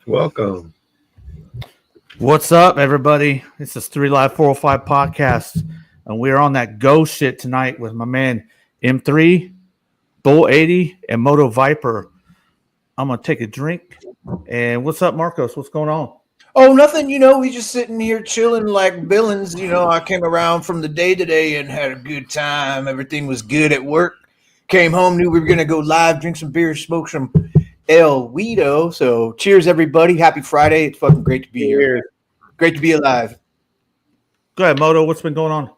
Welcome. What's up, everybody? This is 3 Live 405 podcast, and we're on that go shit tonight with my man M3, Bull 80, and Moto Viper. I'm gonna take a drink. And what's up, Marcos? What's going on? Oh, nothing. We just sitting here chilling like Billings. I came around from the day today and had a good time. Everything was good at work. Came home, knew we were going to go live, drink some beer, smoke some El Guido. So cheers, everybody. Happy Friday. It's fucking great to be here. Great to be alive. Go ahead, Moto. What's been going on?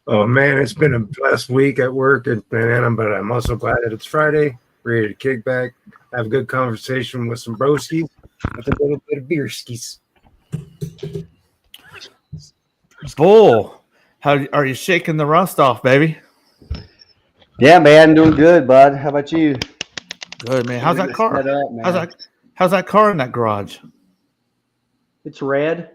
Oh man, it's been a blessed week at work, but I'm also glad that it's Friday. Ready to kick back, have a good conversation with some broskies, with a little bit of beer skis. Bull, how are you shaking the rust off, baby? Yeah, man, doing good, bud. How about you? Good, man. How's that car? Up, man. How's that car in that garage? It's red.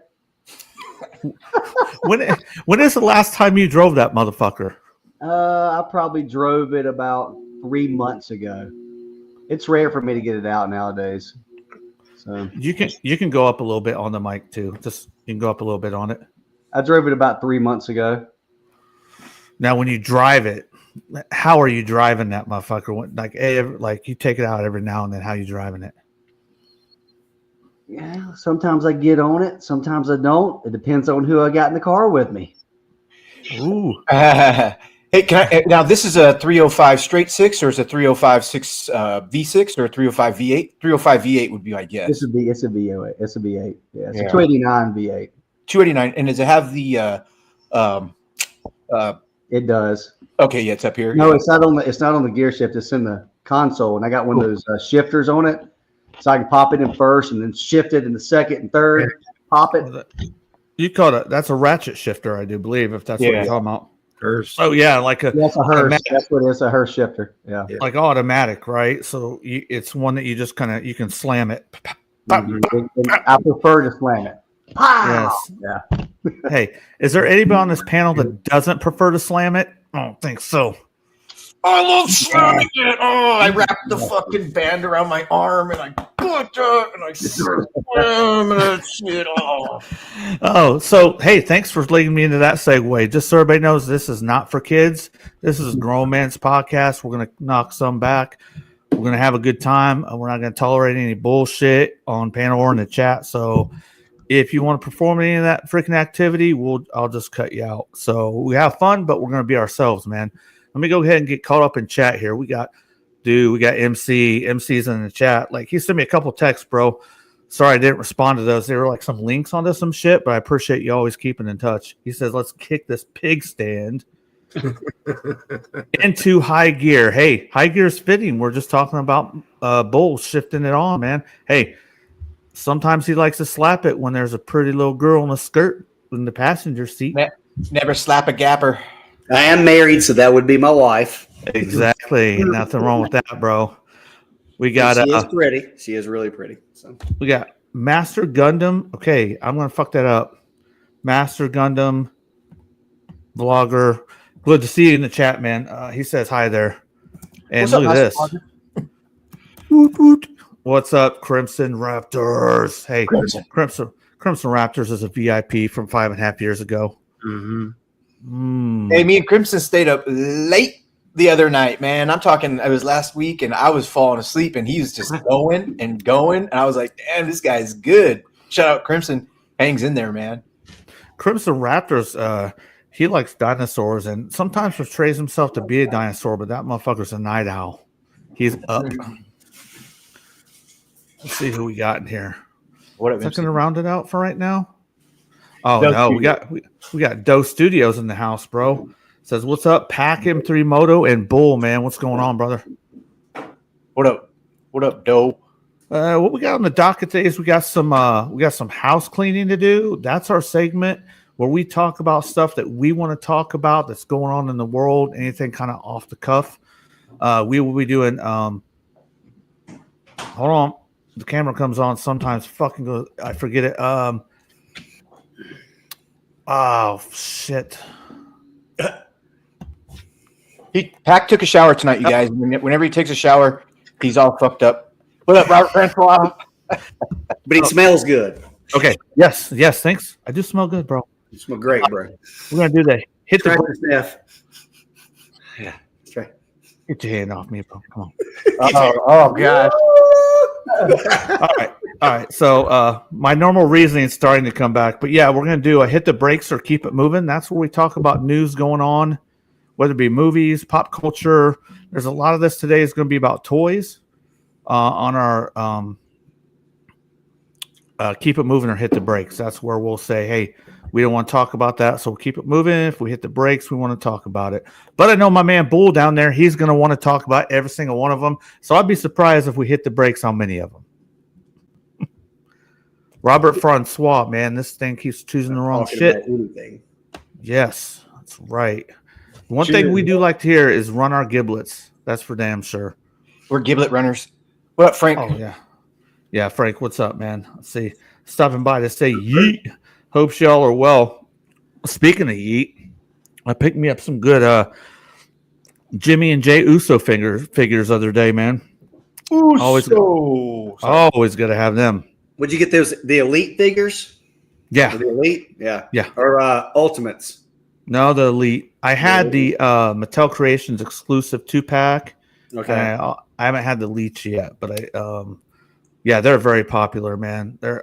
When is the last time you drove that motherfucker? I probably drove it about 3 months ago. It's rare for me to get it out nowadays. So You can go up a little bit on the mic too. Just you can go up a little bit on it. I drove it about 3 months ago. Now, when you drive it, how are you driving that motherfucker? Like you take it out every now and then. How you driving it? Yeah, sometimes I get on it. Sometimes I don't. It depends on who I got in the car with me. Ooh, Hey, now this is a 305 straight six, or is it 305 6 V6 or 305 V8? 305 V8 would be my guess. It's a V8. It's a V8. Yeah, it's Yeah. a 289 V8. 289. And does it have the It does. okay, yeah, it's up here. No, it's not on the gear shift. It's in the console, and I got one of those shifters on it, so I can pop it in first and then shift it in the second and third. Pop it. you call it that's a ratchet shifter, I do believe, if that's what you're talking about. First, Oh yeah, like a That's a Hurst. automatic, That's what it is. A Hurst shifter. Yeah. like automatic, right? So it's one that you just you can slam it. And I prefer to slam it. Pow! Yes. Yeah. Hey, is there anybody on this panel that doesn't prefer to slam it? I don't think so. I love slamming it. Oh, I wrap the fucking band around my arm and I put it and I slam that shit. Oh, so hey, thanks for leading me into that segue. Just so everybody knows, this is not for kids. This is a grown man's podcast. We're gonna knock some back. We're gonna have a good time. We're not gonna tolerate any bullshit on panel or in the chat. So, if you want to perform any of that freaking activity, I'll just cut you out. So we have fun, but we're gonna be ourselves, man. Let me go ahead and get caught up in chat here. We got MC. MC's in the chat. Like he sent me a couple texts, bro. Sorry I didn't respond to those. They were like some links onto some shit, but I appreciate you always keeping in touch. He says, let's kick this pig stand into high gear. Hey, high gear's fitting. We're just talking about Bull shifting it on, man. Hey, sometimes he likes to slap it when there's a pretty little girl in a skirt in the passenger seat. Never slap a gapper. I am married, so that would be my wife. Exactly. Nothing wrong with that, bro. We got She is pretty. She is really pretty. So. we got Master Gundam. Okay, I'm gonna fuck that up. Master Gundam vlogger. Good to see you in the chat, man. He says hi there. And What's up, look at this. Master Woot, woot. What's up, Crimson Raptors? Hey, Crimson. Crimson Raptors is a VIP from 5.5 years ago. mm-hmm. Hey, me and Crimson stayed up late the other night, man. I'm talking, it was last week, and I was falling asleep, and he was just going and going. And I was like, damn, this guy's good. Shout out Crimson. Hangs in there, man. Crimson Raptors, he likes dinosaurs and sometimes portrays himself to be a dinosaur, but that motherfucker's a night owl. He's up. Let's see who we got in here. What Is that going to round it out for right now? Oh no, we got Doe Studios in the house, bro. Says what's up, Pack M3 Moto and Bull, man. What's going on, brother? What up? What up, Doe? What we got on the docket today is we got some house cleaning to do. That's our segment where we talk about stuff that we want to talk about that's going on in the world, anything kind of off the cuff. We will be doing hold on. The camera comes on sometimes I forget it. Oh shit. Pack took a shower tonight, you guys. Whenever he takes a shower, he's all fucked up. What up, Robert Francois? But he smells good. Okay. Yes. Thanks. I do smell good, bro. You smell great, bro. We're gonna do that. Hit the Try break. this, Steph. Yeah. That's right. Get your hand off me, bro. Come on. Oh gosh. All right. So my normal reasoning is starting to come back, but yeah, we're gonna do a hit the brakes or keep it moving. That's where we talk about news going on, whether it be movies, pop culture. There's a lot of this today is going to be about toys on our keep it moving or hit the brakes. That's where we'll say, hey, we don't want to talk about that, so we'll keep it moving. If we hit the brakes, we want to talk about it. But I know my man Bull down there, he's going to want to talk about every single one of them. So I'd be surprised if we hit the brakes on many of them. Robert Francois, man, this thing keeps choosing the wrong Talking shit. about anything. Yes, that's right. One thing we do like to hear is run our giblets. That's for damn sure. We're giblet runners. What up, Frank? Oh, yeah. Yeah, Frank, what's up, man? Let's see. Stopping by to say yeet. Hope y'all are well. Speaking of yeet, I picked me up some good Jimmy and Jay Uso figures the other day, man. Always got to have them. Would you get the Elite figures? Yeah. Or the Elite? Yeah. Yeah. Or Ultimates? No, the Elite. I had the Mattel Creations exclusive 2-pack. Okay. I haven't had the Leech yet, but yeah, they're very popular, man. They're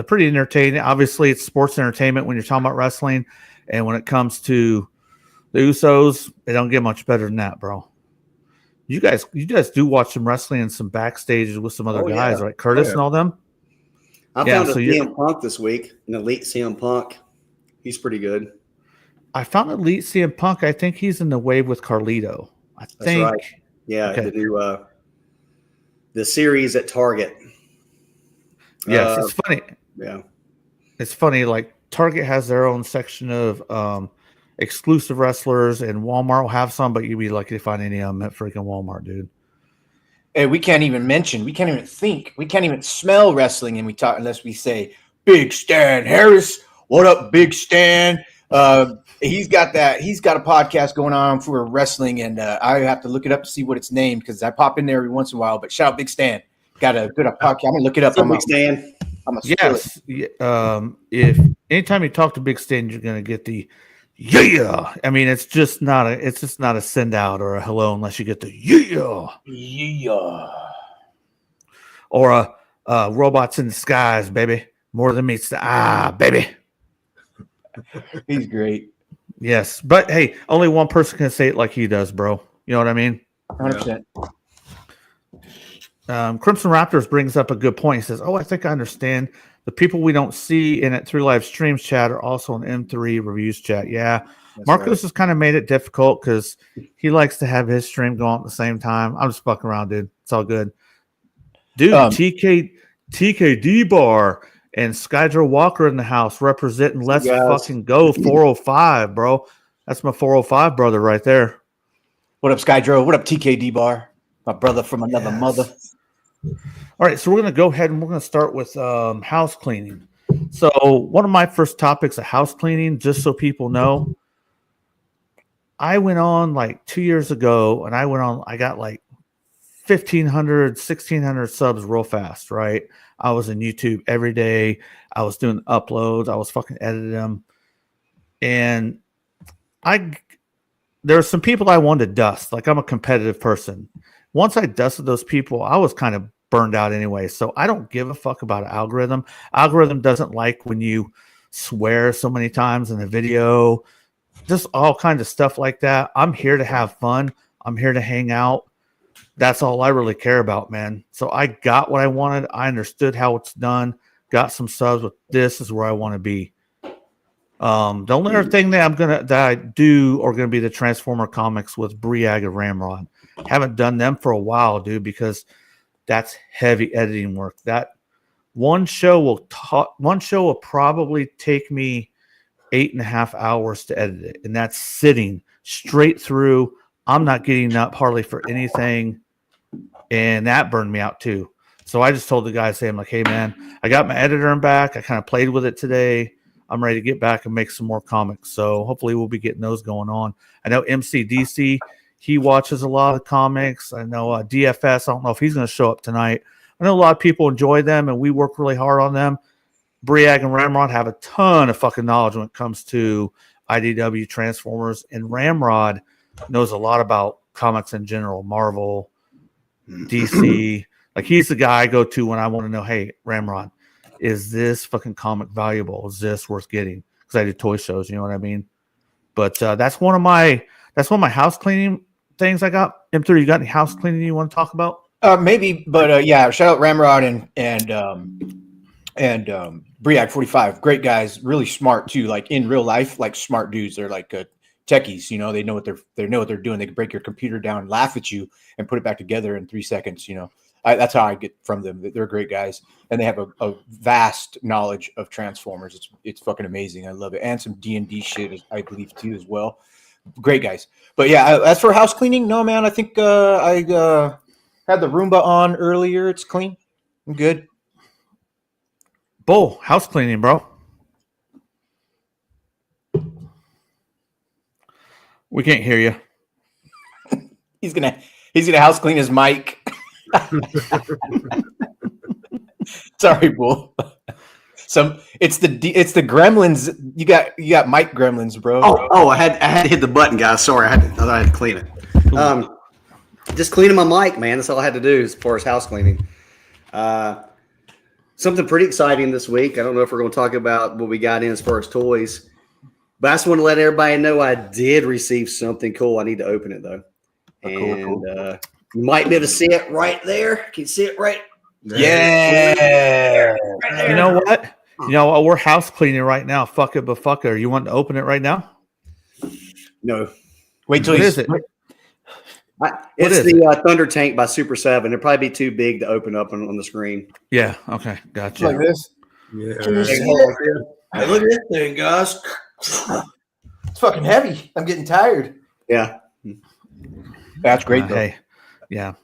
pretty entertaining. Obviously, it's sports entertainment when you're talking about wrestling, and when it comes to the Usos, they don't get much better than that, bro. You guys do watch some wrestling and some backstages with some other guys, right? Curtis and all them. I found a CM Punk this week, an Elite CM Punk. He's pretty good. I found Elite CM Punk. I think he's in the wave with Carlito. That's right. Yeah, okay. The new the series at Target. Yes, it's funny. Yeah, it's funny. Like Target has their own section of exclusive wrestlers, and Walmart will have some, but you'd be lucky to find any of them at freaking Walmart, dude. Hey, we can't even think, we can't even smell wrestling, and we talk unless we say Big Stan Harris. What up, Big Stan? He's got a podcast going on for wrestling, and I have to look it up to see what it's named because I pop in there every once in a while. But shout out Big Stan, got a good podcast. I'm gonna look it up. Big Stan. Yes. If anytime you talk to Big Stan, you're gonna get the yeah. I mean, it's just not a send out or a hello unless you get the yeah or a robots in the skies, baby. More than meets the baby. He's great. Yes, but hey, only one person can say it like he does, bro. You know what I mean? 100%. Crimson Raptors brings up a good point. He says, "Oh, I think I understand. The people we don't see in it through live streams chat are also in M3 reviews chat." Yeah, that's Marcos has kind of made it difficult because he likes to have his stream go on at the same time. I'm just fucking around, dude. It's all good, dude. TKD bar. And Skydro Walker in the house representing Let's Fucking Go 405, bro. That's my 405 brother right there. What up, Skydro? What up, TKD Bar? My brother from another mother. All right, so we're going to go ahead and we're going to start with house cleaning. So one of my first topics of house cleaning, just so people know, I went on like 2 years ago, and I got like 1,500, 1,600 subs real fast, right? I was in YouTube every day. I was doing uploads. I was fucking editing them. And there were some people I wanted to dust. Like, I'm a competitive person. Once I dusted those people, I was kind of burned out anyway. So I don't give a fuck about an algorithm. Algorithm doesn't like when you swear so many times in a video, just all kinds of stuff like that. I'm here to have fun. I'm here to hang out. That's all I really care about, man. So I got what I wanted. I understood how it's done. Got some subs with this is where I want to be. The only other thing that I do are gonna be the Transformer comics with Briag and Ramrod. Haven't done them for a while, dude, because that's heavy editing work. That one show will probably take me 8.5 hours to edit it, and that's sitting straight through. I'm not getting up hardly for anything. And that burned me out too. So I just told the guy, I'm like, hey man, I got my editor back. I kind of played with it today. I'm ready to get back and make some more comics. So hopefully we'll be getting those going on. I know MCDC, he watches a lot of comics. I know DFS, I don't know if he's going to show up tonight. I know a lot of people enjoy them, and we work really hard on them. Briag and Ramrod have a ton of fucking knowledge when it comes to IDW Transformers, and Ramrod knows a lot about comics in general, Marvel, DC. Like, he's the guy I go to when I want to know, hey, Ramrod, is this fucking comic valuable? Is this worth getting? Because I do toy shows, you know what I mean? But that's one of my house cleaning things I got. M3, you got any house cleaning you want to talk about? Maybe, but yeah, shout out Ramrod and Briac 45. Great guys, really smart too. Like in real life, like smart dudes. They're like techies. You know, they know what they're doing. They can break your computer down, laugh at you, and put it back together in 3 seconds. You know, that's how I get from them. They're great guys, and they have a vast knowledge of Transformers. It's fucking amazing. I love it, and some D&D shit, I believe too as well. Great guys. But yeah, as for house cleaning, no man. I think I had the Roomba on earlier. It's clean. I'm good. Bull, house cleaning, bro. We can't hear you. He's gonna house clean his mic. Sorry, Bull. It's the gremlins. You got mic gremlins, bro. Oh, I had to hit the button, guys. Sorry, I had to clean it. Just cleaning my mic, man. That's all I had to do as far as house cleaning. Something pretty exciting this week. I don't know if we're going to talk about what we got in as far as toys, but I just want to let everybody know I did receive something cool. I need to open it though. Cool. You might be able to see it right there. Can you see it right? Yeah. Right there. You know what? You know what? We're house cleaning right now. Fuck it, but fuck it. You want to open it right now? No. Wait till What you is it? It's is the Thunder Tank by Super 7. It'd probably be too big to open up on the screen. Yeah. Okay. Gotcha. like this. Yeah. Hey, look at this thing, guys. It's fucking heavy. I'm getting tired. Yeah. That's great though. Hey. Yeah.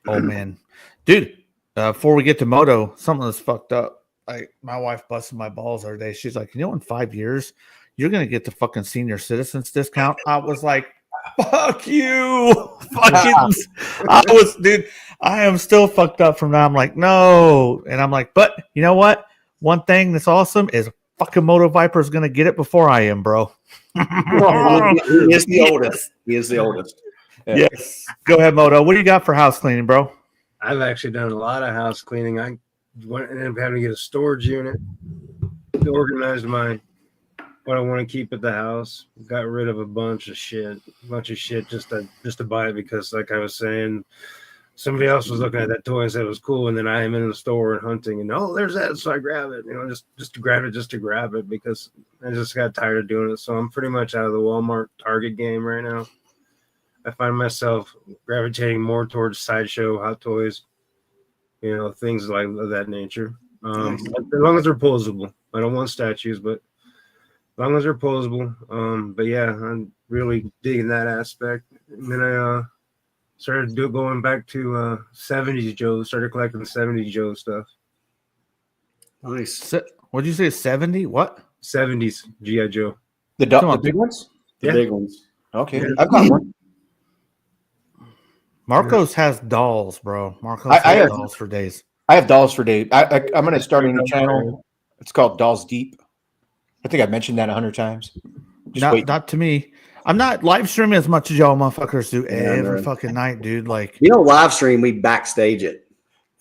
Oh man, dude. Before we get to Moto, something that's fucked up. Like, my wife busted my balls the other day. She's like, in 5 years, you're gonna get the fucking senior citizens discount. I was like, fuck you. Dude, I am still fucked up from that. I'm like, no. And I'm like, but you know what? One thing that's awesome is fucking Moto Viper is going to get it before I am, bro. He is the oldest. He is the oldest. Yeah. Yes. Go ahead, Moto. What do you got for house cleaning, bro? I've actually done a lot of house cleaning. I ended up having to get a storage unit, organized what I want to keep at the house. Got rid of a bunch of shit just to buy it because, like I was saying, somebody else was looking at that toy and said it was cool, and then I am in the store and hunting, and there's that, so I grab it, just to grab it because I just got tired of doing it. So I'm pretty much out of the Walmart Target game right now. I find myself gravitating more towards Sideshow, Hot Toys, things like of that nature. As long as they're posable. I don't want statues, but as long as they're posable. But yeah, I'm really digging that aspect. And then I started going back to 70s Joe, started collecting 70s Joe stuff. Nice. What did you say, 70? What? 70s G.I. Joe. The big ones? The big ones. Okay. Yeah. I've got one. Marcos has dolls, bro. Marcos I has have- dolls for days. I have dolls for days. I'm going to start a new channel. It's called Dolls Deep. I think I've mentioned that 100 times. Just wait. Not to me. I'm not live streaming as much as y'all motherfuckers do every man. fucking night, dude. Like, You don't live stream, we backstage it.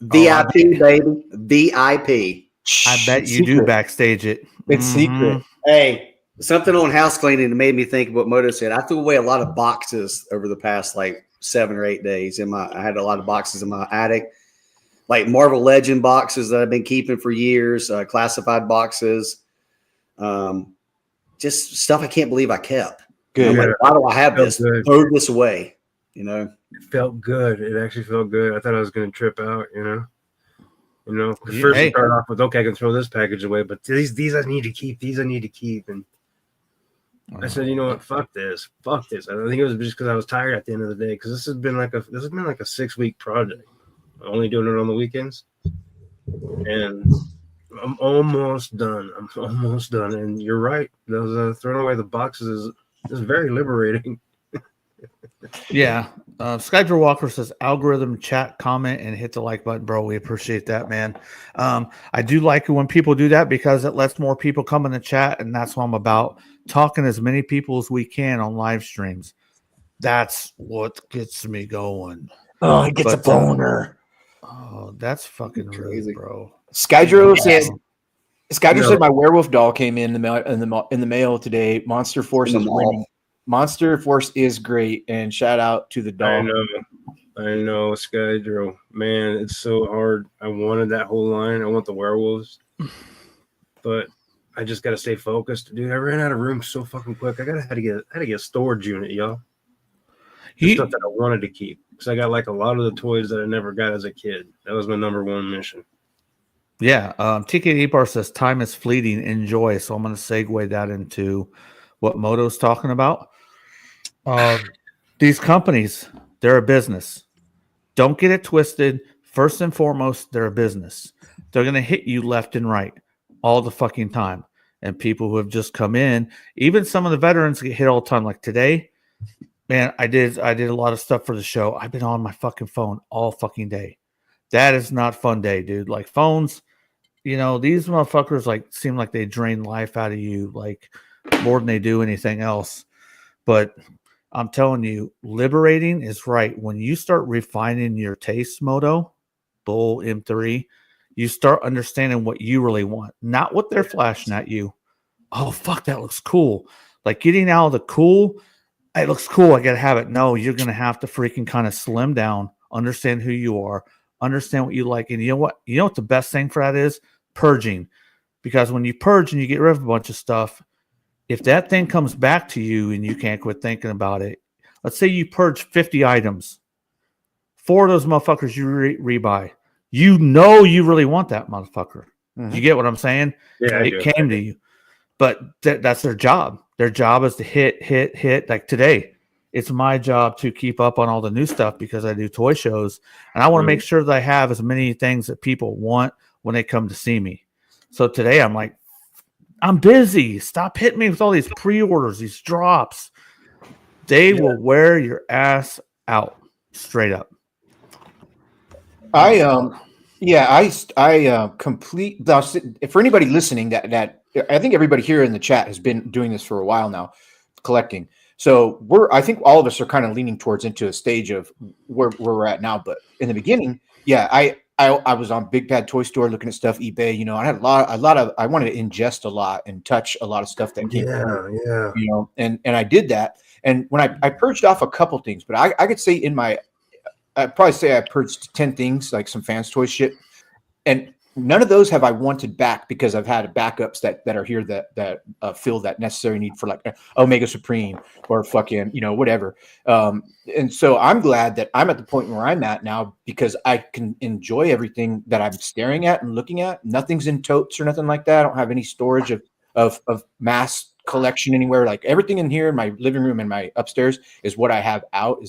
VIP, baby. VIP. I bet you do Secret. backstage it. It's Mhm. secret. Hey, something on house cleaning that made me think of what Moto said. I threw away a lot of boxes over the past 7 or 8 days. I had a lot of boxes in my attic, like Marvel Legend boxes that I've been keeping for years, classified boxes, just stuff I can't believe I kept. Good. I'm like, why do I have Felt this? good. Throw this away. It felt good. It actually felt good. I thought I was going to trip out, First Hey. we started off with, okay, I can throw this package away, but these I need to keep. And I said, you know what? Fuck this. I think it was just because I was tired at the end of the day. Because this has been like a 6-week project. I'm only doing it on the weekends, and I'm almost done. And you're right. Those throwing away the boxes is very liberating. Yeah. Skydraw Walker says algorithm chat, comment, and hit the like button, bro. We appreciate that, man. I do like it when people do that because it lets more people come in the chat, and that's what I'm about. Talking as many people as we can on live streams. That's what gets me going. Oh, he gets a boner. Oh, that's fucking crazy, bro. Skydro said. No. Said my werewolf doll came in the mail today. Monster Force is winning. Monster Force is great, and shout out to the doll. I know, Skydro. Man, it's so hard. I wanted that whole line. I want the werewolves, but I just got to stay focused, dude. I ran out of room so fucking quick. I had to get a storage unit, y'all. Stuff that I wanted to keep because I got like a lot of the toys that I never got as a kid. That was my number one mission. Yeah, TKD Bar says time is fleeting. Enjoy. So I'm going to segue that into what Moto's talking about. These companies, they're a business. Don't get it twisted. First and foremost, they're a business. They're going to hit you left and right all the fucking time. And people who have just come in, even some of the veterans get hit all the time. Like today, man, I did a lot of stuff for the show. I've been on my fucking phone all fucking day. That is not fun day, dude. Like phones, these motherfuckers like seem like they drain life out of you like more than they do anything else. But I'm telling you, liberating is right. When you start refining your taste, Moto, Bull, M3, you start understanding what you really want, not what they're flashing at you. Oh, fuck, that looks cool. Like getting out of the cool, it looks cool, I got to have it. No, you're going to have to freaking kind of slim down, understand who you are, understand what you like. And you know what? You know what the best thing for that is? Purging. Because when you purge and you get rid of a bunch of stuff, if that thing comes back to you and you can't quit thinking about it, let's say you purge 50 items. 4 of those motherfuckers you rebuy. You know you really want that motherfucker. Mm-hmm. You get what I'm saying? Yeah, it came to you. But that's their job. Their job is to hit. Like today, it's my job to keep up on all the new stuff because I do toy shows. And I want to make sure that I have as many things that people want when they come to see me. So today I'm like, I'm busy. Stop hitting me with all these pre-orders, these drops. They will wear your ass out straight up. Complete. For anybody listening, that I think everybody here in the chat has been doing this for a while now, collecting. So I think all of us are kind of leaning towards into a stage of where we're at now. But in the beginning, I was on Big Bad Toy Store looking at stuff, eBay. I had a lot of. I wanted to ingest a lot and touch a lot of stuff that came. And I did that. And when I purged off a couple things, but I could say I'd probably say I purged 10 things, like some Fans Toy shit, and none of those have I wanted back because I've had backups that are here that fill that necessary need for like Omega Supreme or fucking whatever. And so I'm glad that I'm at the point where I'm at now because I can enjoy everything that I'm staring at and looking at. Nothing's in totes or nothing like that. I don't have any storage of mass collection anywhere. Like everything in here in my living room and my upstairs is what I have out.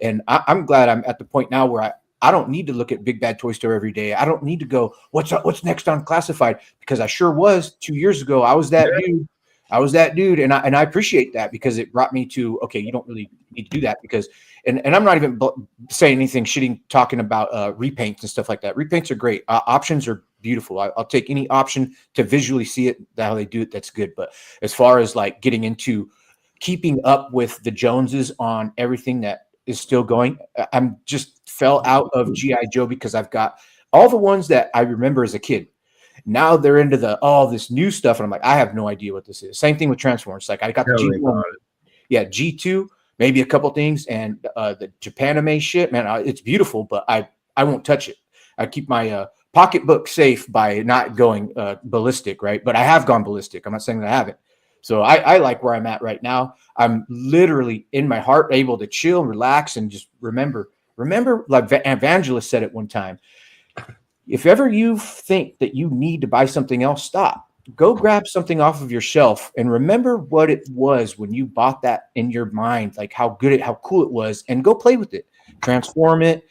And I'm glad I'm at the point now where I don't need to look at Big Bad Toy Store every day. I don't need to go, what's next on Classified? Because I sure was 2 years ago. I was that dude. And I appreciate that because it brought me to, okay, you don't really need to do that because, and I'm not even saying anything shitting, talking about repaints and stuff like that. Repaints are great. Options are beautiful. I'll take any option to visually see it, how they do it. That's good. But as far as like getting into keeping up with the Joneses on everything that is still going, I'm just fell out of G.I. Joe because I've got all the ones that I remember as a kid. Now they're into this new stuff, and I'm like, I have no idea what this is. Same thing with Transformers. Like I got the G1, G2, maybe a couple things, and the Japanime shit, man, it's beautiful, but I won't touch it. I keep my pocketbook safe by not going ballistic, right? But I have gone ballistic. I'm not saying that I haven't. So I like where I'm at right now. I'm literally in my heart able to chill and relax and just remember, like Evangelist said it one time, if ever you think that you need to buy something else, stop. Go grab something off of your shelf and remember what it was when you bought that in your mind, like how cool it was, and go play with it. Transform it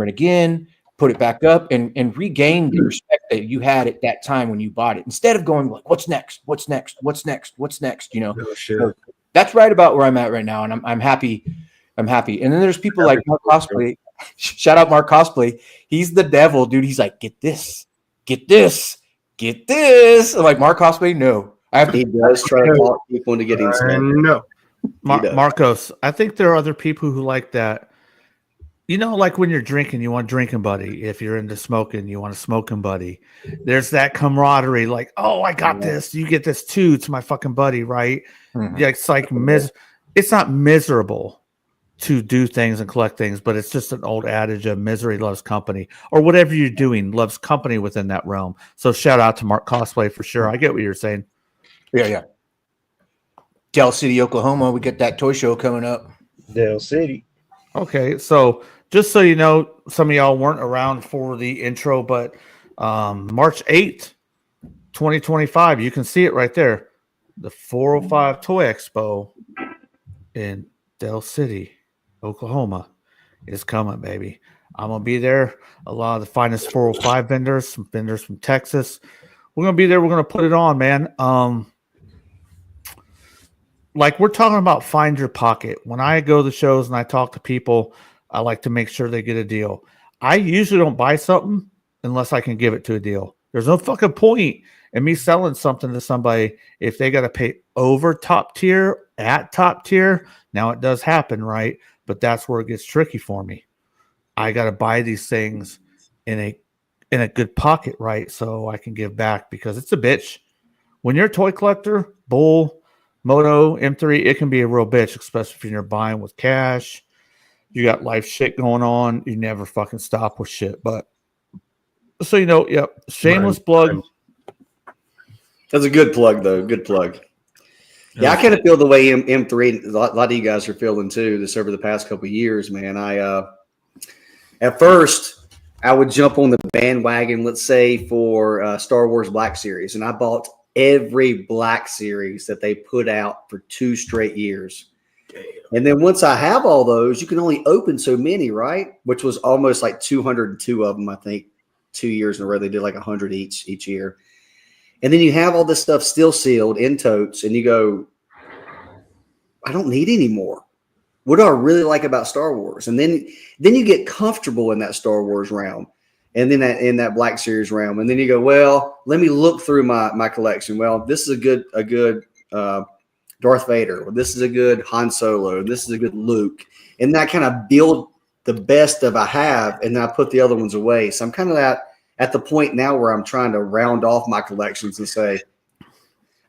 again, put it back up, and regain the respect that you had at that time when you bought it. Instead of going like, what's next? So that's right about where I'm at right now, and I'm happy I'm happy. And then there's people like Mark Cosplay. Shout out Mark Cosplay. He's the devil, dude. He's like, get this, get this, get this. I'm like, Mark Cosplay, no. I have He to. does try to talk people into getting stuff. No. does. Marcos, I think there are other people who like that. You know, like when you're drinking, you want a drinking buddy. If you're into smoking, you want a smoking buddy. There's that camaraderie, like, oh, I got this. You get this too. It's my fucking buddy, right? Mhm. Yeah, it's like it's not miserable to do things and collect things, but it's just an old adage of misery loves company, or whatever you're doing loves company within that realm. So shout out to Mark Cosplay for sure. I get what you're saying. Yeah. Del City, Oklahoma. We get that toy show coming up. Dale City. Okay, so just so you know, some of y'all weren't around for the intro, but March 8th, 2025, you can see it right there. The 405 Toy Expo in Del City, Oklahoma is coming, baby. I'm going to be there. A lot of the finest 405 vendors, some vendors from Texas. We're going to be there. We're going to put it on, man. Like we're talking about find your pocket. When I go to the shows and I talk to people, I like to make sure they get a deal. I usually don't buy something unless I can give it to a deal. There's no fucking point in me selling something to somebody if they got to pay over top tier at top tier. Now it does happen, right? But that's where it gets tricky for me. I got to buy these things in a good pocket, right? So I can give back because it's a bitch. When you're a toy collector, Bull, Moto, M3, it can be a real bitch, especially if you're buying with cash. You got life shit going on. You never fucking stop with shit. But so you know, yep. Shameless plug. That's a good plug, though. Good plug. Yeah, I kind of feel the way M3, a lot of you guys are feeling too, this over the past couple of years, man. At first, I would jump on the bandwagon, let's say, for Star Wars Black Series, and I bought every Black Series that they put out for 2 straight years. And then once I have all those, you can only open so many, right? Which was almost like 202 of them, I think, 2 years in a row. They did like 100 each year. And then you have all this stuff still sealed in totes, and you go, I don't need any more. What do I really like about Star Wars? And then you get comfortable in that Star Wars realm, and then in that Black Series realm, and then you go, well, let me look through my collection. Well, this is a good Darth Vader. Or this is a good Han Solo. This is a good Luke, and that kind of build the best of I have, and then I put the other ones away. So I'm kind of at the point now where I'm trying to round off my collections and say,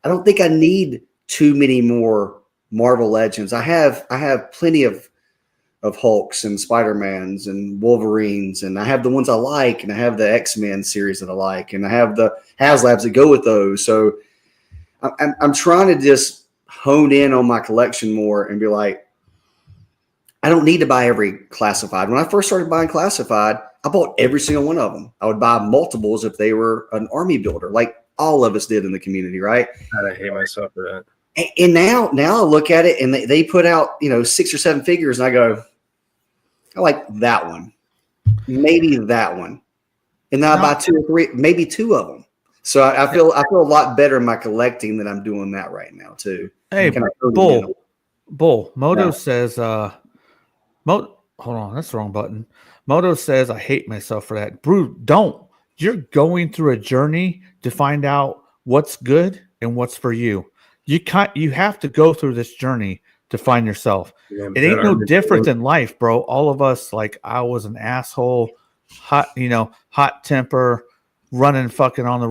I don't think I need too many more Marvel Legends. I have plenty of Hulks and Spider-Mans and Wolverines, and I have the ones I like, and I have the X-Men series that I like, and I have the HasLabs that go with those. So I'm trying to just hone in on my collection more and be like, I don't need to buy every classified. When I first started buying classified, I bought every single one of them. I would buy multiples if they were an army builder, like all of us did in the community, right? God, I hate myself for that. And now I look at it and they put out, 6 or 7 figures, and I go, I like that one, maybe that one, and then I buy 2 or 3, maybe 2 of them. So I feel a lot better in my collecting that I'm doing that right now too. Hey, Bull. Moto says, hold on, that's the wrong button. Moto says, I hate myself for that. Brew, don't. You're going through a journey to find out what's good and what's for you. You have to go through this journey to find yourself. Yeah, it ain't no different than life, bro. All of us, like, I was an asshole, hot temper, running fucking on the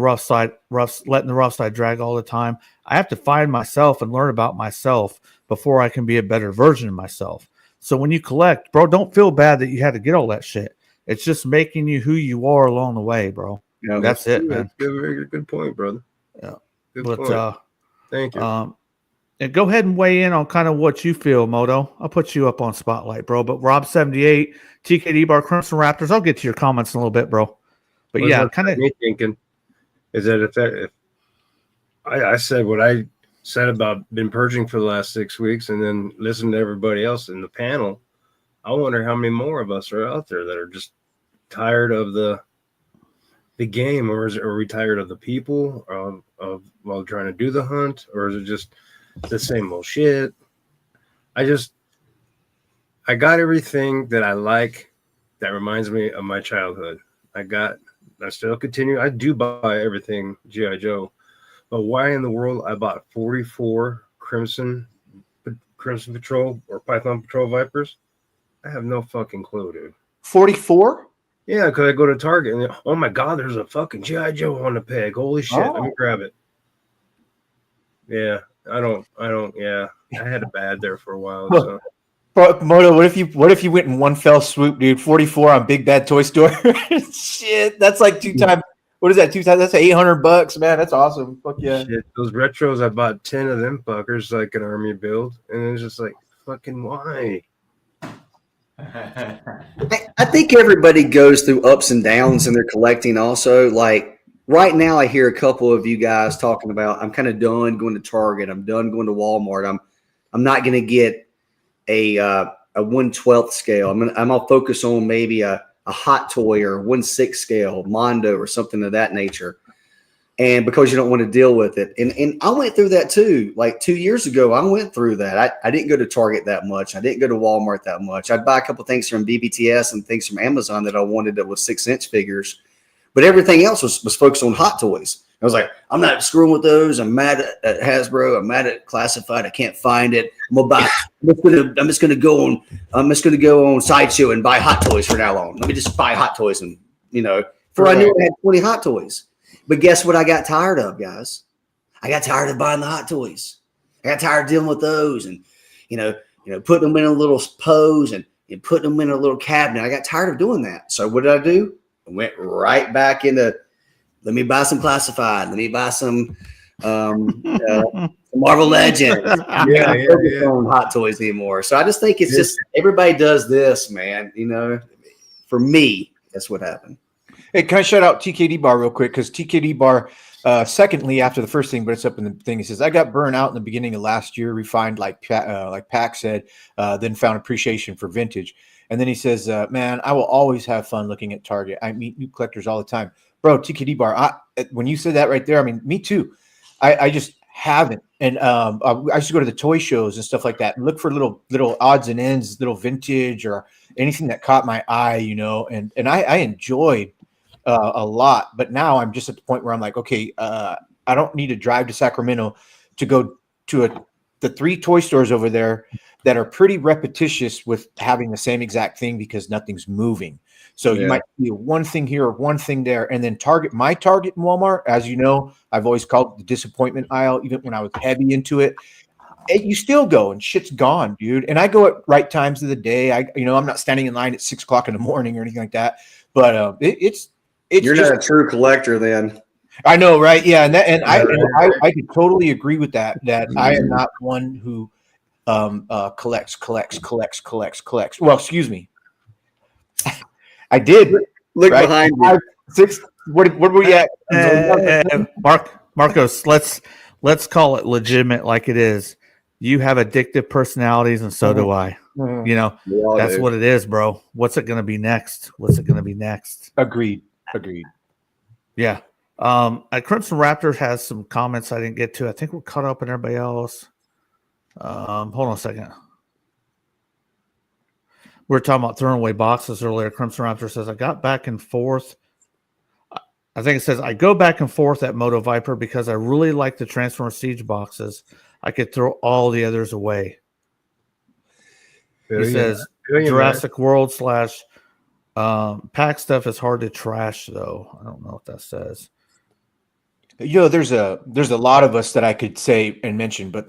letting the rough side drag all the time. I have to find myself and learn about myself before I can be a better version of myself. So when you collect, bro, don't feel bad that you had to get all that shit. It's just making you who you are along the way, bro. Yeah, that's it, man. Very good point, brother. Yeah. Good point. Thank you. And go ahead and weigh in on kind of what you feel, Moto. I'll put you up on spotlight, bro. But Rob78, TKD Bar, Crimson Raptors, I'll get to your comments in a little bit, bro. But yeah, kind of thinking is that if I said what I said about been purging for the last 6 weeks and then listen to everybody else in the panel, I wonder how many more of us are out there that are just tired of the game, or are we tired of the people of while trying to do the hunt, or is it just the same old shit? I got everything that I like that reminds me of my childhood. I still continue. I do buy everything G.I. Joe, but why in the world I bought 44 Crimson Patrol or Python Patrol Vipers? I have no fucking clue, dude. 44? Yeah, because I go to Target and oh my god, there's a fucking G.I. Joe on the peg. Holy shit, let me grab it. Yeah, I don't. Yeah, I had a bad there for a while. So. Moto, what if you went in one fell swoop, dude? 44 on Big Bad Toy Store. Shit, that's like two times. What is that? Two times? That's $800, man. That's awesome. Fuck yeah. Shit, those retros, I bought 10 of them fuckers like an army build, and it's just like, fucking why? I think everybody goes through ups and downs in their collecting also. Like right now I hear a couple of you guys talking about I'm kind of done going to Target. I'm done going to Walmart. I'm not going to get a 1/12 scale. I'm gonna focus on maybe a Hot Toy or 1/6 scale, Mondo or something of that nature. And because you don't want to deal with it. And I went through that too. Like 2 years ago, I went through that. I didn't go to Target that much. I didn't go to Walmart that much. I'd buy a couple things from BBTS and things from Amazon that I wanted that was 6-inch figures. But everything else was focused on Hot Toys. I was like, I'm not screwing with those. I'm mad at Hasbro. I'm mad at Classified. I can't find it. I'm just gonna go on Sideshow and buy Hot Toys from now on. Let me just buy Hot Toys and for I knew I had 20 Hot Toys. But guess what I got tired of, guys? I got tired of buying the Hot Toys. I got tired of dealing with those and, putting them in a little pose and putting them in a little cabinet. I got tired of doing that. So what did I do? I went right back into, let me buy some Classified. Let me buy some Marvel Legends. Yeah. On Hot Toys anymore. So I just think it's just everybody does this, man. For me, that's what happened. Hey, can I shout out TKD Bar real quick? Because TKD Bar, secondly, after the first thing, but it's up in the thing, he says, I got burned out in the beginning of last year, refined like Pac said, then found appreciation for vintage. And then he says, man, I will always have fun looking at Target. I meet new collectors all the time. Bro, TKD Bar, when you said that right there, I mean, me too. I just haven't. And I used to go to the toy shows and stuff like that and look for little odds and ends, little vintage or anything that caught my eye, and I enjoyed a lot, but now I'm just at the point where I'm like, okay, I don't need to drive to Sacramento to go to the 3 toy stores over there that are pretty repetitious with having the same exact thing because nothing's moving. So you might see one thing here or one thing there, and then my Target and Walmart, as you know, I've always called it the disappointment aisle, even when I was heavy into it. You still go and shit's gone, dude. And I go at right times of the day. I'm not standing in line at 6 o'clock in the morning or anything like that. But you're not a true collector then. I know, right? Yeah, I could totally agree with that. That I am not one who collects. Well, excuse me. I did. Look behind you. 5, 6. What were we at? Marcos, let's call it legitimate like it is. You have addictive personalities, and so do I. That's what it is, bro. What's it going to be next? Agreed. Yeah. Crimson Raptor has some comments I didn't get to. I think we're caught up in everybody else. Hold on a second. We were talking about throwing away boxes earlier. Crimson Raptor says, I got back and forth. I think it says, I go back and forth at Moto Viper because I really like the Transformer Siege boxes. I could throw all the others away. He says, Jurassic World / pack stuff is hard to trash, though. I don't know what that says. There's a lot of us that I could say and mention, but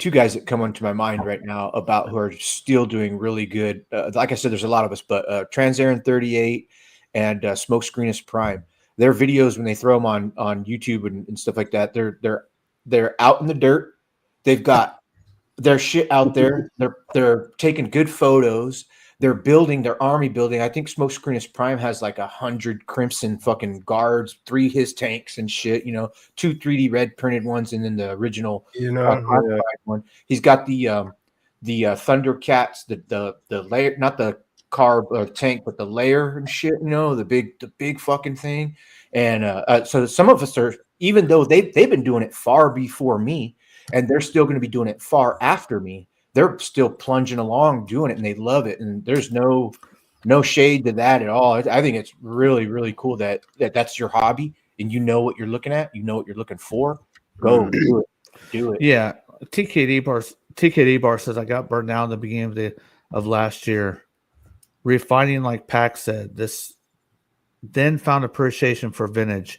two guys that come onto my mind right now about who are still doing really good. Like I said, there's a lot of us, but Transarin 38 and Smokescreenist Prime. Their videos when they throw them on YouTube and stuff like that, they're out in the dirt. They've got their shit out there. They're taking good photos. They're building their army building. I think Smokescreenist Prime has like 100 Crimson fucking guards, 3 his tanks and shit, 2 3D red printed ones, and then the original one. He's got the Thundercats, the layer, not the car or tank, but the layer and shit, the big fucking thing. And so some of us are, even though they've been doing it far before me, and they're still going to be doing it far after me. they're still plunging along doing it and they love it. And there's no shade to that at all. I think it's really, really cool that's your hobby and you know what you're looking at, you know what you're looking for. Go do it. Yeah. TKD bar says I got burned down at the beginning of last year. Refining, like Pac said, this then found appreciation for vintage.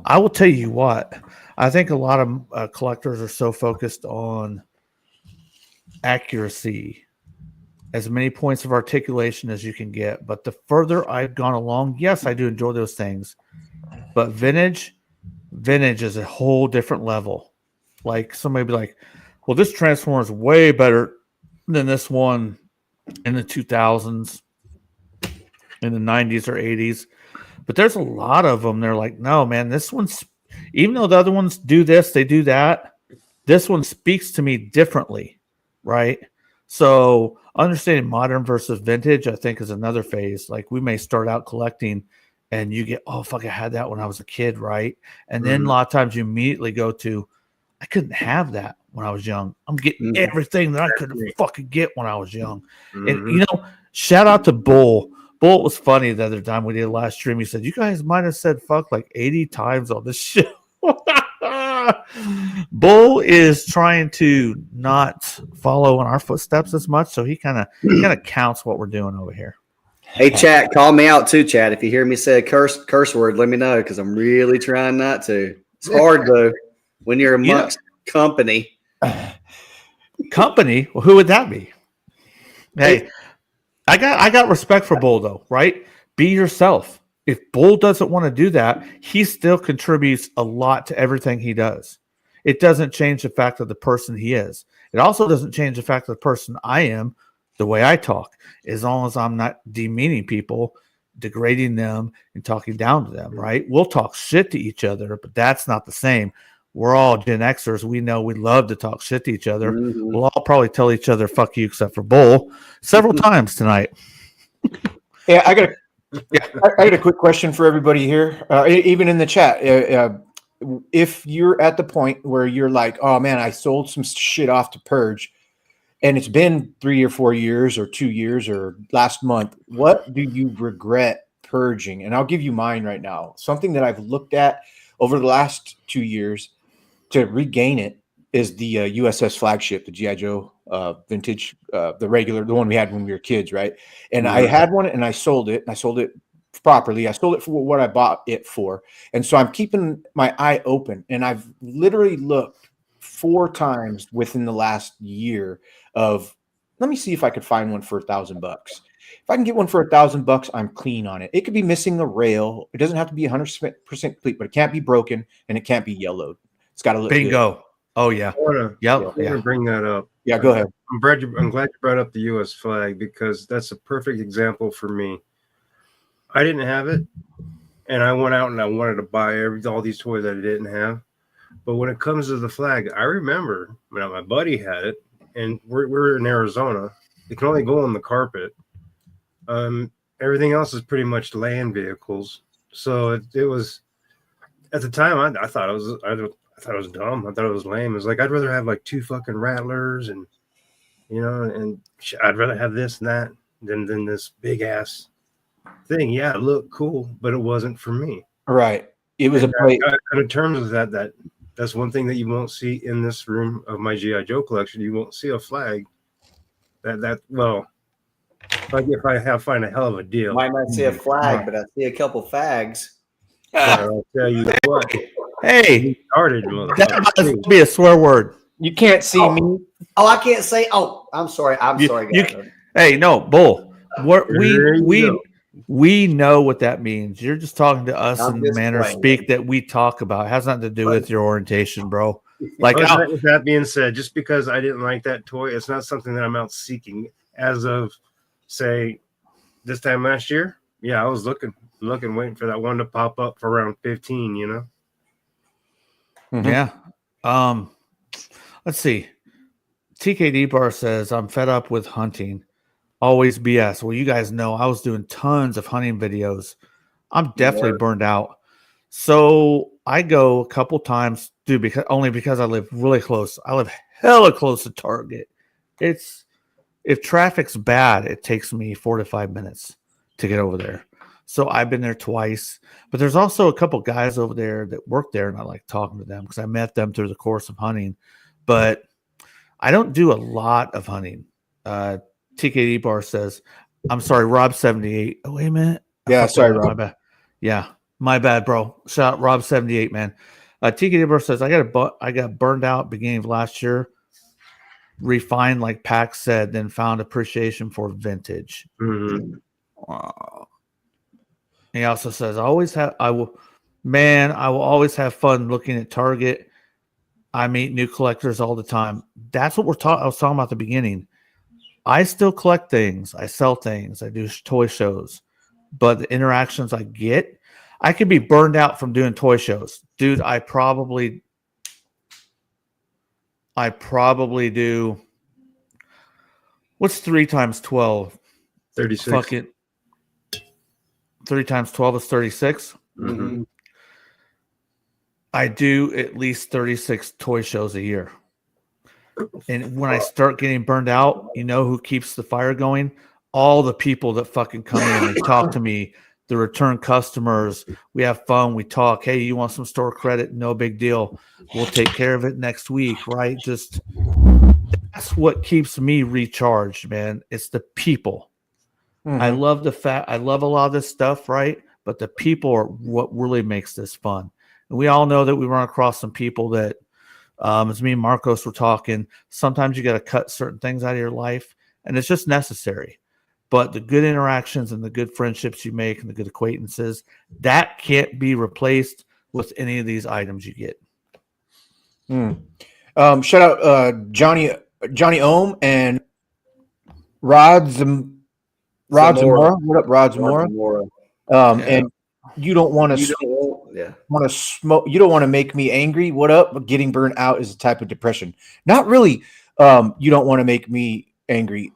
I will tell you what, I think a lot of collectors are so focused on accuracy, as many points of articulation as you can get. But the further I've gone along, yes, I do enjoy those things. But vintage is a whole different level. Like somebody be like, well, this Transformer is way better than this one in the 2000s, in the 90s or 80s. But there's a lot of them. They're like, no, man, this one's, even though the other ones do this, they do that, this one speaks to me differently, right? So understanding modern versus vintage, I think, is another phase. Like we may start out collecting and you get, oh, fuck, I had that when I was a kid, right? And then a lot of times you immediately go to, I couldn't have that when I was young. I'm getting everything that I couldn't fucking get when I was young. And, you know, shout out to Bull. Bull, it was funny the other time we did last stream. He said, you guys might have said fuck like 80 times on this show. Bull is trying to not follow in our footsteps as much, so he kind of counts what we're doing over here. Hey, chat, call me out too, chat. If you hear me say a curse word, let me know because I'm really trying not to. It's hard though when you're amongst company. Company? Well, who would that be? Hey, I got respect for Bull though, right? Be yourself. If Bull doesn't want to do that, he still contributes a lot to everything he does. It doesn't change the fact of the person he is. It also doesn't change the fact of the person I am, the way I talk, as long as I'm not demeaning people, degrading them, and talking down to them, right? We'll talk shit to each other, but that's not the same. We're all Gen Xers. We know we love to talk shit to each other. We'll all probably tell each other, fuck you, except for Bull, several times tonight. Yeah, I got a quick question for everybody here, even in the chat. If you're at the point where you're like, oh man, I sold some shit off to Purge, and it's been 3 or 4 years or 2 years or last month, what do you regret purging? And I'll give you mine right now. Something that I've looked at over the last 2 years to regain it is the USS Flagship, the G.I. Joe vintage, the one we had when we were kids, right? And I had one and I sold it, and I sold it properly. I sold it for what I bought it for. And so I'm keeping my eye open, and I've literally looked 4 times within the last year of, let me see if I could find one for $1,000. If I can get one for $1,000, I'm clean on it. It could be missing a rail. It doesn't have to be 100% complete, but it can't be broken and it can't be yellowed. It's got to look Bingo. good. Oh yeah. I want Yeah. to bring that up. Yeah, go ahead. I'm glad you brought up the U.S. flag because that's a perfect example for me. I didn't have it, and I went out and I wanted to buy all these toys that I didn't have. But when it comes to the flag, I remember when my buddy had it, and we're in Arizona. It can only go on the carpet. Everything else is pretty much land vehicles. So it was at the time I thought it was dumb. I thought it was lame. It was like I'd rather have like 2 fucking Rattlers and I'd rather have this and that than this big ass thing. Yeah, it looked cool, but it wasn't for me. Right. It was in terms of that's one thing that you won't see in this room of my G.I. Joe collection. You won't see a flag if I find a hell of a deal. Might not see a flag, but I see a couple fags. I'll tell you what. Hey, Started, that must be a swear word. You can't see me. Oh, I can't say. Oh, I'm sorry. Sorry, guys. Hey, no, Bull. We know what that means. You're just talking to us in the manner of speak that we talk about. It has nothing to do with your orientation, bro. Like, with that being said, just because I didn't like that toy, it's not something that I'm out seeking. As of say this time last year, yeah, I was looking, waiting for that one to pop up for around 15. You know. Mm-hmm. Yeah. Let's see. TKD Bar says, I'm fed up with hunting. Always BS. Well, you guys know I was doing tons of hunting videos. I'm definitely burned out. So I go a couple times, because I live really close. I live hella close to Target. it's if traffic's bad, it takes me 4 to 5 minutes to get over there. So I've been there twice, but there's also a couple guys over there that work there, and I like talking to them because I met them through the course of hunting. But I don't do a lot of hunting. TKD Bar says, "I'm sorry, Rob 78." Oh, wait a minute. Yeah, sorry, Rob. My bad. Yeah, my bad, bro. Shout out Rob 78, man. TKD Bar says, I got burned out beginning of last year. Refined, like Pax said, then found appreciation for vintage. Mhm. Wow. He also says, I will always have fun looking at Target. I meet new collectors all the time. That's what I was talking about at the beginning. I still collect things. I sell things. I do toy shows. But the interactions I get, I could be burned out from doing toy shows. Dude, I probably do. What's 3 times 12? 36. Fuck it. 3 times 12 is 36. Mhm. I do at least 36 toy shows a year. And when I start getting burned out, you know who keeps the fire going? All the people that fucking come in, they talk to me, the return customers. We have fun. We talk. Hey, you want some store credit? No big deal. We'll take care of it next week, right? Just that's what keeps me recharged, man. It's the people. Mhm. I love I love a lot of this stuff, right? But the people are what really makes this fun. And we all know that we run across some people that, as me and Marcos were talking, sometimes you got to cut certain things out of your life, and it's just necessary. But the good interactions and the good friendships you make and the good acquaintances, that can't be replaced with any of these items you get. Shout out Johnny Ohm and Rod Zamora. What up, Rod Zamora? And you don't want to smoke. You don't want to make me angry. What up? But getting burnt out is a type of depression. Not really. You don't want to make me angry.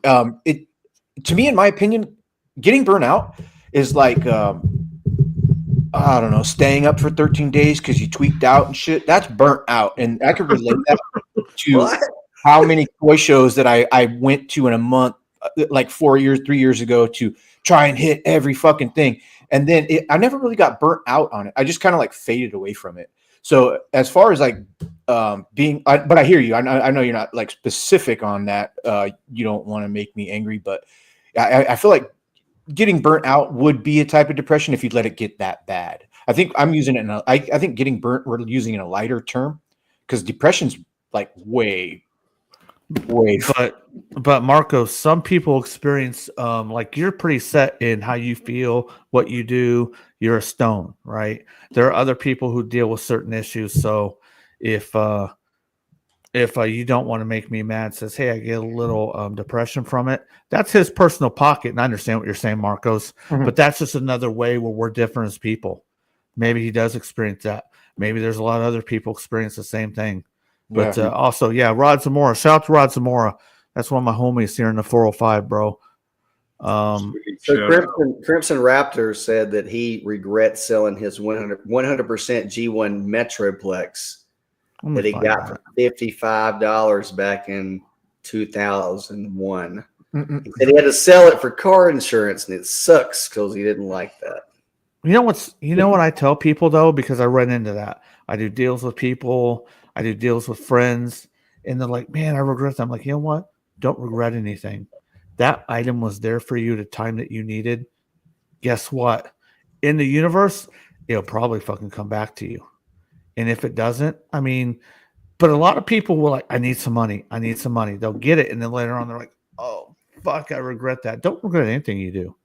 To me, in my opinion, getting burnt out is like I don't know, staying up for 13 days because you tweaked out and shit. That's burnt out, and I could relate that to how many toy shows that I went to in a month, like 3 years ago, to try and hit every fucking thing. And then I never really got burnt out on it. I just kind of like faded away from it. So as far as like but I hear you. I know you're not like specific on that. You don't want to make me angry, but I feel like getting burnt out would be a type of depression if you let it get that bad. I think I'm using it I think getting burnt, we're using it in a lighter term, because depression's like way. But Marco, some people experience like you're pretty set in how you feel, what you do. You're a stone, right? There are other people who deal with certain issues. So if you don't want to make me mad, says, hey, I get a little depression from it. That's his personal pocket, and I understand what you're saying, Marcos. Mhm. But that's just another way where we're different as people. Maybe he does experience that. Maybe there's a lot of other people experience the same thing. But also, Rod Zamora. Shout out to Rod Zamora. That's one of my homies here in the 405, bro. So Crimson Raptor said that he regrets selling his 100% G1 Metroplex that he got for $55 back in 2001. He said he had to sell it for car insurance, and it sucks because he didn't like that. You know what I tell people though, because I run into that. I do deals with people. I do deals with friends, and they're like, man, I regret that. I'm like, you know what? Don't regret anything. That item was there for you at a time that you needed. Guess what? In the universe, it'll probably fucking come back to you. And if it doesn't, I mean, but a lot of people will like, I need some money. I need some money. They'll get it. And then later on, they're like, oh, fuck, I regret that. Don't regret anything you do,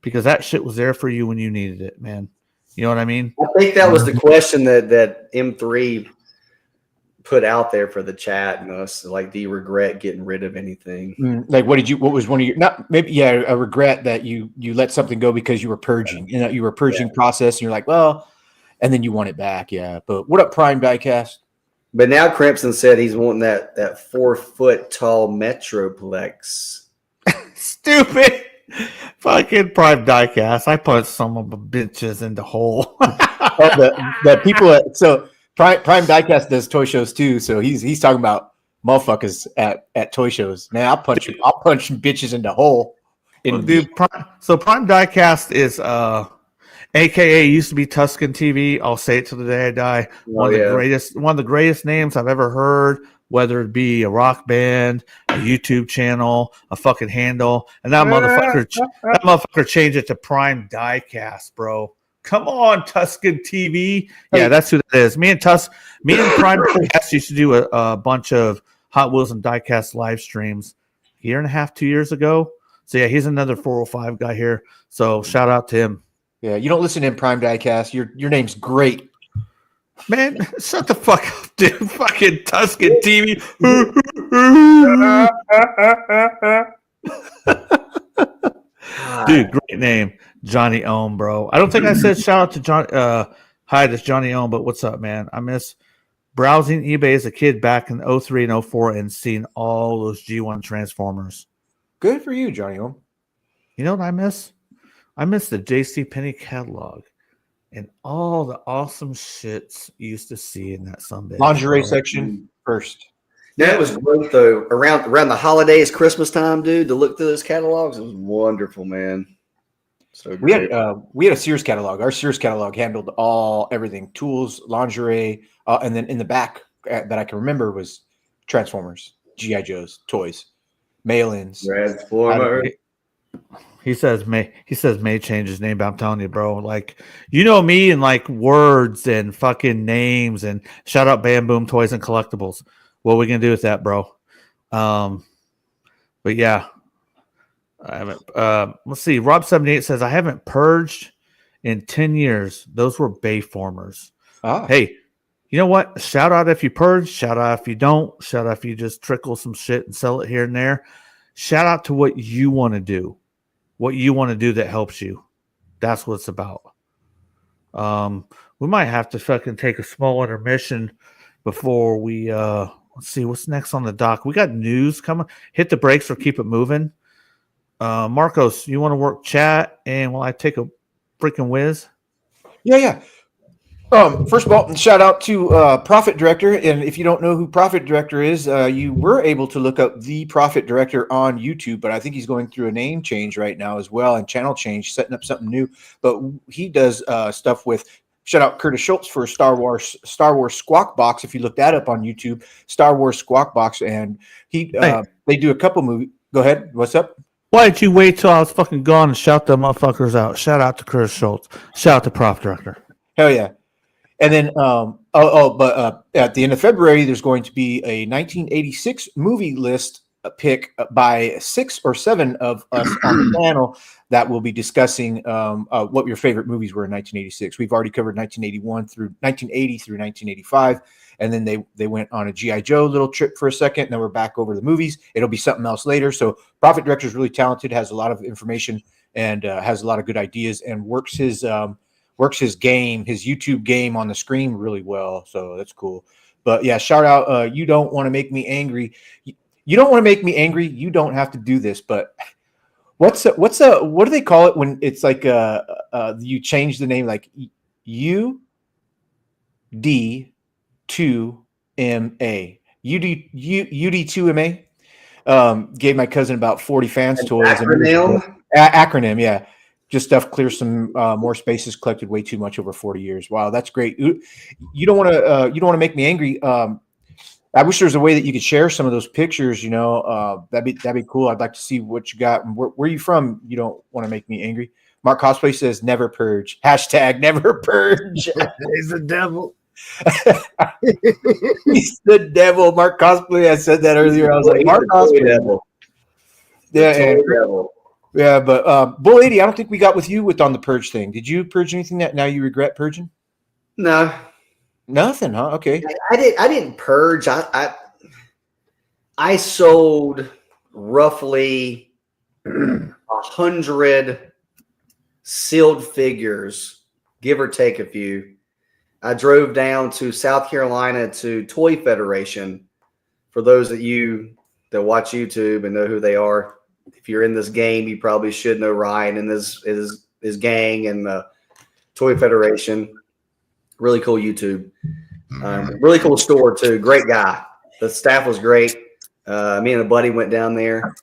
because that shit was there for you when you needed it, man. You know what I mean? I think that was the question that M3 put out there for the chat and us. Like, do you regret getting rid of anything? Like, what was one of your, not maybe, a regret that you let something go because you were purging, you were purging process, and you're like, well, and then you want it back. Yeah. But what up, Prime Diecast? But now Crimson said he's wanting that 4 foot tall Metroplex. Stupid. Fucking Prime Diecast. I put some of the bitches in the hole. The people so Prime Diecast does toy shows too, so he's talking about motherfuckers at toy shows. Man, I'll punch bitches in the hole. Well, dude, Prime Diecast is AKA used to be Tuscan TV. I'll say it till the day I die. One of the greatest names I've ever heard, whether it be a rock band, a YouTube channel, a fucking handle, and that motherfucker changed it to Prime Diecast, bro. Come on, Tuscan TV. Yeah, that's who that is. Me and Prime Diecast used to do a bunch of Hot Wheels and Diecast live streams a year and a half, 2 years ago. So yeah, he's another 405 guy here. So shout out to him. Yeah, you don't listen to him, Prime Diecast. Your name's great. Man, shut the fuck up, dude. Fucking Tuscan TV. Dude, great name. Johnny Ohm, bro. I don't think I said shout out to John. Hi, this is Johnny Ohm, but what's up, man? I miss browsing eBay as a kid back in 03 and 04 and seeing all those G1 Transformers. Good for you, Johnny Ohm. You know what I miss? I miss the JCPenney catalog and all the awesome shits you used to see in that Sunday. Lingerie section first. Yeah, it was great though. Around the holidays, Christmas time, dude, to look through those catalogs, it was wonderful, man. So great. We had a Sears catalog. Our Sears catalog handled everything: tools, lingerie, and then in the back that I can remember was Transformers, GI Joes, toys, mail-ins. Transformer. He says may change his name, but I'm telling you, bro, like, you know me and like words and fucking names, and shout out Bam Boom Toys and Collectibles. What are we gonna do with that, bro? But yeah, I haven't. Let's see. Rob78 says I haven't purged in 10 years. Those were Bayformers. Hey, you know what? Shout out if you purge. Shout out if you don't. Shout out if you just trickle some shit and sell it here and there. Shout out to what you want to do. What you want to do that helps you. That's what it's about. We might have to fucking take a small intermission before we let's see what's next on the dock. We got news coming. Hit the brakes or keep it moving. Marcos, you want to work chat and while I take a freaking whiz? Yeah. First of all, shout out to Profit Director. And if you don't know who Profit Director is, you were able to look up the Profit Director on YouTube, but I think he's going through a name change right now as well and channel change, setting up something new. But he does stuff with, shout out Curtis Schultz for Star Wars Squawk Box. If you look that up on YouTube, Star Wars Squawk Box, and they do a couple movies. Go ahead. What's up? Why did you wait till I was fucking gone and shout them motherfuckers out? Shout out to Curtis Schultz. Shout out to Prof Director. Hell yeah. And then, but at the end of February, there's going to be a 1986 movie list pick by 6 or 7 of us on the panel that will be discussing what your favorite movies were in 1986. We've already covered 1981 through 1980 through 1985. And then they went on a G.I. Joe little trip for a second. And then we're back over the movies. It'll be something else later. So Profit Director is really talented, has a lot of information, and has a lot of good ideas, and works his game, his YouTube game on the screen really well. So that's cool. But yeah, shout out. You don't want to make me angry. You don't want to make me angry. You don't have to do this. But what do they call it when it's like you change the name, like UD2MA, UD2MA. Gave my cousin about 40 fans toys. Acronym, yeah. Just stuff clears some more spaces, collected way too much over 40 years. Wow, that's great. You don't want to make me angry. I wish there was a way that you could share some of those pictures. You know, that'd be cool. I'd like to see what you got. And where are you from? You don't want to make me angry. Mark Cosplay says never purge. #, never purge. He's the devil. He's the devil. Mark Cosplay. I said that earlier. I was like, Mark Cosplay. Devil. Yeah. Yeah, but Bull 80, I don't think we got with you on the purge thing. Did you purge anything that now you regret purging? No, nothing, huh? Okay, I didn't purge. I sold roughly 100 sealed figures, give or take a few. I drove down to South Carolina to Toy Federation. For those of you that watch YouTube and know who they are, if you're in this game, you probably should know Ryan and his gang and the Toy Federation. Really cool YouTube. Really cool store too. Great guy. The staff was great. Me and a buddy went down there.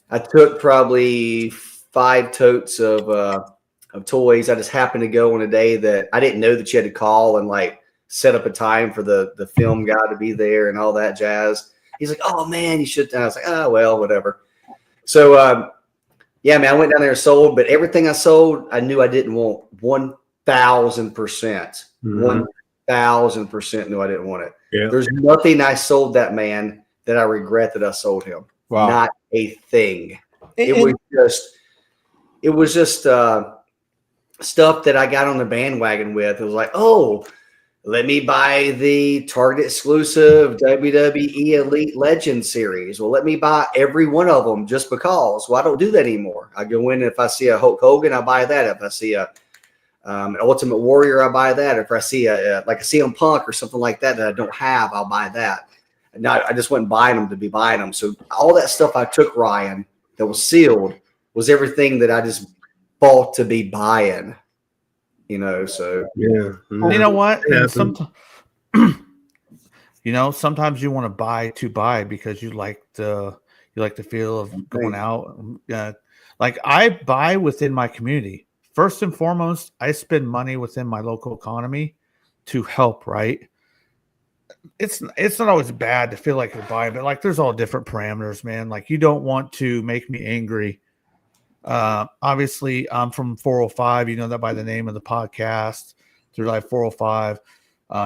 I took probably 5 totes of toys. I just happened to go on a day that I didn't know that you had to call and like set up a time for the film guy to be there and all that jazz. He's like, "Oh man, you should." And I was like, "Oh well, whatever." So yeah, man, I went down there and sold, but everything I sold, I knew I didn't want 1,000%. 1,000% knew I didn't want it. Yeah. There's nothing I sold that man that I regret that I sold him. Wow. Not a thing. And- It was just stuff that I got on the bandwagon with. It was like, oh, let me buy the Target exclusive WWE Elite Legend series. Well, let me buy every one of them just because. Well, I don't do that anymore. I go in, if I see a Hulk Hogan, I buy that. If I see an Ultimate Warrior, I buy that. If I see like a CM Punk or something like that I don't have, I'll buy that. And I just went buying them to be buying them. So all that stuff I took, Ryan, that was sealed was everything that I just bought to be buying. So Yeah. You know what? Yeah. Sometimes, sometimes you want to buy because you like the feel of going out. Like I buy within my community. First and foremost, I spend money within my local economy to help. Right? It's not always bad to feel like you're buying, but like there's all different parameters, man. Like you don't want to make me angry. Obviously, I'm from 405. You know that by the name of the podcast, Through Life 405.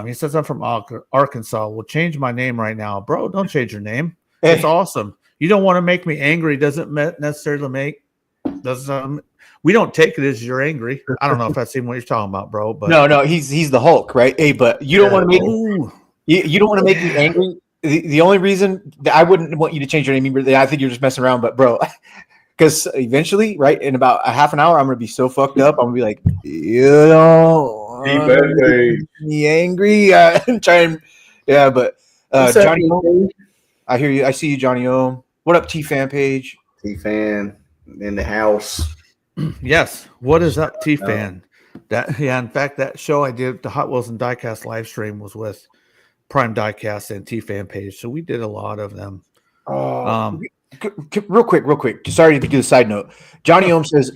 He says I'm from Arkansas. Well, change my name right now, bro. Don't change your name. It's awesome. You don't want to make me angry. Doesn't necessarily we don't take it as you're angry. I don't know if that's even what you're talking about, bro. But no, he's the Hulk, right? Hey, but you don't want to make you don't want to make me angry. The only reason that I wouldn't want you to change your name, I think you're just messing around. But bro, because eventually, right, in about a half an hour, I'm gonna be so fucked up. I'm gonna be like, me angry. But Johnny Ohm, I hear you. I see you, Johnny Ohm. What up, T-Fan page? T-Fan in the house. yes. What is up, T-Fan? In fact, that show I did, the Hot Wheels and Diecast live stream, was with Prime Diecast and T-Fan page. So we did a lot of them. Real quick. Sorry to do the side note. Johnny Ohm says,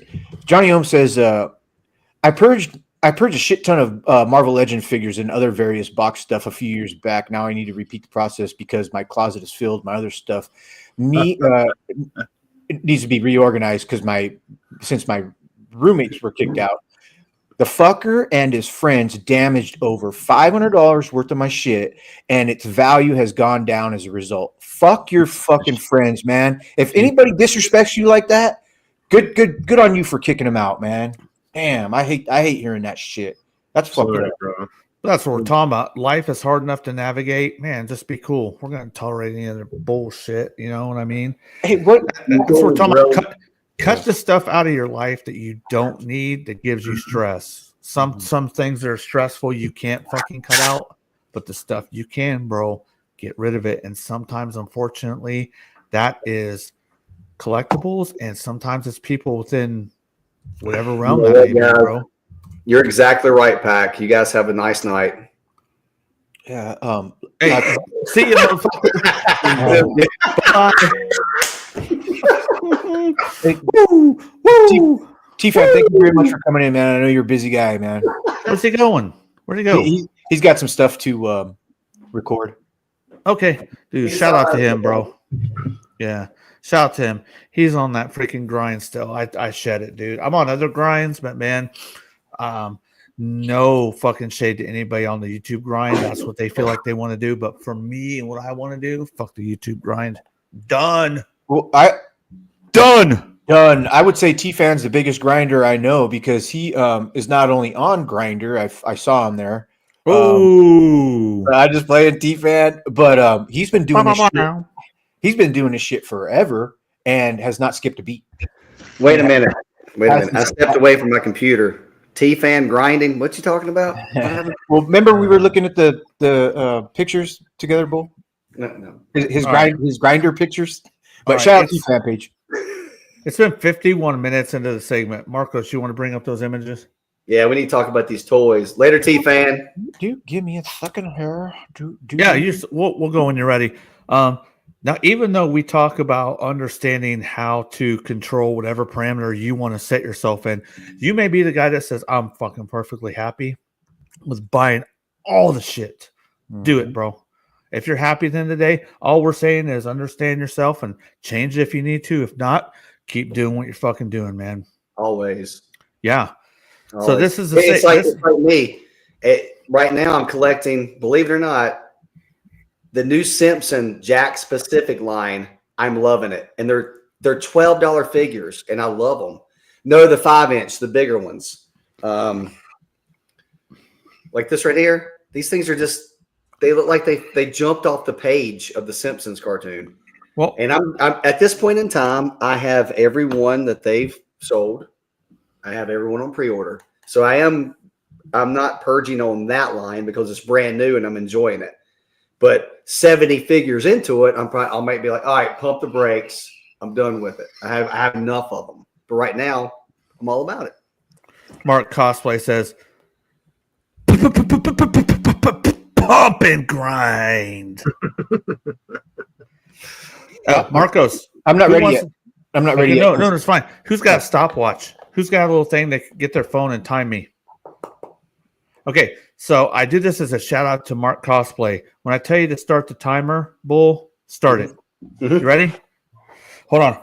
I purged a shit ton of Marvel Legend figures and other various box stuff a few years back. Now I need to repeat the process because my closet is filled. My other stuff it needs to be reorganized since my roommates were kicked out. The fucker and his friends damaged over $500 worth of my shit, and its value has gone down as a result. Fuck your fucking friends, man. If anybody disrespects you like that, good on you for kicking them out, man. Damn, I hate hearing that shit. That's fucking Sorry, bro. That's what we're talking about. Life is hard enough to navigate. Man, just be cool. We're going to tolerate any other bullshit. You know what I mean? Hey, what? That's what we're talking about. Cut the stuff out of your life that you don't need that gives you stress. Some things that are stressful you can't fucking cut out, but the stuff you can, bro, get rid of it. And sometimes, unfortunately, that is collectibles, and sometimes it's people within whatever realm that may be, bro. You're exactly right, Pac. You guys have a nice night. Yeah. Hey, see you, motherfucker. Bye. T-Fan, thank you very much for coming in, man. I know you're a busy guy, man. Where's he going? Where'd he go? He's got some stuff to record. Okay, dude. Shout out to him, bro. Yeah, shout out to him. He's on that freaking grind still. I shed it, dude. I'm on other grinds, but man, no fucking shade to anybody on the YouTube grind. That's what they feel like they want to do. But for me and what I want to do, fuck the YouTube grind. Done. Well, Done. I would say T-Fan's the biggest grinder I know because he is not only on Grinder. I saw him there. I just playing T-Fan, but he's been doing this shit. He's been doing this shit forever and has not skipped a beat. Wait a minute. I stepped away from my computer. T-Fan grinding. What you talking about? Well, remember we were looking at the pictures together, Bull? No. His grinder pictures. But All shout right, out to T-Fan page. It's been 51 minutes into the segment. Marcos, you want to bring up those images? Yeah, we need to talk about these toys. Later, T-Fan. Dude, give me a second here. Yeah, we'll go when you're ready. Now, even though we talk about understanding how to control whatever parameter you want to set yourself in, you may be the guy that says, I'm fucking perfectly happy with buying all the shit. Do it, bro. If you're happy at the end of the day, all we're saying is understand yourself and change it if you need to. If not, keep doing what you're fucking doing, man. Always. Yeah. Always. So this is the it's like me. Right now, I'm collecting, believe it or not, the new Simpson Jack Specific line. I'm loving it, and they're $12 figures, and I love them. No, the 5-inch, the bigger ones, like this right here. These things are they look like they jumped off the page of the Simpsons cartoon. Well, and I'm at this point in time, I have every one that they've sold. I have everyone on pre-order, so I'm not purging on that line because it's brand new and I'm enjoying it. But 70 figures into it, I might be like, all right, pump the brakes. I'm done with it. I have enough of them. But right now, I'm all about it. Mark Cosplay says, pump and grind. Marcos, I'm not ready yet. I'm not ready yet. No, it's fine. Who's got a stopwatch? Who's got a little thing that can get their phone and time me? Okay, so I do this as a shout out to Mark Cosplay. When I tell you to start the timer, Bull, start it. You ready? Hold on.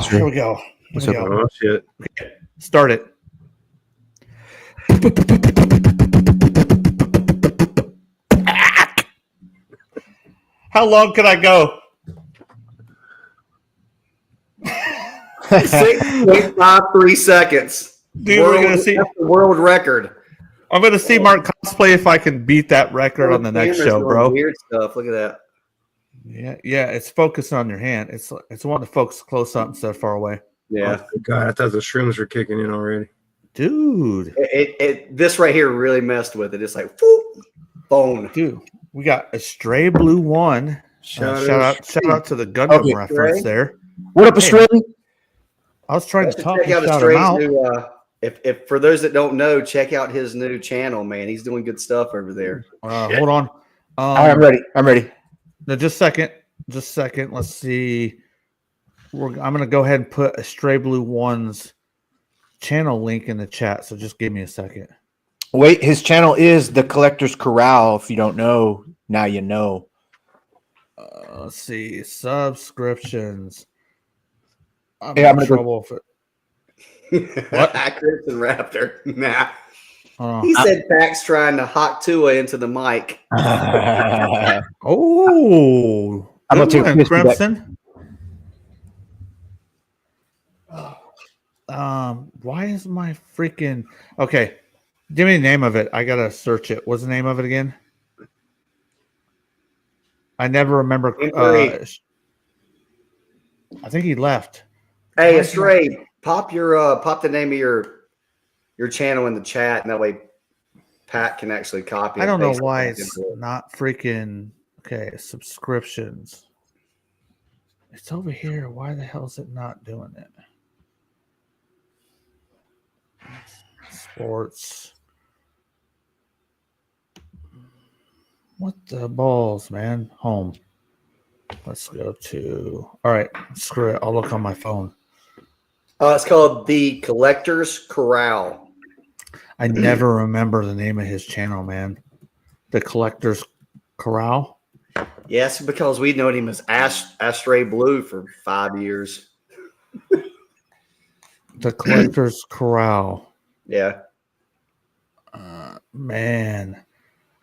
Here we go. Oh, shit. Okay, start it. How long can I go? 6.53 seconds. Dude, we're gonna see. That's the world record. I'm gonna see Mark Cosplay if I can beat that record on the next show, bro. Weird stuff. Look at that. Yeah. It's focusing on your hand. It's one to focus close up instead of far away. Yeah. Oh, God, I thought the shrooms were kicking in already. Dude. This right here really messed with it. It's like whoop, bone. Dude, we got a Stray Blue 1. Shout out to the Gundam reference there. What up, Astray? I was trying to talk check out shout him out. new. If for those that don't know, check out his new channel, man. He's doing good stuff over there. Hold on. I'm ready. No, just a second. Let's see. I'm going to go ahead and put a Stray Blue 1's channel link in the chat. So just give me a second. Wait, his channel is The Collector's Corral. If you don't know, now you know. Let's see. Subscriptions. I'm Yeah, in trouble with it. What? Chris and Raptor. Nah. Hold on. He said Pax trying to hawk Tua into the mic. Oh, I'm gonna good take one, this back. Crimson. Why is my freaking okay? Give me the name of it. I gotta search it. What's the name of it again? I never remember. I think he left. Hey, Astray, pop the name of your channel in the chat, and that way Pat can actually copy. I don't know paste why it it's into it. not freaking okay. Subscriptions. It's over here. Why the hell is it not doing it? Sports. What the balls, man? Home. Let's go to. All right, screw it. I'll look on my phone. It's called The Collector's Corral. I never remember the name of his channel, man. The Collector's Corral. Yes, because we've known him as Astray Blue for 5 years. The Collector's Corral. Yeah. Man,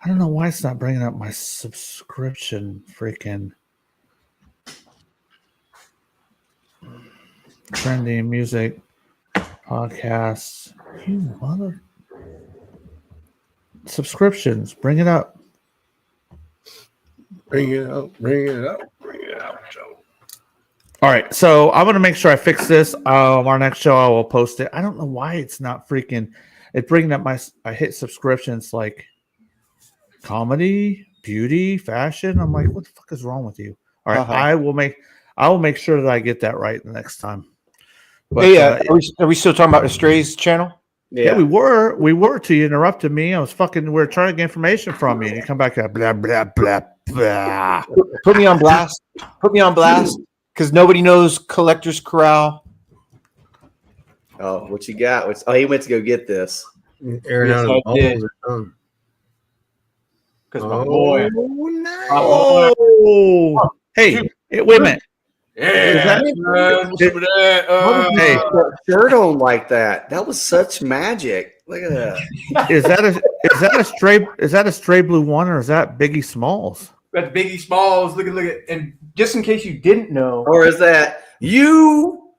I don't know why it's not bringing up my subscription freaking trending music podcasts. You mother subscriptions. Bring it up. Bring it up, Joe. All right, so I'm gonna make sure I fix this. Our next show, I will post it. I don't know why it's not freaking. It's bringing up I hit subscriptions like comedy, beauty, fashion. I'm like, what the fuck is wrong with you? All right, I will make sure that I get that right the next time. But, Hey, are we still talking about Astray's channel? Yeah, we were till you interrupted me. We were trying to get information from you. And you come back to blah blah blah blah. Put me on blast. Put me on blast because nobody knows Collector's Corral. Oh, what you got? He went to go get this. Airing Yes, out I of the did. balls or something. Because my boy. nice. Oh, hey, wait a minute. Yeah, man, what's up with that? Hey. Shirt on like that. That was such magic. Look at that. Is that a stray blue one or is that Biggie Smalls? That's Biggie Smalls. Look at. And just in case you didn't know, Or is that you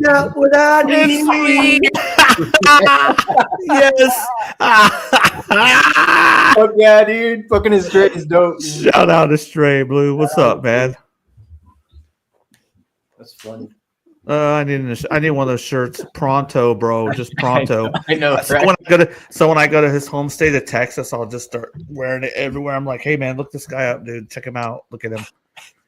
got what I need? Yes. fuck yeah, dude, fucking his straight is dope. Dude. Shout out to Stray Blue. What's up, man? That's funny. I need one of those shirts pronto, bro. Just pronto. I know. So Right? when I go to his home state of Texas, I'll just start wearing it everywhere. I'm like, hey man, look this guy up, dude. Check him out. Look at him.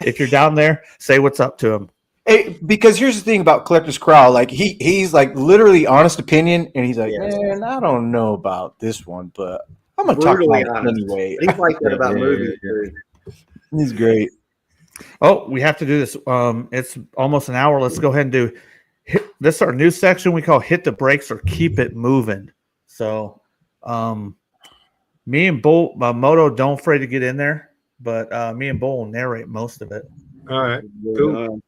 If you're down there, say what's up to him. Hey, because here's the thing about Collector's Corral, like he's like literally honest opinion, and he's like, Yes. man, I don't know about this one, but I'm gonna talk Brutally about it honest. anyway. He's like that about Yeah, movies. yeah. Dude. He's great. Oh, we have to do this. It's almost an hour. Let's go ahead and do this. Is our new section we call "Hit the Brakes" or "Keep It Moving." So, me and Bull, Moto, don't afraid to get in there, but me and Bull will narrate most of it. All right. Cool.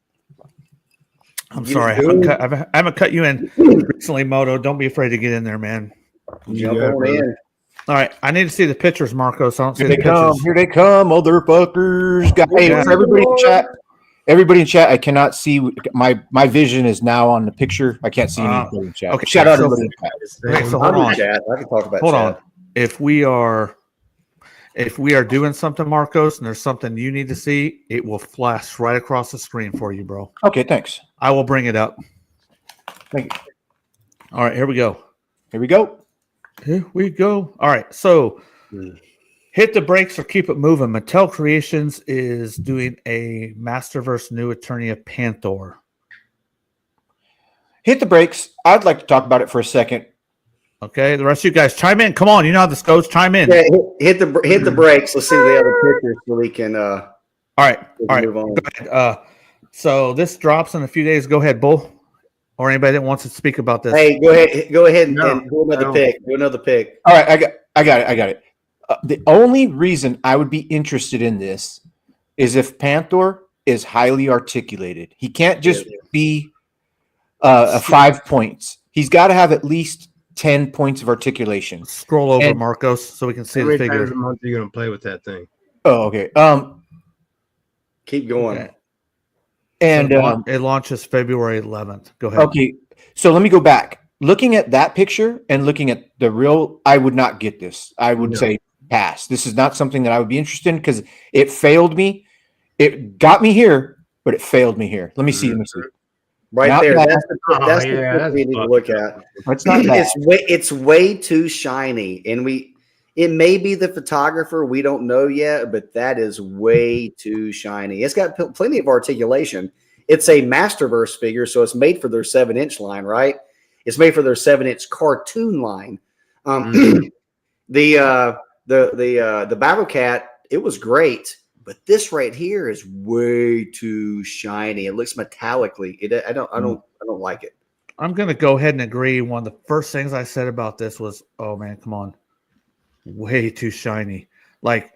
I'm You sorry, do. I haven't cut you in recently, Moto. Don't be afraid to get in there, man. Jump Yeah, on brother. in. All right, I need to see the pictures, Marcos. I don't see Here the they come. pictures. Here they come, motherfuckers. Hey, Yeah. for everybody in chat. Everybody in chat, I cannot see my vision is now on the picture. I can't see anybody in chat. okay, Shout out so- everybody in chat. Okay, so I'm hold on. in chat. I can talk about Hold chat. on. If we are doing something, Marcos, and there's something you need to see, it will flash right across the screen for you, bro. Okay, thanks. I will bring it up. Thank you. All right, here we go. Here we go. Here we go. All right, so hit the brakes or keep it moving. Mattel Creations is doing a Masterverse New Eternia Panther. Hit the brakes. I'd like to talk about it for a second. Okay, the rest of you guys chime in. Come on, you know how this goes. Chime in. Yeah, hit the brakes. Let's see the other pictures so we can All right, all right. move on. Go ahead. So this drops in a few days. Go ahead, Bull, or anybody that wants to speak about this. Hey, go ahead and do another No. pick. Do another pick. All right, I got it. The only reason I would be interested in this is if Panther is highly articulated. He can't just be a 5 points. He's got to have at least 10 points of articulation. Scroll over, And- Marcos, so we can see How the many times figure. a month are you going to play with that thing? Oh, okay. Keep going. Okay. And So it launches February 11th. Go ahead. okay, so let me go back. Looking at that picture and looking at the real, I would not get this. I would No. say pass. This is not something that I would be interested in because it failed me. It got me here, but it failed me here. Let me see. Let me see. Right Not there. bad. That's the Oh, that's yeah, the that's pick we need to fucking look at. It's not bad. It's way too shiny, and it may be the photographer. We don't know yet, but that is way too shiny. It's got plenty of articulation. It's a Masterverse figure, so it's made for their 7-inch line, right? It's made for their 7-inch cartoon line. The Battle Cat, it was great, but this right here is way too shiny. It looks metallically. I don't like it. I'm going to go ahead and agree. One of the first things I said about this was, oh man, come on. Way too shiny. Like,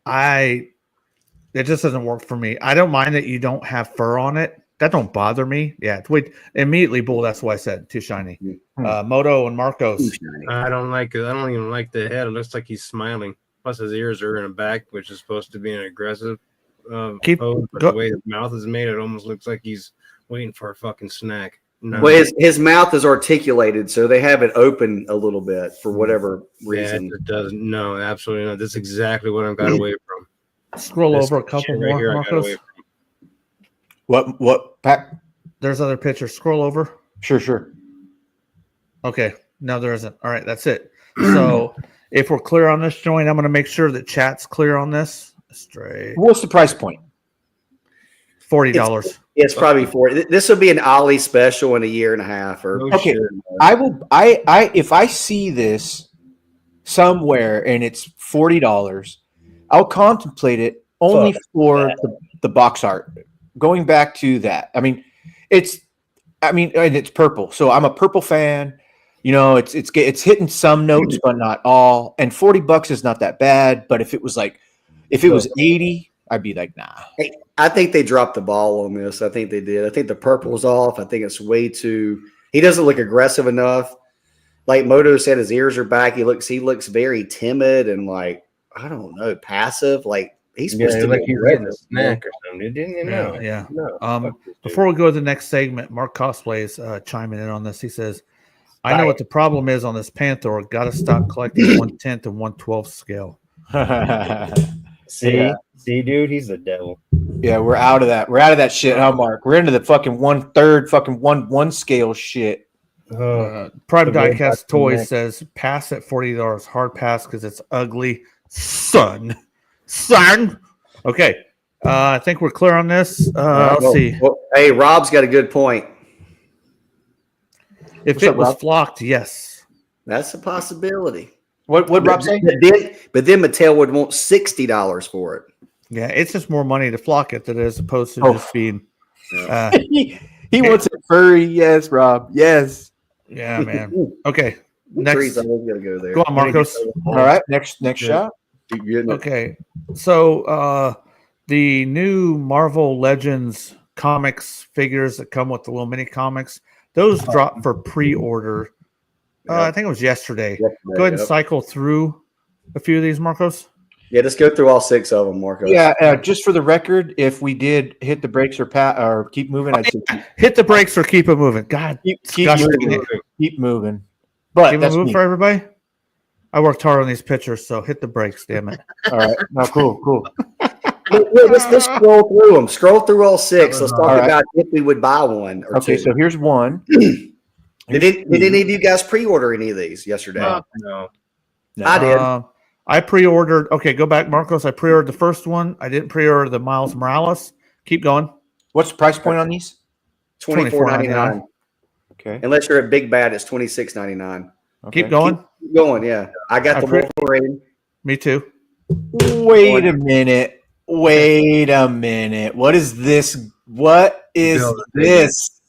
it just doesn't work for me. I don't mind that you don't have fur on it. That don't bother me. Yeah, it's way immediately, Bull. That's why I said too shiny. Moto and Marcos. Too shiny. I don't like it. I don't even like the head. It looks like he's smiling. Plus, his ears are in the back, which is supposed to be an aggressive pose. But the way his mouth is made, it almost looks like he's waiting for a fucking snack. No. Well, his mouth is articulated, so they have it open a little bit for whatever Yeah, reason. it doesn't. No, absolutely not. That's exactly what I got away from. Scroll This over a shit couple right more, here I got Marcos. away from. What, Pat? There's other pictures. Scroll over. Sure. Okay. No, there isn't. All right, that's it. So if we're clear on this joint, I'm going to make sure that chat's clear on this. Straight What's the price point? $40. It's probably 4. This will be an Ollie special in a year and a half. Or No Okay. shit. I will. I if I see this somewhere and it's $40, I'll contemplate it only for the box art. Going back to that, I mean, and it's purple, so I'm a purple fan. You know, it's hitting some notes, but not all. And $40 is not that bad. But if it was 80, I'd be like, nah. Hey, I think they dropped the ball on this. I think they did. I think the purple's off. I think it's way too. He doesn't look aggressive enough. Like Moto said, his ears are back. He looks very timid and like, I don't know, passive. Like he's supposed to like be he's getting a snack or something. Didn't you know? Yeah. No. Before we go to the next segment, Mark Cosplay is chiming in on this. He says, I know what the problem is on this Panther. Got to stop collecting 1/10 and 1/12 scale. See, dude, he's the devil. Yeah, we're out of that. We're out of that shit, huh, Mark? We're into the fucking 1/3, fucking one scale shit. Private The Diecast robot Toys neck. says pass at $40. Hard pass because it's ugly. Son. Okay. I think we're clear on this. Let's see. Well, hey, Rob's got a good point. If What's it up, was Rob? flocked, yes. That's a possibility. What Rob say? But then Mattel would want $60 for it. Yeah, it's just more money to flock it than as opposed to Oh. just being. He wants it furry. Yes, Rob. Yes. Yeah, man. Okay. Trees Next. always gotta go there. Go on, Marcos. All right. Next shot. Keep getting it. Okay. So the new Marvel Legends comics figures that come with the little mini comics, those dropped for pre-order. I think it was yesterday. Go ahead and cycle through a few of these, Marcos. Yeah, just go through all 6 of them, Marcos. Yeah. Just for the record, if we did hit the brakes or keep moving, I'd say Hit the brakes or keep it moving. God, keep disgusting. moving. Keep moving. But Keep it that's moving me. for everybody. I worked hard on these pictures, so hit the brakes, damn it. All right. No, cool. Let's scroll through them. Scroll through all 6. Let's talk All right. about if we would buy one or Okay, two. so here's one. Did any of you guys pre-order any of these yesterday? No. I did. I pre-ordered. Okay, go back, Marcos. I pre-ordered the first one. I didn't pre-order the Miles Morales. Keep going. What's the price point on these? $24.99. Okay. Unless you're at Big Bad, it's $26.99. Okay. Keep going. Keep going, yeah. I got I the pre- Wolverine. Me too. Wait a minute. What is this? What is Build it, this?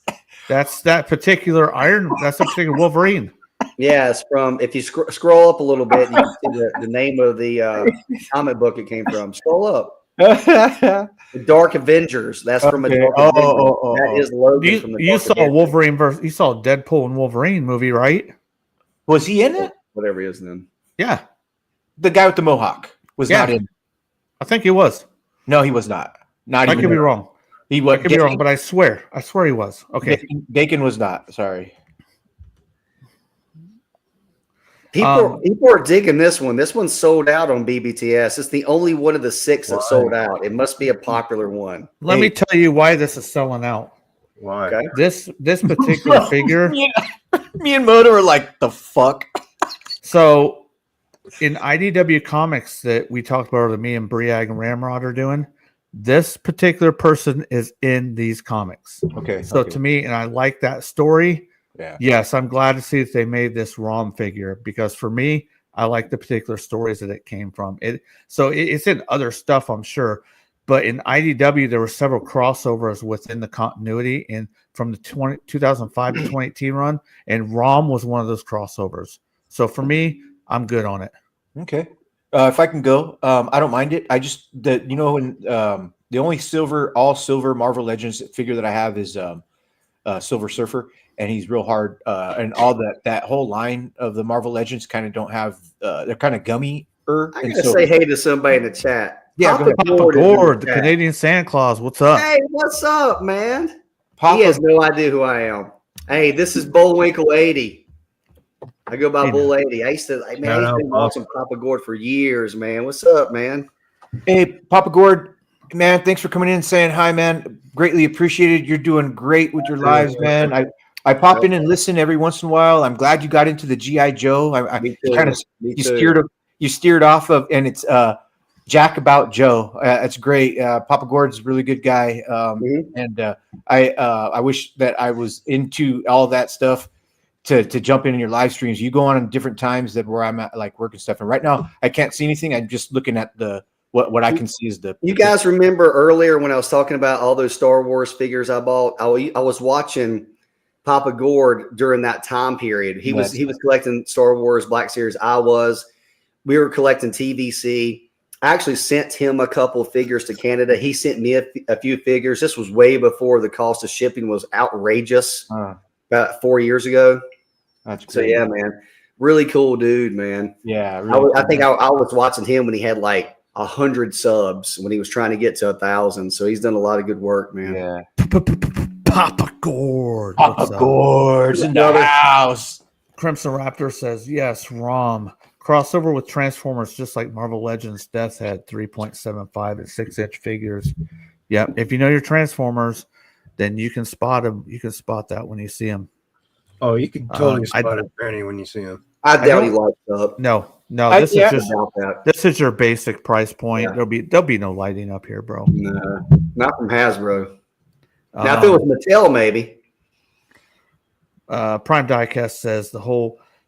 That's that particular Iron. That's a particular Wolverine. Yeah, it's from. If you scroll up a little bit, you can see the name of the comic book it came from. Scroll up. The Dark Avengers. That's from a Okay. Dark Oh, Avengers. oh, oh, That oh. is Logan from the You Dark saw Avengers. Wolverine versus. You saw Deadpool and Wolverine movie, right? Was he in it? Whatever he is then. Yeah, The guy with the mohawk was Yeah. not in. I think he was. No, he was not. Not I even. could be wrong. He I was. could be wrong, but I swear he was. Okay. Bacon was not. Sorry. People are digging this one. This one's sold out on BBTS. It's the only one of the 6 that sold out. It must be a popular one. Let me tell you why this is selling out. Why? Okay. This particular figure. Me and Moto are like, the fuck? So, in IDW Comics that we talked about, that me and Briag and Ramrod are doing, this particular person is in these comics. Okay. So to me, and I like that story. Yeah. Yes, I'm glad to see that they made this ROM figure because for me, I like the particular stories that it came from. It's in other stuff, I'm sure, but in IDW there were several crossovers within the continuity in from the 2005 to 2018 run, and ROM was one of those crossovers. So for me, I'm good on it. Okay. If I can go, I don't mind it. I just the only all silver Marvel Legends figure that I have is Silver Surfer, and he's real hard. And all that whole line of the Marvel Legends kind of don't have. They're kind of gummy. I gotta say hey to somebody in the chat. Yeah, go ahead. Papa Gord is in Gord, the chat. Canadian Santa Claus. What's up? Hey, what's up, man? Papa, He has no idea who I am. Hey, this is Bullwinkle 80. I go by Hey, Bull 80. I used to, I Shout out, been watching Papa Gord for years, man. What's up, man? hey, Papa Gord, man, thanks for coming in and saying hi, man. Greatly appreciated. You're doing great with your lives, man. I pop in and listen every once in a while. I'm glad you got into the GI Joe. Me too. Kind of Me you too. steered off of, and it's Jack About Joe. It's great. Papa Gord's a really good guy, and I wish that I was into all that stuff to jump in your live streams. You go on different times that where I'm at, like working stuff, and right now I can't see anything. I'm just looking at what I can see is the. You guys remember earlier when I was talking about all those Star Wars figures I bought? I was watching Papa Gord during that time period. He was collecting Star Wars Black Series. We were collecting TVC. I actually sent him a couple of figures to Canada. He sent me a few figures. This was way before the cost of shipping was outrageous. About 4 years ago. That's great. So yeah, man, really cool dude, man. Yeah, really I think I was watching him when he had like 100 subs when he was trying to get to 1,000. So he's done a lot of good work, man. Yeah. Papa Gord. Papa Gord's in the house. Crimson Raptor says, yes, ROM. Crossover with Transformers, just like Marvel Legends. Death had 3.75 and 6-inch figures. Yep. If you know your Transformers, then you can spot them. You can spot that when you see them. Oh, you can totally spot a Bernie when you see him. I doubt he lights up. No. This is just Doubt that. this is your basic price point. Yeah. There'll be no lighting up here, bro. No, not from Hasbro. Now, if it was Mattel, maybe. Prime Diecast says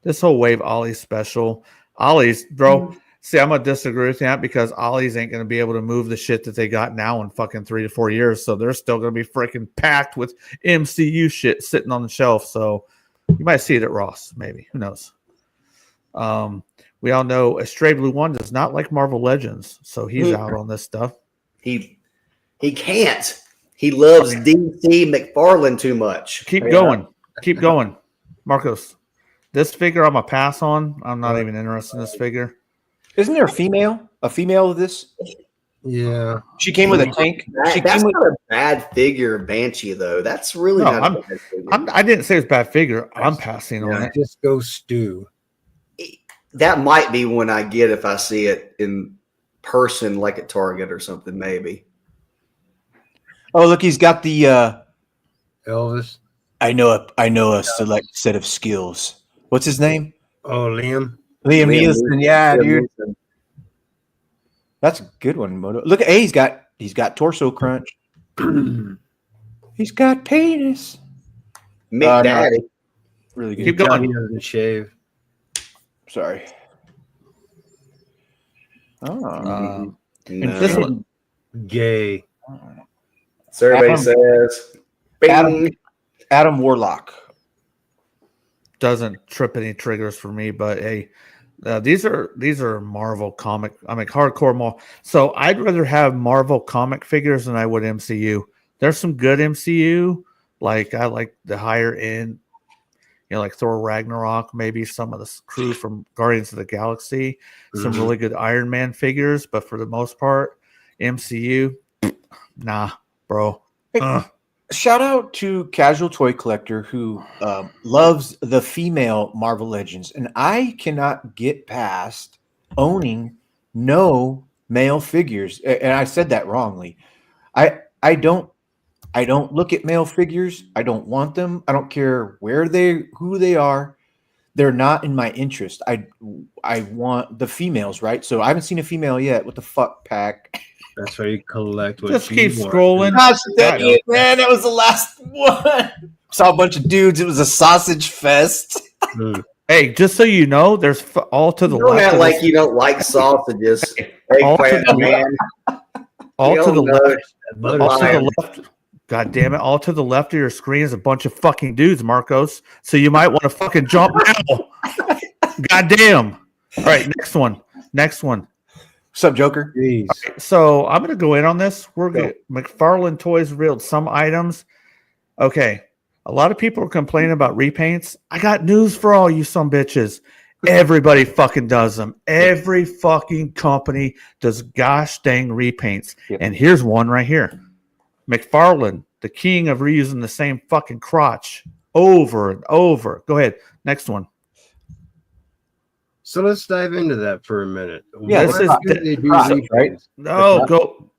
this whole wave Ollie special. Ollie's, bro. See, I'm gonna disagree with that because Ollie's ain't gonna be able to move the shit that they got now in fucking 3 to 4 years. So they're still gonna be freaking packed with MCU shit sitting on the shelf. So you might see it at Ross, maybe. Who knows? We all know a Stray Blue One does not like Marvel Legends, so he's out on this stuff. He can't. He loves DC McFarlane too much. Keep going, Marcos. This figure I'm gonna pass on. I'm not even interested in this figure. Isn't there a female of this? Yeah. She came with a tank. That's not a bad figure, Banshee, though. That's really not a bad figure. I didn't say it's a bad figure. I'm passing on it. Just go stew. That might be one I get if I see it in person, like at Target or something, maybe. Oh, look, he's got the Elvis. I know a select set of skills. What's his name? Oh, Liam. Liam Neeson. Yeah, Liam dude. That's a good one, Moto. Look, hey, he's got torso crunch. He's got penis. McDaddy. No. Really good. Keep going. He doesn't shave. Sorry. Oh. No. This one, Gay. So everybody says, bing. Adam Warlock. doesn't trip any triggers for me, but hey, these are Marvel comic. I mean, hardcore Marvel. So I'd rather have Marvel comic figures than I would MCU. There's some good MCU, like I like the higher end, like Thor Ragnarok, maybe some of the crew from Guardians of the Galaxy, some really good Iron Man figures. But for the most part, MCU, nah, bro. Shout out to Casual Toy Collector who loves the female Marvel Legends, and I cannot get past owning no male figures. And I said that wrongly. I don't look at male figures. I don't want them. I don't care who they are. They're not in my interest. I want the females, right? So I haven't seen a female yet. What the fuck, Pack? That's why you collect what Just you keep want. scrolling. Gosh, dang it, man. That was the last one. Saw a bunch of dudes. It was a sausage fest. Hey, just so you know, there's all to the Don't left. act of like this- you don't like sausages. All to Eggplant the man. all You to the don't know. left. All to Lion. the left. God damn it! All to the left of your screen is a bunch of fucking dudes, Marcos. So you might want to fucking jump now. God damn! All right, next one. What's up, Joker? Jeez. So I'm gonna go in on this. We're good. McFarlane Toys revealed some items. Okay, a lot of people are complaining about repaints. I got news for all you some bitches. Everybody fucking does them. Every fucking company does gosh dang repaints. Yep. And here's one right here. McFarlane, the king of reusing the same fucking crotch over and over. Go ahead. Next one. So let's dive into that for a minute. Yeah, this Why is do they do process, repaints? right? No, go.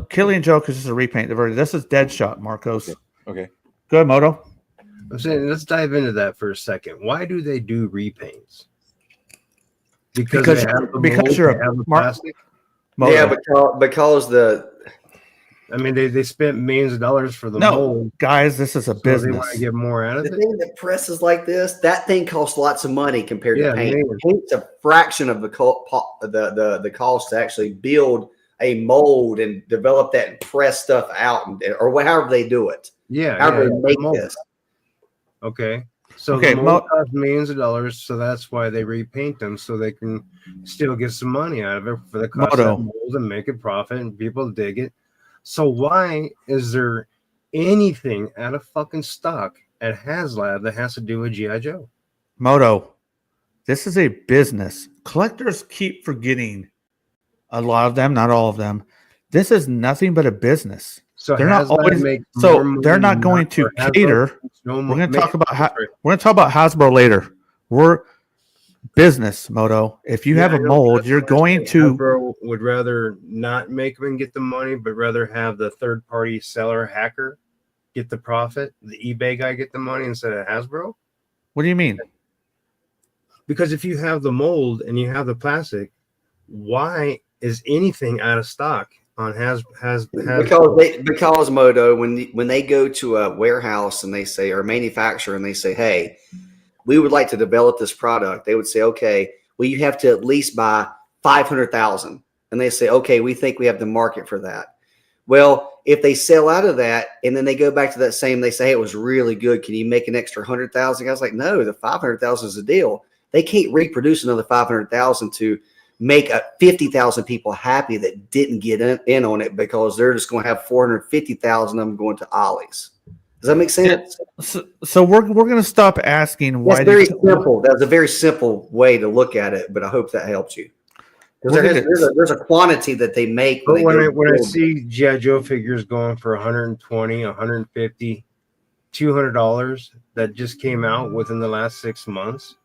Killing Joke is just a repaint. They've already. This is Deadshot, Marcos. Okay. Go ahead, Moto. I'm saying let's dive into that for a second. Why do they do repaints? Because they have the mold, you're they have the Mark- plastic. Moto. Yeah, because the I mean, they spent millions of dollars for the no, mold. guys, this is a So they want business. to get more out of the it. thing that presses like this, that thing costs lots of money compared Yeah, to paint. man. Paint's a fraction of the cost to actually build a mold and develop that and press stuff out, or however they do it. Yeah, However yeah, they make mold. this. Okay. So Okay, the mold costs millions of dollars, so that's why they repaint them so they can still get some money out of it for the cost of Moto. that mold and make a profit and people dig it. So why is there anything out of fucking stock at HasLab that has to do with G.I. Joe? Moto, this is a business. Collectors keep forgetting, a lot of them, not all of them. This is nothing but a business. So They're not HasLab always makes so more money they're not than going that to for Hasbro. cater. No We're going to make- talk about we're going to talk about Hasbro later. We're business, Moto. If you have I a know, mold, that's you're what I'm going saying. to Hasbro would rather not make them and get the money, but rather have the third party seller hacker get the profit, the eBay guy get the money instead of Hasbro. What do you mean? Because if you have the mold and you have the plastic, why is anything out of stock on Because Moto, when they go to a warehouse and they say, or a manufacturer, and they say, hey, we would like to develop this product, they would say, okay, well, you have to at least buy 500,000. And they say, okay, we think we have the market for that. Well, if they sell out of that and then they go back to that same, they say, hey, it was really good. Can you make an extra 100,000? Guys like, no, the 500,000 is a deal. They can't reproduce another 500,000 to make 50,000 people happy that didn't get in on it, because they're just going to have 450,000 of them going to Ollie's. Does that make sense? So we're going to stop asking why. That's very simple. That's a very simple way to look at it, but I hope that helps you. Because there's a quantity that they make. But when I see G.I. Joe figures going for 120, 150, $200 that just came out within the last 6 months,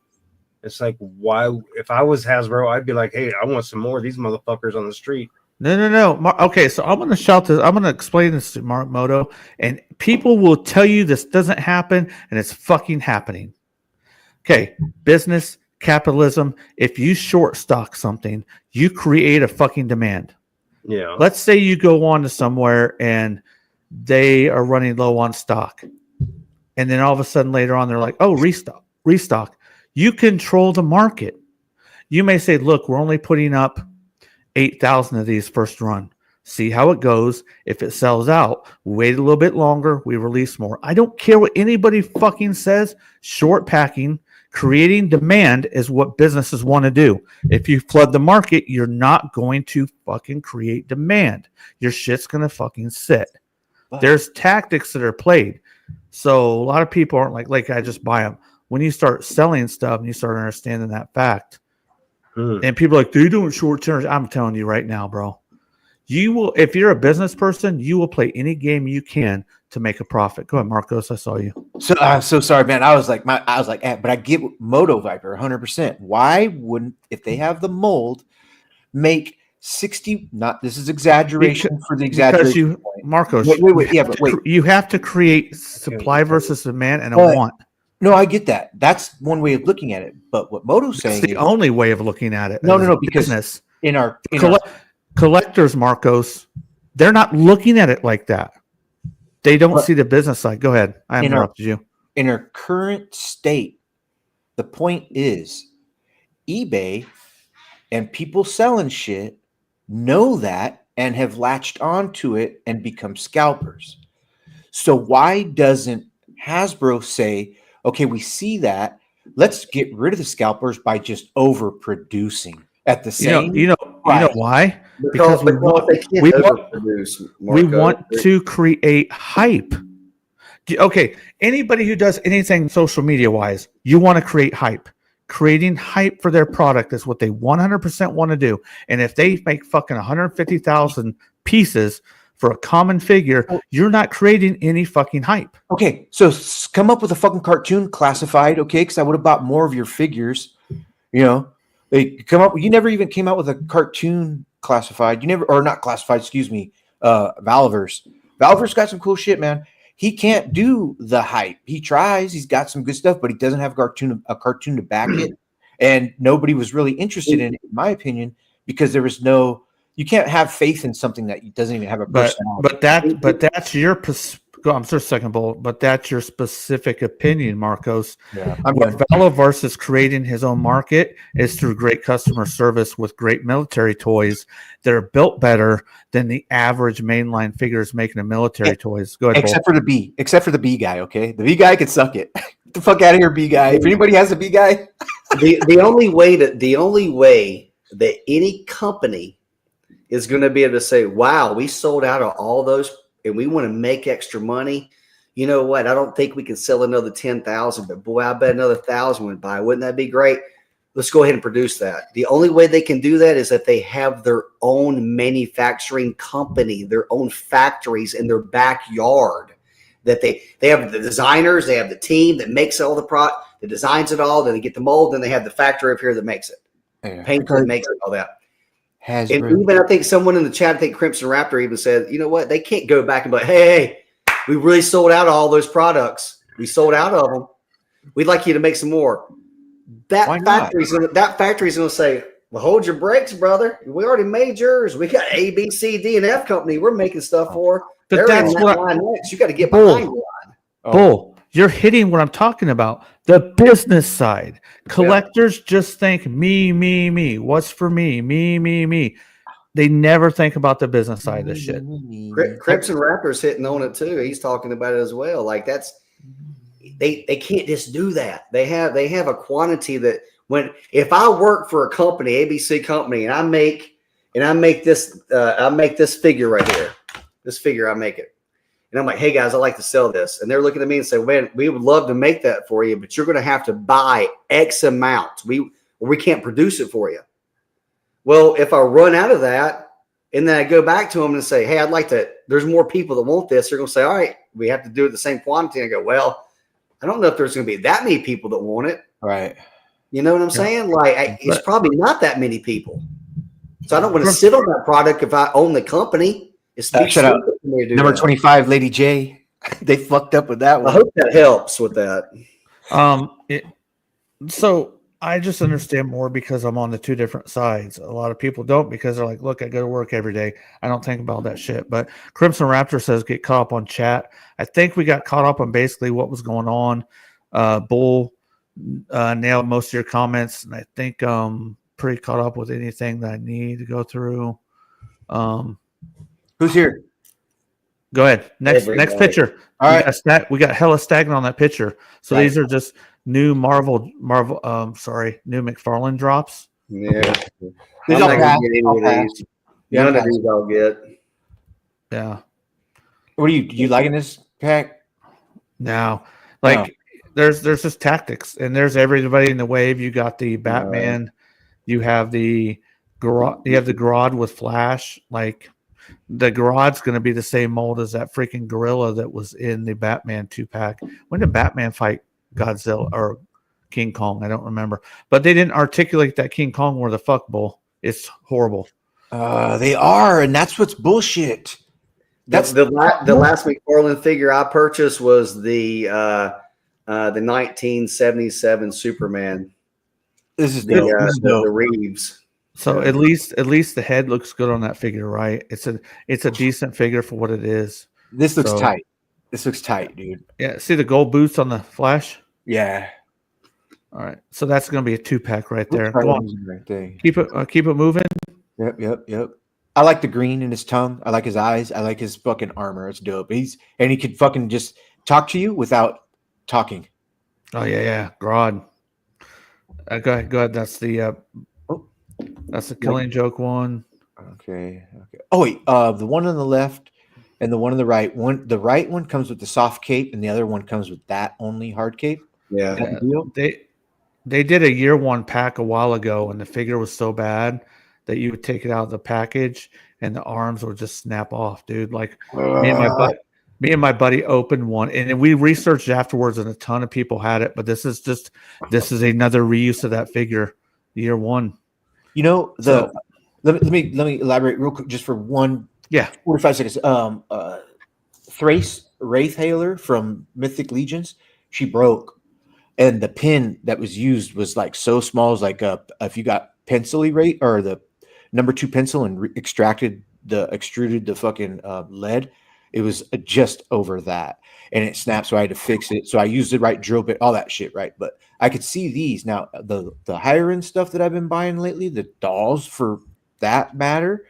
it's like, why? If I was Hasbro, I'd be like, hey, I want some more of these motherfuckers on the street. No. Okay, so I'm going to shout this. I'm going to explain this to Mark Moto, and people will tell you this doesn't happen, and it's fucking happening. Okay, business, capitalism. If you short stock something, you create a fucking demand. Yeah. Let's say you go on to somewhere and they are running low on stock, and then all of a sudden later on they're like, oh, restock. You control the market. You may say, look, we're only putting up 8,000 of these first run. See how it goes. If it sells out, wait a little bit longer, we release more. I don't care what anybody fucking says. Short packing, creating demand is what businesses want to do. If you flood the market, you're not going to fucking create demand. Your shit's going to fucking sit. There's tactics that are played. So a lot of people aren't like I just buy them. When you start selling stuff and you start understanding that fact, and people are like, they don't short term. I'm telling you right now, bro. You will, if you're a business person, you will play any game you can to make a profit. Go ahead, Marcos. I saw you. So I'm so sorry, man. I was like, but I get Moto Viper 100%. Why wouldn't, if they have the mold, make 60? Not, this is exaggeration for the exaggeration. Because Marcos, wait. You have to create supply versus demand and a want. No, I get that. That's one way of looking at it. But what Moto's saying It's the only way of looking at it. No, because business. in our collectors, Marcos, they're not looking at it like that. They don't see the business side. Go ahead. I interrupted you. In our current state, the point is eBay and people selling shit know that and have latched onto it and become scalpers. So why doesn't Hasbro say, okay, we see that, let's get rid of the scalpers by just overproducing at the same You know why? Because we want to create hype. Okay, anybody who does anything social media wise, you want to create hype. Creating hype for their product is what they 100% want to do. And if they make fucking 150,000 pieces for a common figure, you're not creating any fucking hype. Okay, so come up with a fucking cartoon classified, okay? Because I would have bought more of your figures. You know, they come up. You never even came out with a cartoon classified. You never, or not classified. Excuse me. Valverse. Valverse got some cool shit, man. He can't do the hype. He tries. He's got some good stuff, but he doesn't have a cartoon to back it. And nobody was really interested in it, in my opinion, because there was no You can't have faith in something that doesn't even have a personality. But that's your I'm sorry, second bullet, but that's your specific opinion, Marcos. Yeah, Where Veloverse is creating his own market is through great customer service with great military toys that are built better than the average mainline figures making a military toys. Go ahead, except for the B guy. Okay, the B guy can suck it. Get the fuck out of here, B guy. If anybody has a B guy, the only way that any company is going to be able to say, wow, we sold out of all those and we want to make extra money. You know what? I don't think we can sell another 10,000, but boy, I bet another 1,000 would buy. Wouldn't that be great? Let's go ahead and produce that. The only way they can do that is that they have their own manufacturing company, their own factories in their backyard. That they have the designers, they have the team that makes all the product, that designs it all, then they get the mold, then they have the factory up here that makes it. Paints it, makes it, all that. And even I think someone in the chat, I think Crimson Raptor even said, you know what? They can't go back and be like, hey, we really sold out of all those products. We sold out of them. We'd like you to make some more. That factory's going to say, well, hold your brakes, brother. We already made yours. We got A, B, C, D, and F company we're making stuff for. But that's what you got to get behind the line. Bull, you're hitting what I'm talking about. The business side. Collectors just think me. What's for me? Me. They never think about the business side of this shit. Crimson Raptor's hitting on it too. He's talking about it as well. Like that's they can't just do that. They have a quantity that if I work for a company, ABC company, and I make this figure right here. This figure, I make it. And I'm like, hey guys, I'd like to sell this. And they're looking at me and say, man, we would love to make that for you, but you're going to have to buy X amount. We can't produce it for you. Well, if I run out of that and then I go back to them and say, hey, there's more people that want this. They're going to say, all right, we have to do it the same quantity. And I go, well, I don't know if there's going to be that many people that want it. Right. You know what I'm saying? Like, it's probably not that many people. So I don't want to sit on that product if I own the company. Shut up. Number 25, Lady J. They fucked up with that one. I hope that helps with that. So I just understand more because I'm on the two different sides. A lot of people don't because they're like, look, I go to work every day. I don't think about that shit. But Crimson Raptor says get caught up on chat. I think we got caught up on basically what was going on. Bull nailed most of your comments, and I think pretty caught up with anything that I need to go through. Who's here? Go ahead. Next picture. All right. We got hella stagnant on that picture. So these are just new new McFarlane drops. Yeah. These I'm all not pass. gonna get any of these. None of these I'll get. Yeah. What are you liking this pack? Now, there's just tactics, and there's everybody in the wave. You got the Batman, you have the Grodd with Flash. Like the Grodd's going to be the same mold as that freaking gorilla that was in the Batman 2-pack. When did Batman fight Godzilla or King Kong? I don't remember, but they didn't articulate that King Kong where the fuck bull. It's horrible. They are, and that's what's bullshit. That's the last McFarlane figure I purchased was the 1977 Superman. This is the Reeves. So at least the head looks good on that figure, right? It's a decent figure for what it is. This looks tight. This looks tight, dude. Yeah, see the gold boots on the Flash? Yeah. All right. So that's going to be a 2-pack right there. Go on. Right there. Keep it moving. Yep. I like the green in his tongue. I like his eyes. I like his fucking armor. It's dope. He could fucking just talk to you without talking. Oh yeah. Grodd. Go ahead. That's the Killing Joke one. Okay. Oh wait, the one on the left and the one on the right. The right one comes with the soft cape, and the other one comes with that only hard cape. Yeah. They did a year one pack a while ago, and the figure was so bad that you would take it out of the package, and the arms would just snap off, dude. Like me and my buddy opened one, and we researched afterwards, and a ton of people had it. But this is another reuse of that figure, year one. You know, let me elaborate real quick just for 45 seconds. Thrace Wraithhailer from Mythic Legions, she broke, and the pin that was used was like so small, it was like if you got pencil erase or the number 2 pencil and extruded the fucking lead, it was just over that, and it snapped. So I had to fix it. So I used the right drill bit, all that shit, right? But I could see these now. The higher end stuff that I've been buying lately, the dolls for that matter,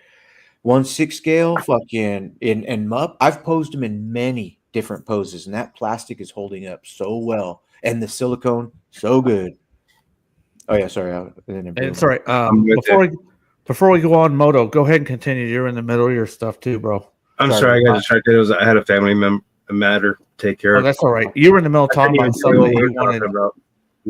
1/6 scale, fucking and MUP. I've posed them in many different poses, and that plastic is holding up so well, and the silicone so good. Oh yeah, sorry. And sorry, with before we go on, Moto, go ahead and continue. You're in the middle of your stuff too, bro. I'm Sorry. sorry, I got distracted. I had a family matter to take care Oh, of. that's all right. You were in the middle of talking about something that you wanted. about.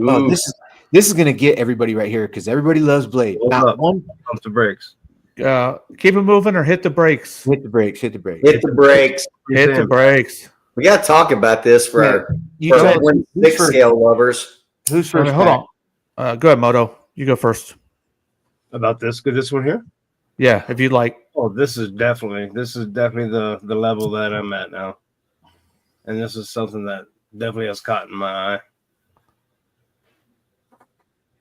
Oh, Ooh, this is gonna get everybody right here because everybody loves Blade. Hold Not up. one. pump the brakes. Keep it moving or hit the brakes. Hit the brakes. Hit the brakes. Hit the brakes. Hit the brakes. We got to talk about this for our You tell us who's 6 first. scale lovers. Who's Okay, first? hold Pat? on. Go ahead, Moto. You go first. About this one here. Yeah, if you'd like. Oh, this is definitely the level that I'm at now, and this is something that definitely has caught in my eye.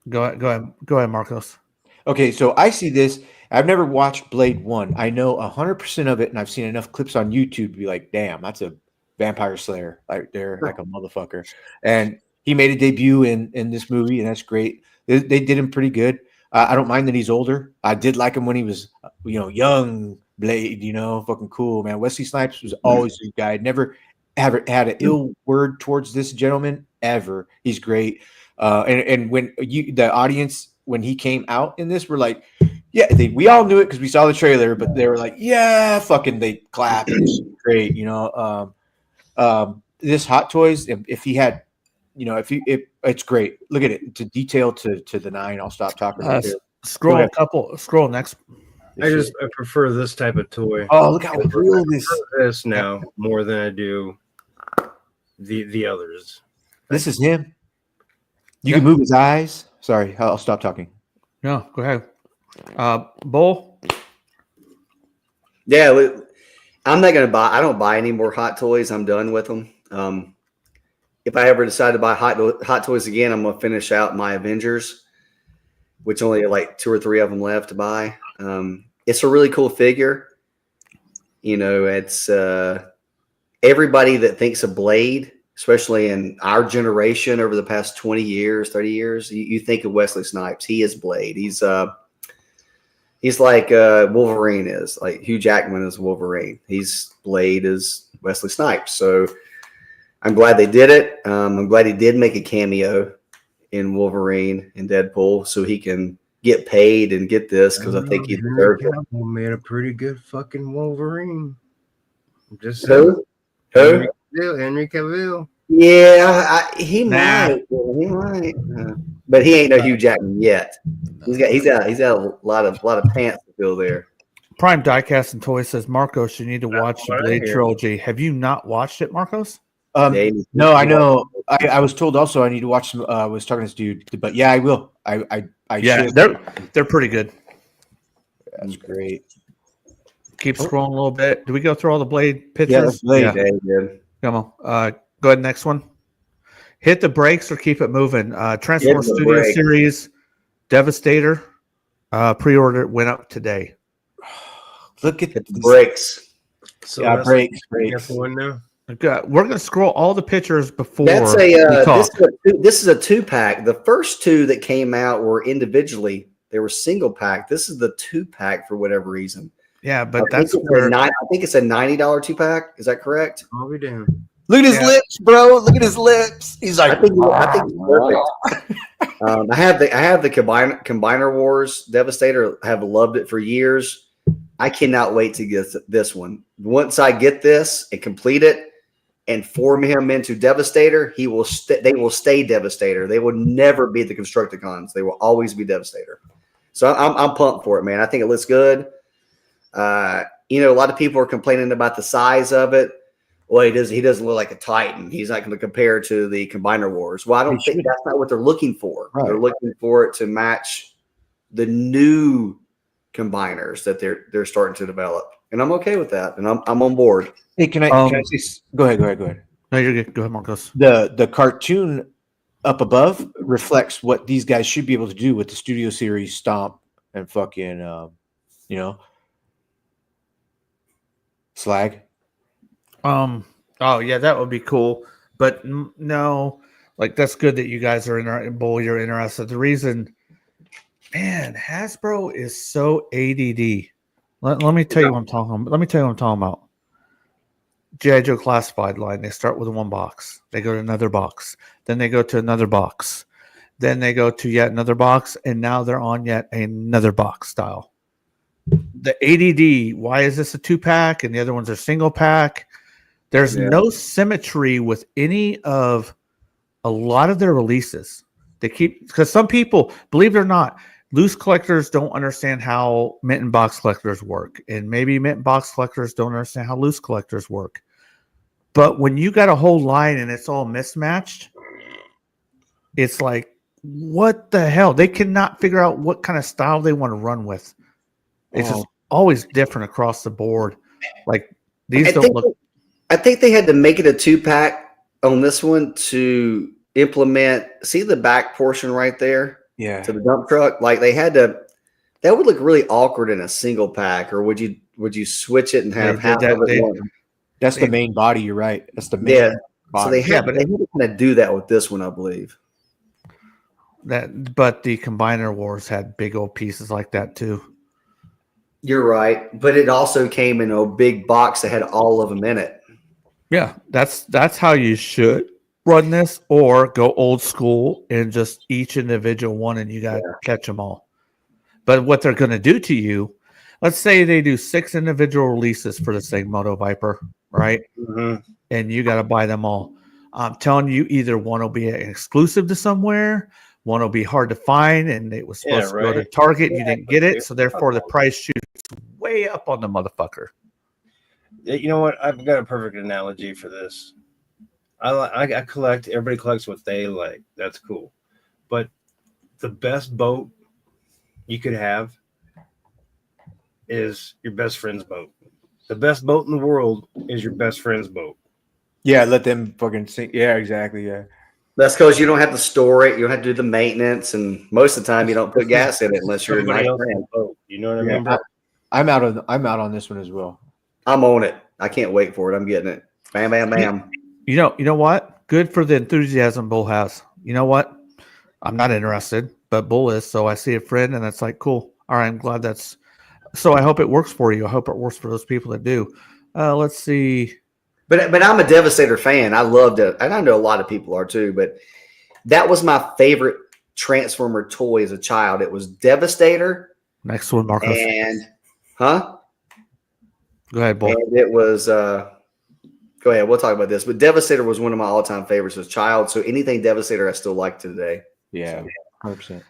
Go ahead, Marcos. Okay, so I see this. I've never watched Blade 1. I know 100% of it, and I've seen enough clips on YouTube to be like, damn, that's a vampire slayer right there, like a motherfucker. And he made a debut in this movie, and that's great. They did him pretty good. I don't mind that he's older. I did like him when he was, young Blade, fucking cool, man. Wesley Snipes was always a good guy. Never had an ill word towards this gentleman, ever. He's great. And when the audience, when he came out in this, were like, yeah, we all knew it because we saw the trailer, but they were like, yeah, fucking, they clapped. It's great, this Hot Toys, if he had, it's great. Look at it, to detail to the 9. I'll stop talking. Right there. Scroll next. I prefer this type of toy. Oh, look how real This now more than I do the others. this is him. You can move his eyes. Sorry, I'll stop talking. No, go ahead. Bull. Yeah, I'm not going to buy. I don't buy any more Hot Toys. I'm done with them. If I ever decide to buy Hot Toys again, I'm going to finish out my Avengers, which only like 2 or 3 of them left to buy. It's a really cool figure. It's everybody that thinks of Blade, especially in our generation over the past 20 years, 30 years, you think of Wesley Snipes. He is Blade. He's like Wolverine is, like Hugh Jackman is Wolverine. He's Blade is Wesley Snipes. So I'm glad they did it. I'm glad he did make a cameo in Wolverine and Deadpool so he can get paid and get this because I think he deserves it. Made a pretty good fucking Wolverine. Just Who? Henry Cavill. Yeah, he might. He might. But he ain't no Hugh Jackman yet. He's got a lot of pants to fill there. Prime Diecast and Toy says, Marcos, you need to watch the what I Blade hear. trilogy. Have you not watched it, Marcos? No, I know. I was told also I need to watch some. I was talking to this dude, but yeah, I will. I Yeah, should. they're pretty good. That's great. Keep scrolling a little bit. Do we go through all the Blade pictures? Yeah, that's Blade. Yeah, good. Come on. Go ahead, next one. Hit the brakes or keep it moving. Transformers Hit the Studio brake. Series Devastator pre-order went up today. Look at Hit the this. brakes. So Yeah, that's brakes. that's the one now. Okay, we're going to scroll all the pictures before That's we talk. this is a 2-pack. The first 2 that came out were individually. They were single pack. This is the 2-pack for whatever reason. Yeah, but I that's think where I think it's a $90 2-pack. Is that correct? I'll be damned. Look at his Yeah. lips, bro. Look at his lips. He's like, I think it's perfect. I have the Combiner Wars Devastator. I have loved it for years. I cannot wait to get this one. Once I get this and complete it and form him into Devastator, they will stay Devastator. They will never be the Constructicons. They will always be Devastator. So I'm pumped for it, man. I think it looks good. A lot of people are complaining about the size of it. Well, he doesn't look like a Titan. He's not going to compare to the Combiner Wars. Well, I don't think that's not what they're looking for. Right. They're looking for it to match the new combiners that they're starting to develop, and I'm okay with that, and I'm on board. hey, can I say? Go ahead. No, you're good. Go ahead, Marcos. The cartoon up above reflects what these guys should be able to do with the Studio Series Stomp and fucking You know, Slag. Oh yeah, that would be cool. But no, like that's good that you guys are Bull. You're interested. The reason, man, Hasbro is so ADD. Let me tell you what I'm talking. Let me tell you what I'm talking about. G.I. Joe Classified line. They start with one box. They go to another box. Then they go to another box. Then they go to yet another box, and now they're on yet another box style. The ADD. Why is this a 2-pack and the other ones are single pack? There's no symmetry with any of a lot of their releases. They keep, because some people, believe it or not, loose collectors don't understand how mint and box collectors work, and maybe mint and box collectors don't understand how loose collectors work. But when you got a whole line and it's all mismatched, it's like, what the hell? They cannot figure out what kind of style they want to run with. It's just always different across the board. Like these don't look. I think they had to make it a 2-pack on this one to implement. See the back portion right there? Yeah. To the dump truck. Like they had to. That would look really awkward in a single pack. Or would you switch it and have half of it? That's the main body. You're right. That's the main body. So they had to kind of do that with this one, I believe. But the Combiner Wars had big old pieces like that too. You're right, but it also came in a big box that had all of them in it. Yeah, that's how you should run this, or go old school and just each individual one, and you got to catch them all. But what they're going to do to you, let's say they do 6 individual releases for the same Moto Viper, right? Mm-hmm. And you got to buy them all. I'm telling you, either one will be an exclusive to somewhere, one will be hard to find, and it was supposed to go to Target, you didn't get it, so therefore the price shoots way up on the motherfucker. You know what? I've got a perfect analogy for this. I collect. Everybody collects what they like. That's cool. But the best boat you could have is your best friend's boat. The best boat in the world is your best friend's boat. Yeah, let them fucking sink. Yeah, exactly. Yeah. That's because you don't have to store it. You don't have to do the maintenance, and most of the time you don't put gas in it unless you're a nice friend. Boat. You know what I mean? I'm out on this one as well. I'm on it. I can't wait for it. I'm getting it. Bam, bam, bam. You know what? Good for the enthusiasm Bull has. You know what? I'm not interested, but Bull is. So I see a friend, and it's like, cool. All right, I'm glad that's. So I hope it works for you. I hope it works for those people that do. Let's see. But I'm a Devastator fan. I loved it, and I know a lot of people are too. But that was my favorite Transformer toy as a child. It was Devastator. Next one, Marcos. And go ahead, Bull. And it was. Go ahead. We'll talk about this. But Devastator was one of my all-time favorites as a child. So anything Devastator, I still like today. Yeah, 100%.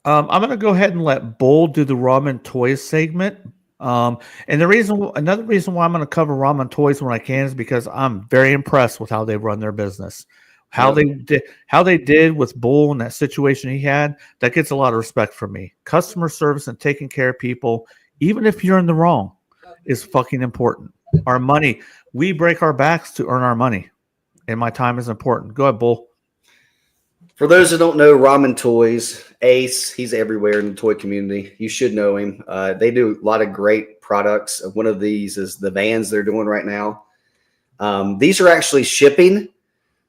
I'm going to go ahead and let Bull do the Ramen Toys segment. And another reason why I'm going to cover Ramen Toys when I can is because I'm very impressed with how they run their business. How they did with Bull in that situation he had, that gets a lot of respect from me. Customer service and taking care of people, even if you're in the wrong, is fucking important. Our money, we break our backs to earn our money, and my time is important. Go ahead, Bull. For those that don't know Ramen Toys, Ace, he's everywhere in the toy community. You should know him. They do a lot of great products. One of these is the vans they're doing right now. These are actually shipping.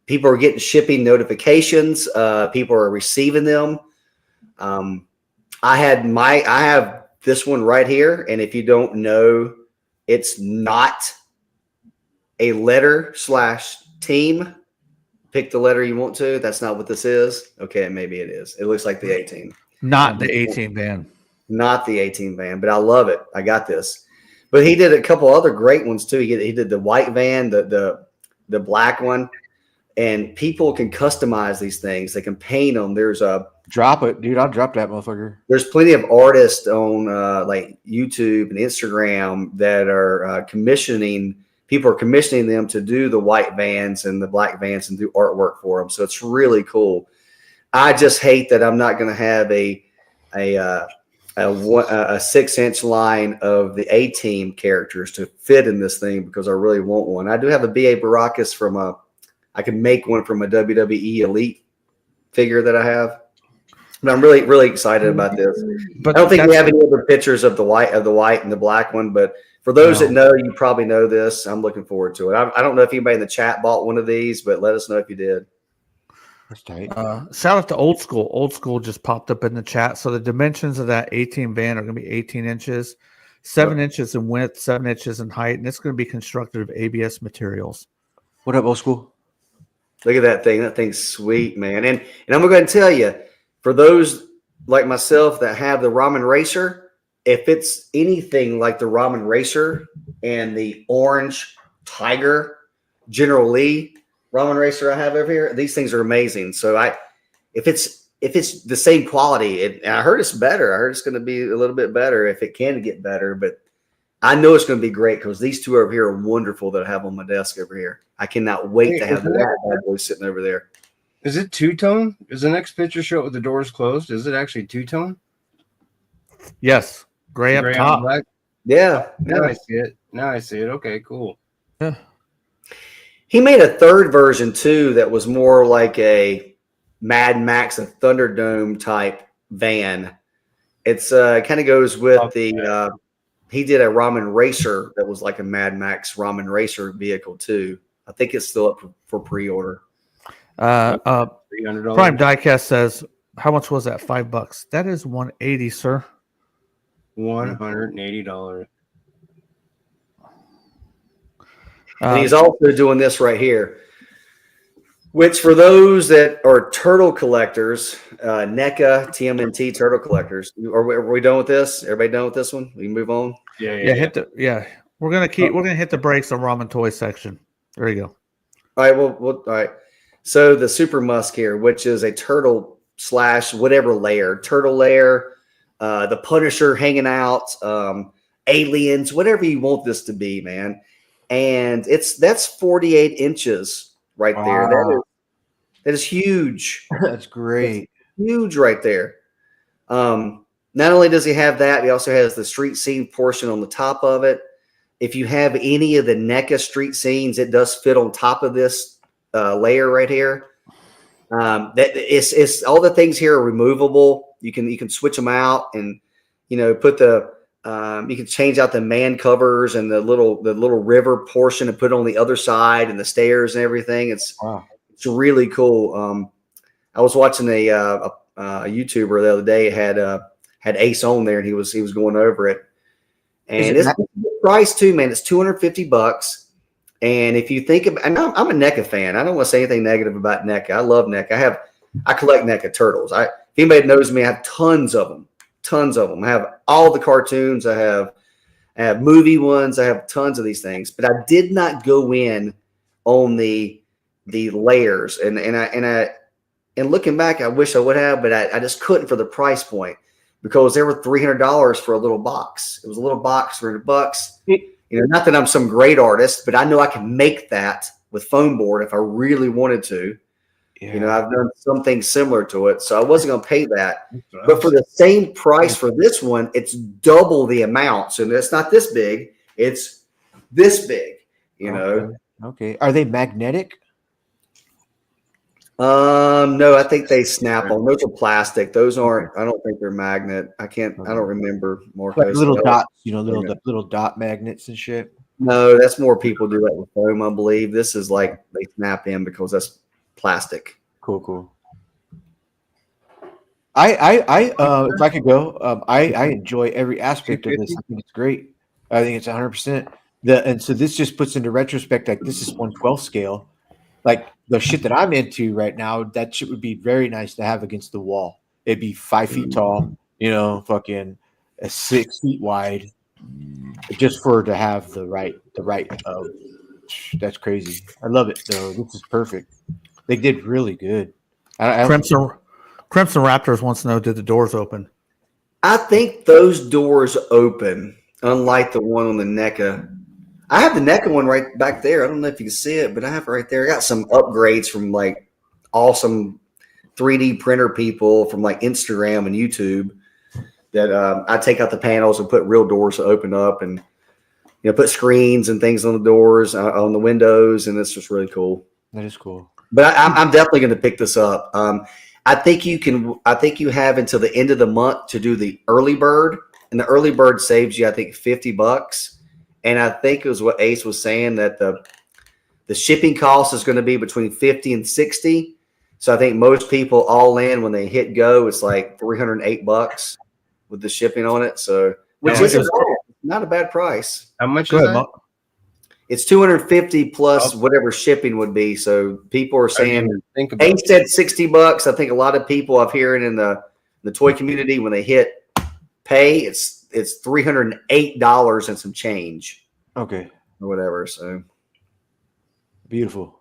People are getting shipping notifications. People are receiving them. I have this one right here, and if you don't know, it's not a letter / team. Pick the letter you want to. That's not what this is. Okay, maybe it is. It looks like the 18. Not the 18 van. Not the 18 van, but I love it. I got this. But he did a couple other great ones too. He did the white van, the black one, and people can customize these things. They can paint them. There's a drop it, dude. I'll drop that motherfucker. There's plenty of artists on like YouTube and Instagram that are commissioning. People are commissioning them to do the white vans and the black vans and do artwork for them. So it's really cool. I just hate that I'm not going to have a 6-inch line of the A-Team characters to fit in this thing because I really want one. I do have a B.A. Baracus I can make one from a WWE Elite figure that I have. But I'm really, really excited about this. But I don't think we that's- have any other pictures of the white and the black one, but for those that know, you probably know this. I'm looking forward to it. I don't know if anybody in the chat bought one of these, but let us know if you did. That's tight. Shout out to Old School. Old School just popped up in the chat. So the dimensions of that 18 van are going to be 18 inches, 7 inches in width, 7 inches in height, and it's going to be constructed of ABS materials. What up, old school? Look at that thing. That thing's sweet, man. And I'm going to go ahead and tell you, for those like myself that have the Ramen Racer, if it's anything like the Ramen Racer and the orange Tiger General Lee Ramen Racer I have over here, these things are amazing. So if it's the same quality, and I heard it's better. I heard it's going to be a little bit better if it can get better, but I know it's going to be great because these two over here are wonderful that I have on my desk over here. I cannot wait to have that bad boy sitting over there. Is it two-tone? Is the next picture show it with the doors closed? Is it actually two-tone? Yes, gray up Gray on top. black? Yeah. Now I see it. Now I see it. Okay, cool. He made a third version too that was more like a Mad Max, a Thunderdome type van. It's kind of goes with the he did a Ramen Racer that was like a Mad Max Ramen Racer vehicle too. I think it's still up for pre-order. $300. Prime Diecast says, how much was that? $5. That is $180, sir. $180. And he's also doing this right here, which for those that are turtle collectors, NECA TMNT turtle collectors. Are we done with this? Everybody done with this one? We can move on. Yeah. We're gonna hit the brakes on ramen toy section. There you go. All right. Well, all right. So the Super Musk here, which is a turtle / whatever layer, turtle layer, the Punisher hanging out, aliens, whatever you want this to be, man. And that's 48 inches right there. That is huge. That's great. That's huge right there. Not only does he have that, he also has the street scene portion on the top of it. If you have any of the NECA street scenes, it does fit on top of this layer right here. That it's all the things here are removable. You can switch them out and put the you can change out the man covers and the little river portion and put it on the other side and the stairs and everything. It's really cool. I was watching a YouTuber the other day had Ace on there and he was going over it. And it's the price too, man. It's $250. And if you think about, and I'm a NECA fan. I don't want to say anything negative about NECA. I love NECA. I collect NECA turtles. If anybody knows me, I have tons of them. I have all the cartoons. I have movie ones. I have tons of these things. But I did not go in on the layers. And looking back, I wish I would have, but I just couldn't for the price point. Because they were $300 for a little box. It was a little box for $100. Not that I'm some great artist, but I know I can make that with foam board if I really wanted to. Yeah. I've done something similar to it, so I wasn't going to pay that. But for the same price for this one, it's double the amount. So it's not this big; it's this big. Okay. Are they magnetic? No, I think they snap on. Those are plastic. Those aren't. I don't think they're magnet. I don't remember more. Like little dots, little dot magnets and shit. No, that's more people do that with foam, I believe. This is like they snap in because that's plastic. Cool. I if I could go, I enjoy every aspect of this. I think it's great. I think it's 100%. And so this just puts into retrospect, like this is 1/12 scale. Like the shit that I'm into right now, that shit would be very nice to have against the wall. It'd be 5 feet tall, fucking 6 feet wide, just to have the right. That's crazy. I love it though. This is perfect. They did really good. Crimson Raptors wants to know: did the doors open? I think those doors open, unlike the one on the NECA. I have the NECA one right back there. I don't know if you can see it, but I have it right there. I got some upgrades from like awesome 3D printer people from like Instagram and YouTube that I take out the panels and put real doors to open up and put screens and things on the doors, on the windows, and it's just really cool. That is cool. But I'm definitely going to pick this up. I think you can. I think you have until the end of the month to do the early bird, and the early bird saves you, I think, $50. And I think it was what Ace was saying that the shipping cost is going to be between 50 and 60. So I think most people all in when they hit go, it's like $308 with the shipping on it. So which is not a bad price. How much Go is ahead, that? Mo. It's 250 plus whatever shipping would be. So people are I didn't saying even think about Ace said $60. I think a lot of people I've hearing in the toy community when they hit pay, it's $308 and some change Okay, or whatever. So beautiful.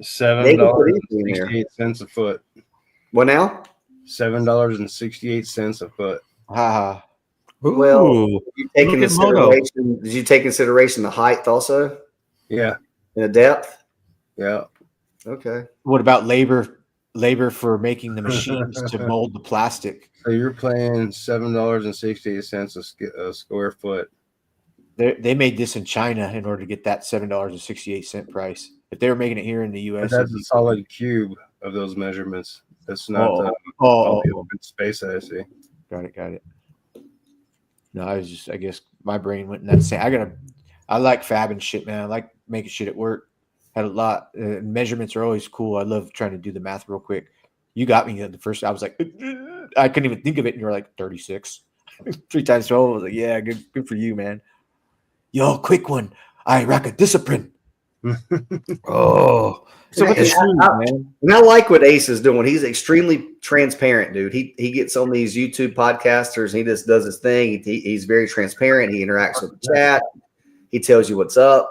$7.68 a foot. what now? $7.68 a foot. Haha. Well, Ooh. you take Look in at Moto. consideration, did you take consideration the height also Yeah, and the depth? yeah. Okay. What about labor for making the machines to mold the plastic? So you're paying $7.68 a square foot. They made this in China in order to get that $7.68 price. If they were making it here in the But U.S., that's a solid cube of those measurements. That's not oh, all the open space I see. got it. No, I guess my brain went in that same. I like fabbing shit, man. I like making shit at work. Had a lot. Measurements are always cool. I love trying to do the math real quick. You got me at the first. I was like, I couldn't even think of it, and you're like 36, 3 times 12. I was like, yeah, good for you, man. Yo, quick one. I rock a discipline. Oh, So with the And shoes, I- man. And I like what Ace is doing. He's extremely transparent, dude. He gets on these YouTube podcasters and he just does his thing. He's very transparent. He interacts with the chat. He tells you what's up.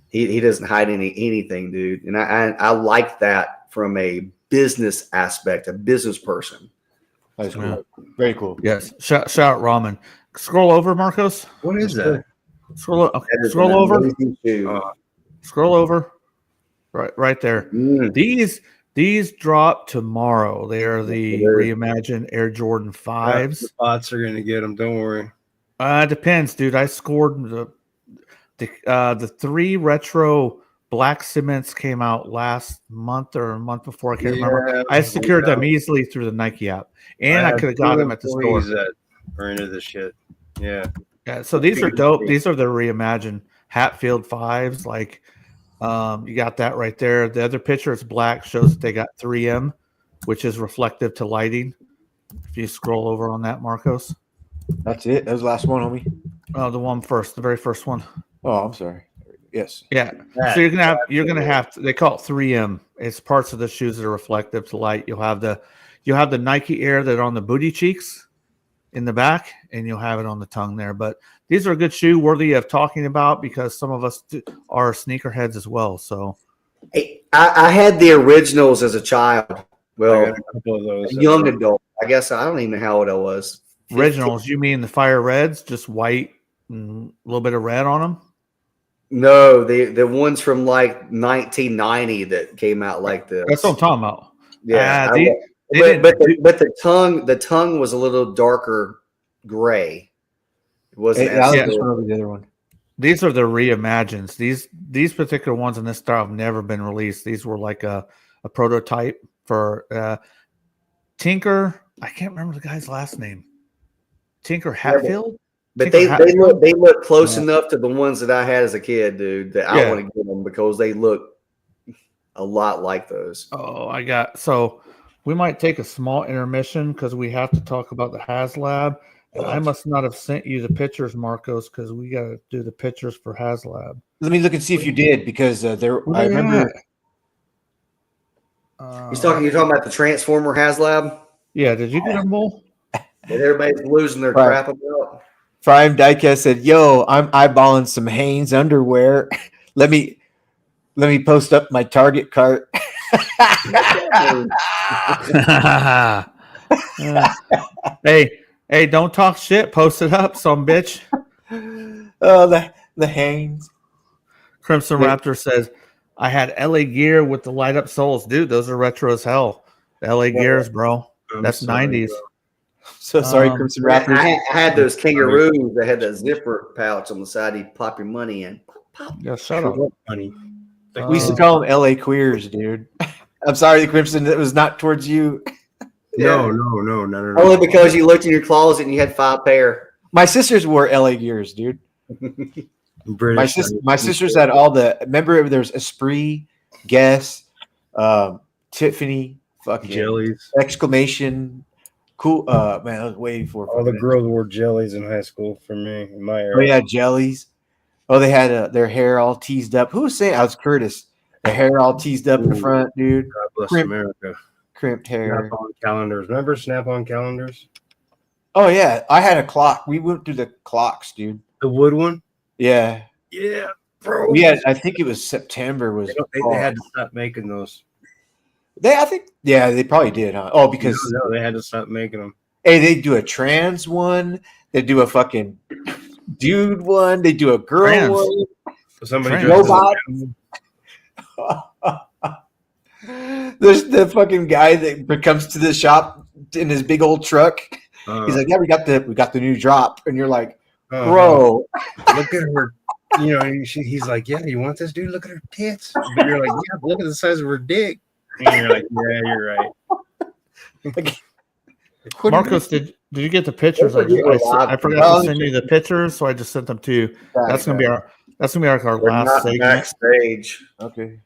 He doesn't hide anything, dude. And I like that from a business aspect, a business person. That's cool. Yeah. Very cool. yes. Shout out Ramen. Scroll over, Marcos. What is that? Scroll. Okay. That is Scroll an over. amazing shoe. Scroll over. Right there. Mm. These drop tomorrow. They are the They're- reimagined Air Jordan The 5s. bots are gonna get them. Don't worry. Depends, dude. I scored the 3 retro black cements came out last month or a month before. I can't remember. Yeah, I secured them easily through the Nike app, and I have could have got 2 them at the store. employees that are into this shit. Yeah. Yeah, so these are dope. These are the reimagined Hatfield 5s. Like, you got that right there. The other picture is black, shows that they got 3M, which is reflective to lighting. If you scroll over on that, Marcos. That's it. That was the last one, homie. The one first, the very first one. Oh, I'm sorry. Yes. Yeah. So you're gonna have they call it 3M. It's parts of the shoes that are reflective to light. You'll have the Nike Air that are on the booty cheeks in the back, and you'll have it on the tongue there. But these are a good shoe worthy of talking about because some of us are sneakerheads as well. So Hey, I had the originals as a child. I Well, got a couple of those. a young adult. I guess I don't even know how old I was. originals, you mean the Fire Reds, just white and a little bit of red on them? No, the ones from like 1990 that came out like this. That's what I'm talking about. Yeah, They didn't but the tongue was a little darker gray. It wasn't. Hey, I'll as just run over the other one. These are the reimagines. These particular ones in this style have never been released. These were like a prototype for Tinker. I can't remember the guy's last name. Tinker Hatfield. But Tinker they look close enough to the ones that I had as a kid, dude, that I Yeah. want to get them because they look a lot like those. Oh, so we might take a small intermission because we have to talk about the HasLab. And I must not have sent you the pictures, Marcos, because we got to do the pictures for HasLab. Let me look and see if you did because there. I remember. You're talking about the Transformer HasLab Yeah, did you get them, Bull? that everybody's losing their Right. crap about? Prime Diecast said, "Yo, I'm eyeballing some Hanes underwear. let me post up my Target cart." Hey, don't talk shit. Post it up, some bitch. Oh, the Hanes. Crimson Raptor says, I had LA gear with the light up soles. Dude, those are retro as hell. The LA gears, bro. I'm That's sorry, 90s. bro. So sorry, Um, Crimson I Raptors. had those kangaroos that had that zipper pouch on the side. You pop your money in. Yeah, shut up. Honey. We used to call them LA queers, dude. I'm sorry, Crimson. It was not towards you. No, no. Only because you looked in your closet and you had 5 pair. My sisters wore LA Gears, dude. British. My sisters had all the. Remember, there's Esprit, Guess, Tiffany, fucking jellies. exclamation, cool. Man, that was way before. All the girls wore jellies in high school for me in my era. Oh yeah, jellies. Oh, they had their hair all teased up. Who was saying? I was Curtis. Their hair all teased up in the front, dude. God bless Crimp- America. Crimped hair. Snap-on calendars. Remember Snap-on calendars? Oh yeah, I had a clock. We went through the clocks, dude. The wood one? Yeah, Yeah, bro. we had. I think it was September. Was They had to stop making those. I think. Yeah, they probably did, huh? Oh, because No, they had to stop making them. hey, they do a trans one. They do a fucking dude one. They do a girl Trans. one. Somebody Trans. dressed as a Robot. animal. There's the fucking guy that comes to the shop in his big old truck. He's like, "Yeah, we got the new drop," and you're like, "Bro, look at her. You know, he's like, yeah, you want this, dude? Look at her tits. But you're like, yeah, look at the size of her dick. And you're like, yeah, you're right. Marcos, did you get the pictures? I forgot to send you the pictures, so I just sent them to you. That's gonna be our We're last not segment. backstage. okay."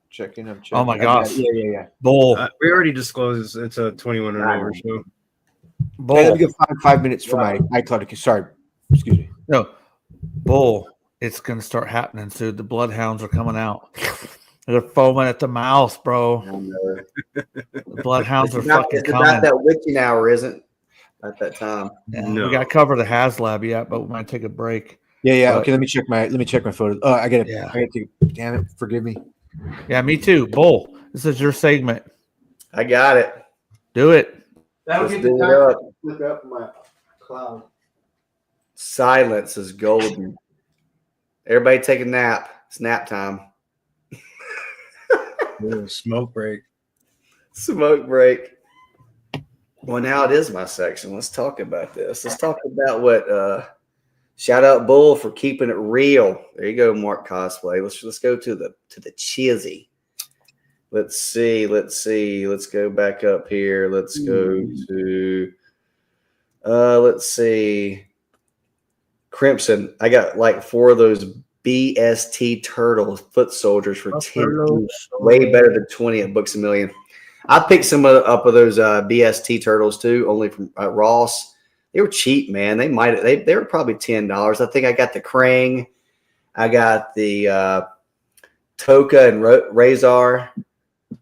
Checking. I'm checking. Oh my gosh. Yeah. Bull, We already disclosed it's a 21 and over show. Hey, let bull, me get 5 minutes for my iCloud. Sorry, excuse me. no, bull. It's gonna start happening soon. The bloodhounds are coming out. They're foaming at the mouth, bro. The bloodhounds are fucking It's about coming. that witching hour, isn't at that time? Yeah, No. We got to cover the HasLab yet, but we might take a break. Yeah. But- Okay, let me check my photos. Oh, I get it. Yeah. I got to. Damn it! Forgive me. Yeah, me too. Bull, this is your segment. I got it. Do it. That'll Let's give do me it time up. to look up my cloud. Silence is golden. Everybody take a nap. It's nap time. Smoke break. Smoke break. Well, now it is my section. Let's talk about this. Let's talk about what shout out Bull for keeping it real. There you go, Mark Cosplay. Let's go to the chizzy. Let's see. Let's go back up here. Let's go to let's see. Crimson. I got like 4 of those BST turtle foot soldiers for 10, way better than 20 at Books A Million. I picked some up of those BST turtles too, only from Ross. They were cheap, man. They were probably $10. I think I got the Krang, I got the Toka and Razor,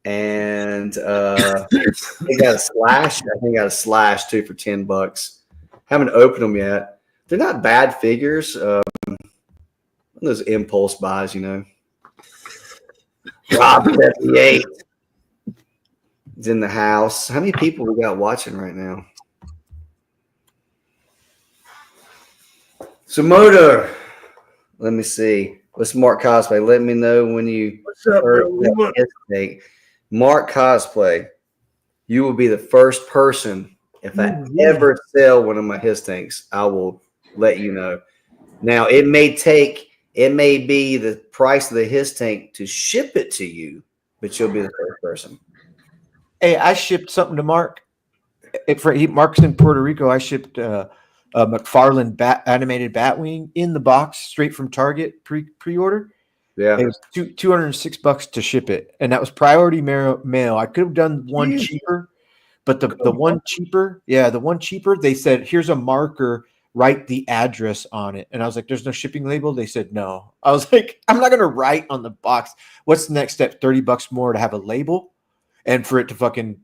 and they got a Slash. I think I got a Slash too for $10. Haven't opened them yet. They're not bad figures. Those impulse buys, you know. Rob 78 is in the house. How many people we got watching right now? So, Motor, let me see. What's Mark Cosplay? Let me know when you What's up, heard bro? that hesitate. Mark Cosplay, you will be the first person. If I ever sell one of my his tanks, I will let you know. Now, it may be the price of the his tank to ship it to you, but you'll be the first person. Hey, I shipped something to Mark. Mark's in Puerto Rico. I shipped a McFarlane animated Batwing in the box straight from Target pre-order. Yeah. It was $206 to ship it, and that was priority mail. I could have done one cheaper, but the one cheaper, they said, here's a marker, write the address on it. And I was like, there's no shipping label. They said no. I was like, I'm not going to write on the box. What's the next step? $30 more to have a label and for it to fucking,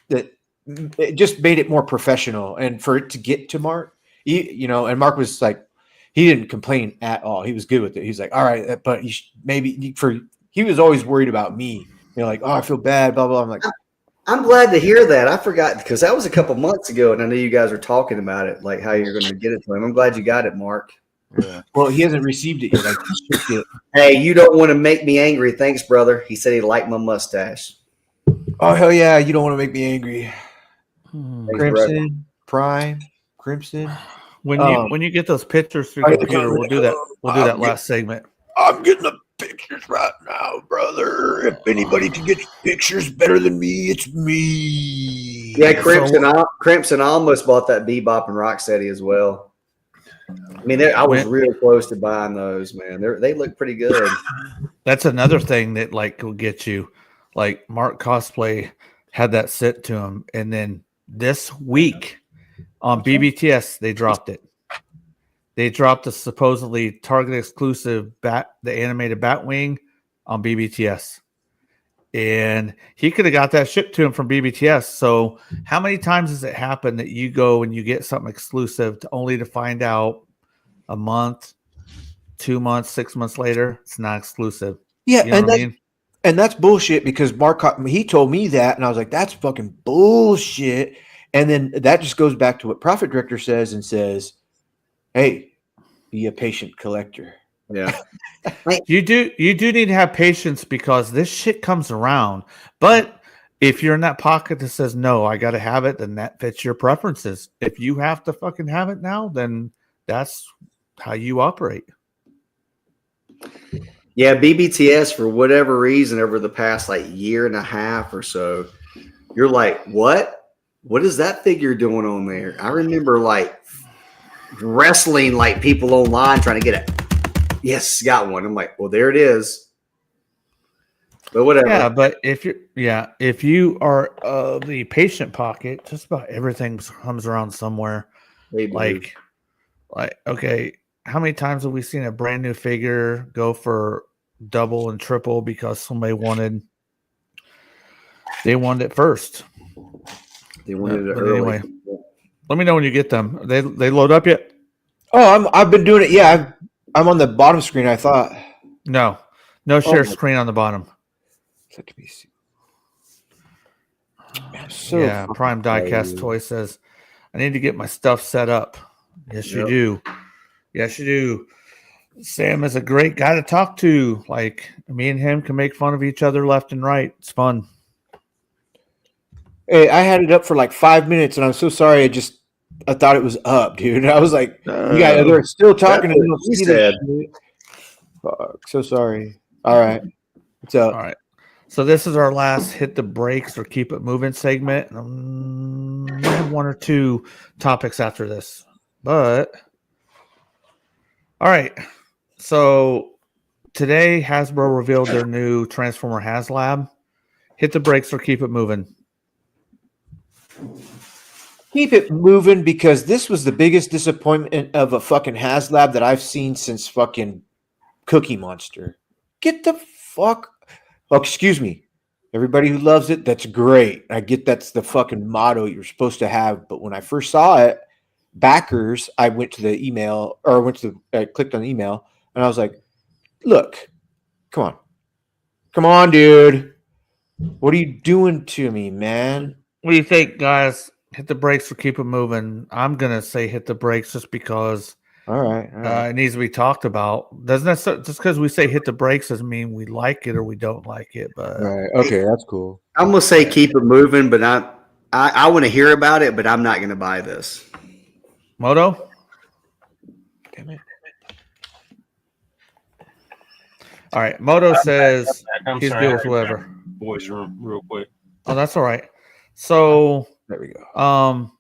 that it just made it more professional. And for it to get to Mark, and Mark was like, he didn't complain at all. He was good with it. He's like, all right, but he was always worried about me. Like, oh, I feel bad, blah, blah. I'm like, I'm glad to hear that. I forgot because that was a couple months ago, and I knew you guys were talking about it, like how you're going to get it to him. I'm glad you got it, Mark. yeah. Well, he hasn't received it yet. I just shipped it. Hey, you don't want to make me angry. Thanks, brother. He said he liked my mustache. Oh, hell yeah. You don't want to make me angry. Thanks, Crimson, Prime, Crimson. When you get those pictures through the computer, we'll do that. We'll do that last segment. I'm getting pictures right now, brother. If anybody can get pictures better than me, it's me. Yeah, Crimson almost bought that Bebop and Rocksteady as well. I mean, I was real close to buying those, man. They look pretty good. That's another thing that like will get you. Like Mark Cosplay had that sent to him, and then this week on BBTS they dropped it. They dropped the supposedly Target exclusive the animated Batwing on BBTS. And he could have got that shipped to him from BBTS. So how many times has it happened that you go and you get something exclusive only to find out a month, 2 months, 6 months later, it's not exclusive? Yeah, You know what I mean? And that's bullshit because he told me that, and I was like, that's fucking bullshit. And then that just goes back to what Profit Director says and says, hey, be a patient collector. Yeah. You do need to have patience because this shit comes around. But if you're in that pocket that says, no, I got to have it, then that fits your preferences. If you have to fucking have it now, then that's how you operate. Yeah, BBTS, for whatever reason, over the past like year and a half or so, you're like, what? What is that figure doing on there? I remember like wrestling like people online trying to get it. Yes, got one. I'm like, well, there it is. But whatever. Yeah, but if you are the patient pocket, just about everything comes around somewhere. They do. Like, okay, how many times have we seen a brand new figure go for double and triple because somebody wanted it first? They wanted it But early. anyway, let me know when you get them. They load up yet? Oh, I've been doing it. Yeah, I'm on the bottom screen. I thought. No share screen on the bottom. Let me see. Prime Diecast Toy says, I need to get my stuff set up. Yes, you do. Yes, you do. Sam is a great guy to talk to. Like, me and him can make fun of each other left and right. It's fun. Hey, I had it up for like 5 minutes, and I'm so sorry. I thought it was up, dude. I was like, you guys are still talking. That's what he said. Fuck, so sorry. All right. What's up? All right. So this is our last hit the brakes or keep it moving segment. I have one or two topics after this, but all right. So today Hasbro revealed their new Transformer HasLab. Hit the brakes or keep it moving. Keep it moving because this was the biggest disappointment of a fucking HasLab that I've seen since fucking Cookie Monster. Get the fuck. Oh, excuse me. Everybody who loves it, that's great. I get that's the fucking motto you're supposed to have. But when I first saw it, backers, I went to the email or I clicked on the email and I was like, look, come on, dude. What are you doing to me, man? What do you think, guys? Hit the brakes or keep it moving. I'm going to say hit the brakes just because All right. it needs to be talked about. Doesn't that just because we say hit the brakes doesn't mean we like it or we don't like it. But All right. Okay, that's cool. I'm gonna say keep it moving, but I want to hear about it, but I'm not gonna buy this. Moto? Damn it. All right. Moto says I'm he's sorry, good I with had whoever. Boys room real quick. Oh, that's all right. So There we go.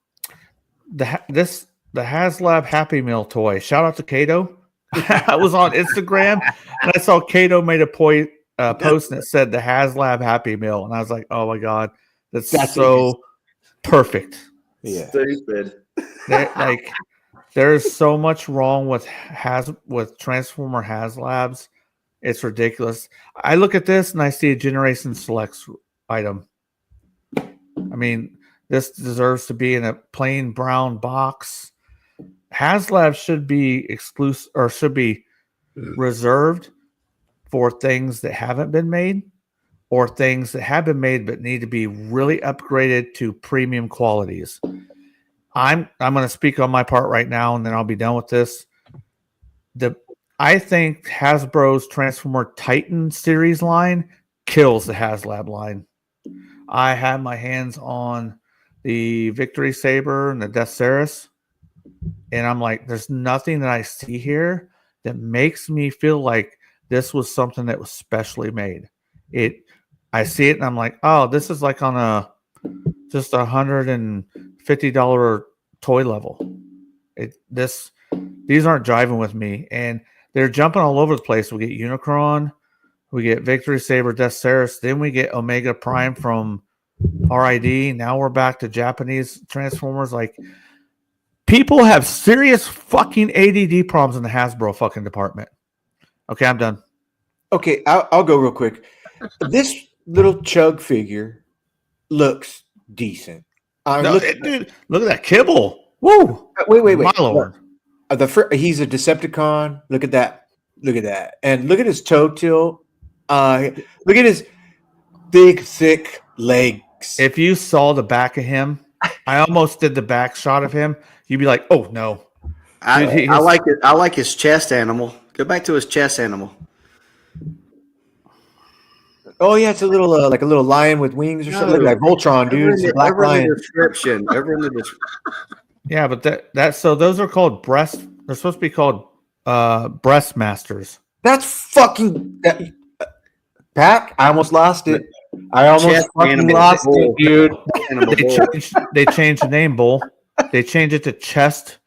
the HasLab Happy Meal toy. Shout out to Kato. I was on Instagram and I saw Kato made a post and it said the HasLab Happy Meal, and I was like, oh my god, that's so perfect. Yeah. Stupid. There's so much wrong with Transformer HasLabs. It's ridiculous. I look at this and I see a Generation Selects item. I mean, this deserves to be in a plain brown box. HasLab should be exclusive or should be reserved for things that haven't been made or things that have been made but need to be really upgraded to premium qualities. I'm going to speak on my part right now and then I'll be done with this. I think Hasbro's Transformer Titan series line kills the HasLab line. I had my hands on the Victory Saber and the Death Saris, and I'm like, there's nothing that I see here that makes me feel like this was something that was specially made. I see it and I'm like, oh, this is like on just $150 toy level. These aren't driving with me, and they're jumping all over the place. We get Unicron, we get Victory Saber, Death Saris, then we get Omega Prime from RID. Now we're back to Japanese Transformers. Like, people have serious fucking ADD problems in the Hasbro fucking department. Okay, I'm done. Okay, I'll go real quick. This little chug figure looks decent. Dude, look at that kibble. Woo! Wait. My lord. He's a Decepticon. Look at that. And look at his toe tilt. Look at his big, thick legs. If you saw the back of him, I almost did the back shot of him. You'd be like, "Oh no!" Dude, I like it. I like his chest animal. Go back to his chest animal. Oh yeah, it's a little like a little lion with wings or something. Look at that Voltron, dude. It's a black lion. Description. Yeah, but so those are called breast. They're supposed to be called breast masters. That's fucking Pack. I almost lost it. I almost fucking lost it, dude. They changed the name, Bull. They changed it to chest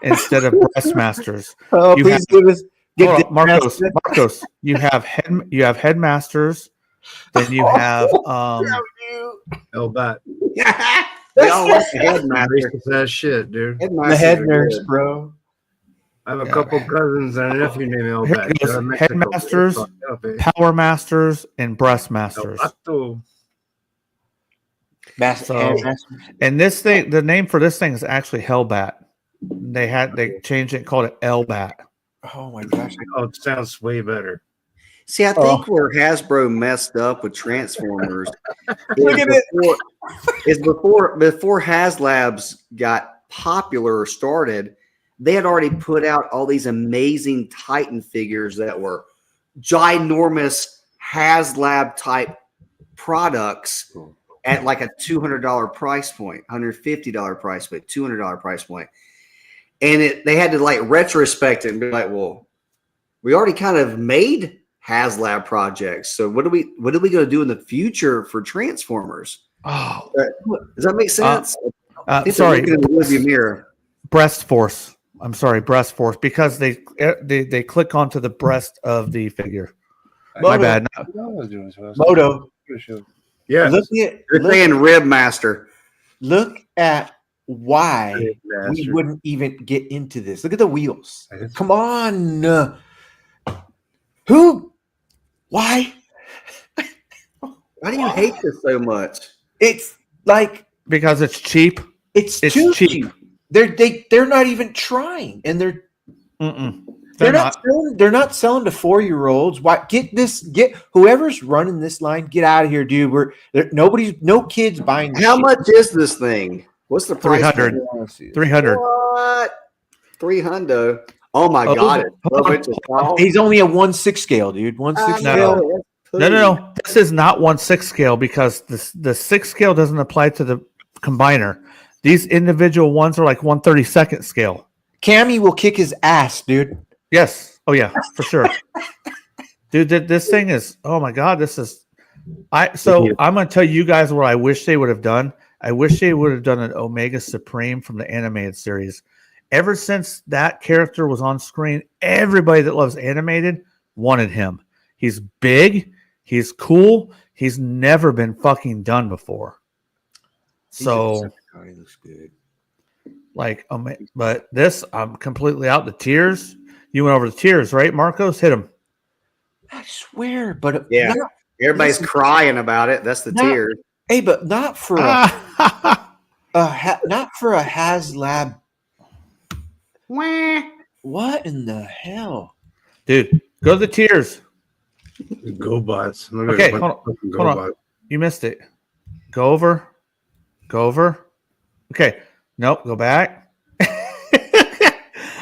instead of breast masters. Oh, please give us. Marcos, you have headmasters, then you have Hellbat. They all like the headmaster. That shit, dude. The head nurse, bro. I have a couple cousins and a nephew named Hellbat. Here it goes. Headmasters, Power Masters, and Breast Masters. And this thing, the name for this thing is actually Hellbat. They changed it and called it Elbat. Oh my gosh! Oh, it sounds way better. See, I think where Hasbro messed up with Transformers Look at is before HasLabs got popular or started, they had already put out all these amazing Titan figures that were ginormous HasLab type products at like a $200 price point, $150 price point, $200 price point. And they had to like retrospect it and be like, well, we already kind of made HasLab projects. So what are we going to do in the future for Transformers? Oh, does that make sense? Sorry, mirror. Breast Force. I'm sorry, Breast Force, because they click onto the breast of the figure. My bad. Moto. Yeah, You're saying Rib Master. Look at why we wouldn't even get into this. Look at the wheels. Come on. Who? Why? Why do you hate this so much? It's like because it's cheap. It's too cheap. They're not even trying, and they're not selling to 4-year-olds. Why get whoever's running this line? Get out of here, dude. No kids buying. How much is this thing? What's the price? 300. What? 300. Oh my god! He's only a 1/6 scale, dude. 1/6 scale. No. This is not 1/6 scale because the 6 scale doesn't apply to the combiner. These individual ones are like 1/32 scale. Cammy will kick his ass, dude. Yes. Oh yeah, for sure. Dude, this thing is. Oh my god, this is. I'm gonna tell you guys what I wish they would have done. I wish they would have done an Omega Supreme from the animated series. Ever since that character was on screen, everybody that loves animated wanted him. He's big. He's cool. He's never been fucking done before. So, he looks good. Like, but this, I'm completely out. The tears. You went over the tears, right, Marcos? Hit him. I swear, but yeah, everybody's crying about it. That's the tears. Hey, but not for not for a HasLab. What in the hell, dude? Go to the tears. GoBots. Okay, hold on. You missed it. Go over. Okay, nope. Go back.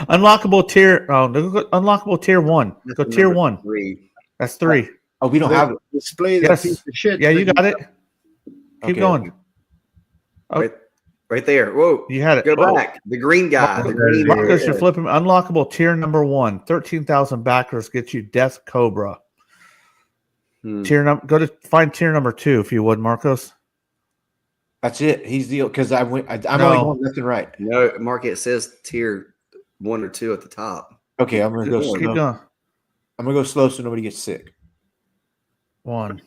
Unlockable tier. Oh, unlockable tier 1. Go tier 1. 3. That's 3. Oh, we don't have it. Display yes. Piece of shit. Yeah, you got it. Keep going. Right Right there. Whoa. You had it. Go Whoa. back. The green guy. The green Marcos, you're flipping unlockable tier number 1. 13,000 backers get you Death Cobra. Go to find tier number 2 if you would, Marcos. That's it. He's the because I'm only No. going left and right. No, Mark, it says tier 1 or 2 at the top. Okay, I'm gonna go Keep slow. Keep going. I'm gonna go slow so nobody gets sick. 1.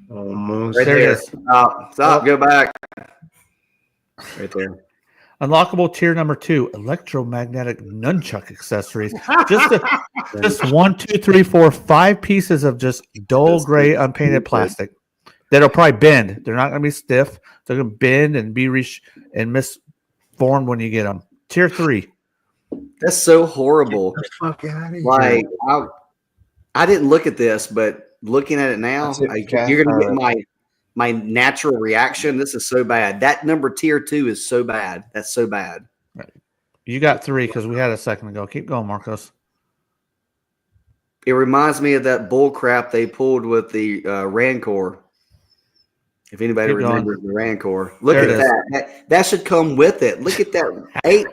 Almost. Right There it there. is. Stop. Go back. Right there. Unlockable tier number 2, electromagnetic nunchuck accessories. Just 1, 2, 3, 4, 5 pieces of just dull gray unpainted plastic that'll probably bend. They're not going to be stiff. They're going to bend and be misformed when you get them. Tier 3. That's so horrible. Get the fuck out of here. Like I didn't look at this, but looking at it now, That's it, Cass. you're gonna get my natural reaction. This is so bad. That number tier 2 is so bad. That's so bad. You got 3 because we had a second ago. Keep going, Marcos. It reminds me of that bull crap they pulled with the Rancor. If anybody Keep going. remembers the Rancor, look There at it is. that. That should come with it. Look at that. Eight.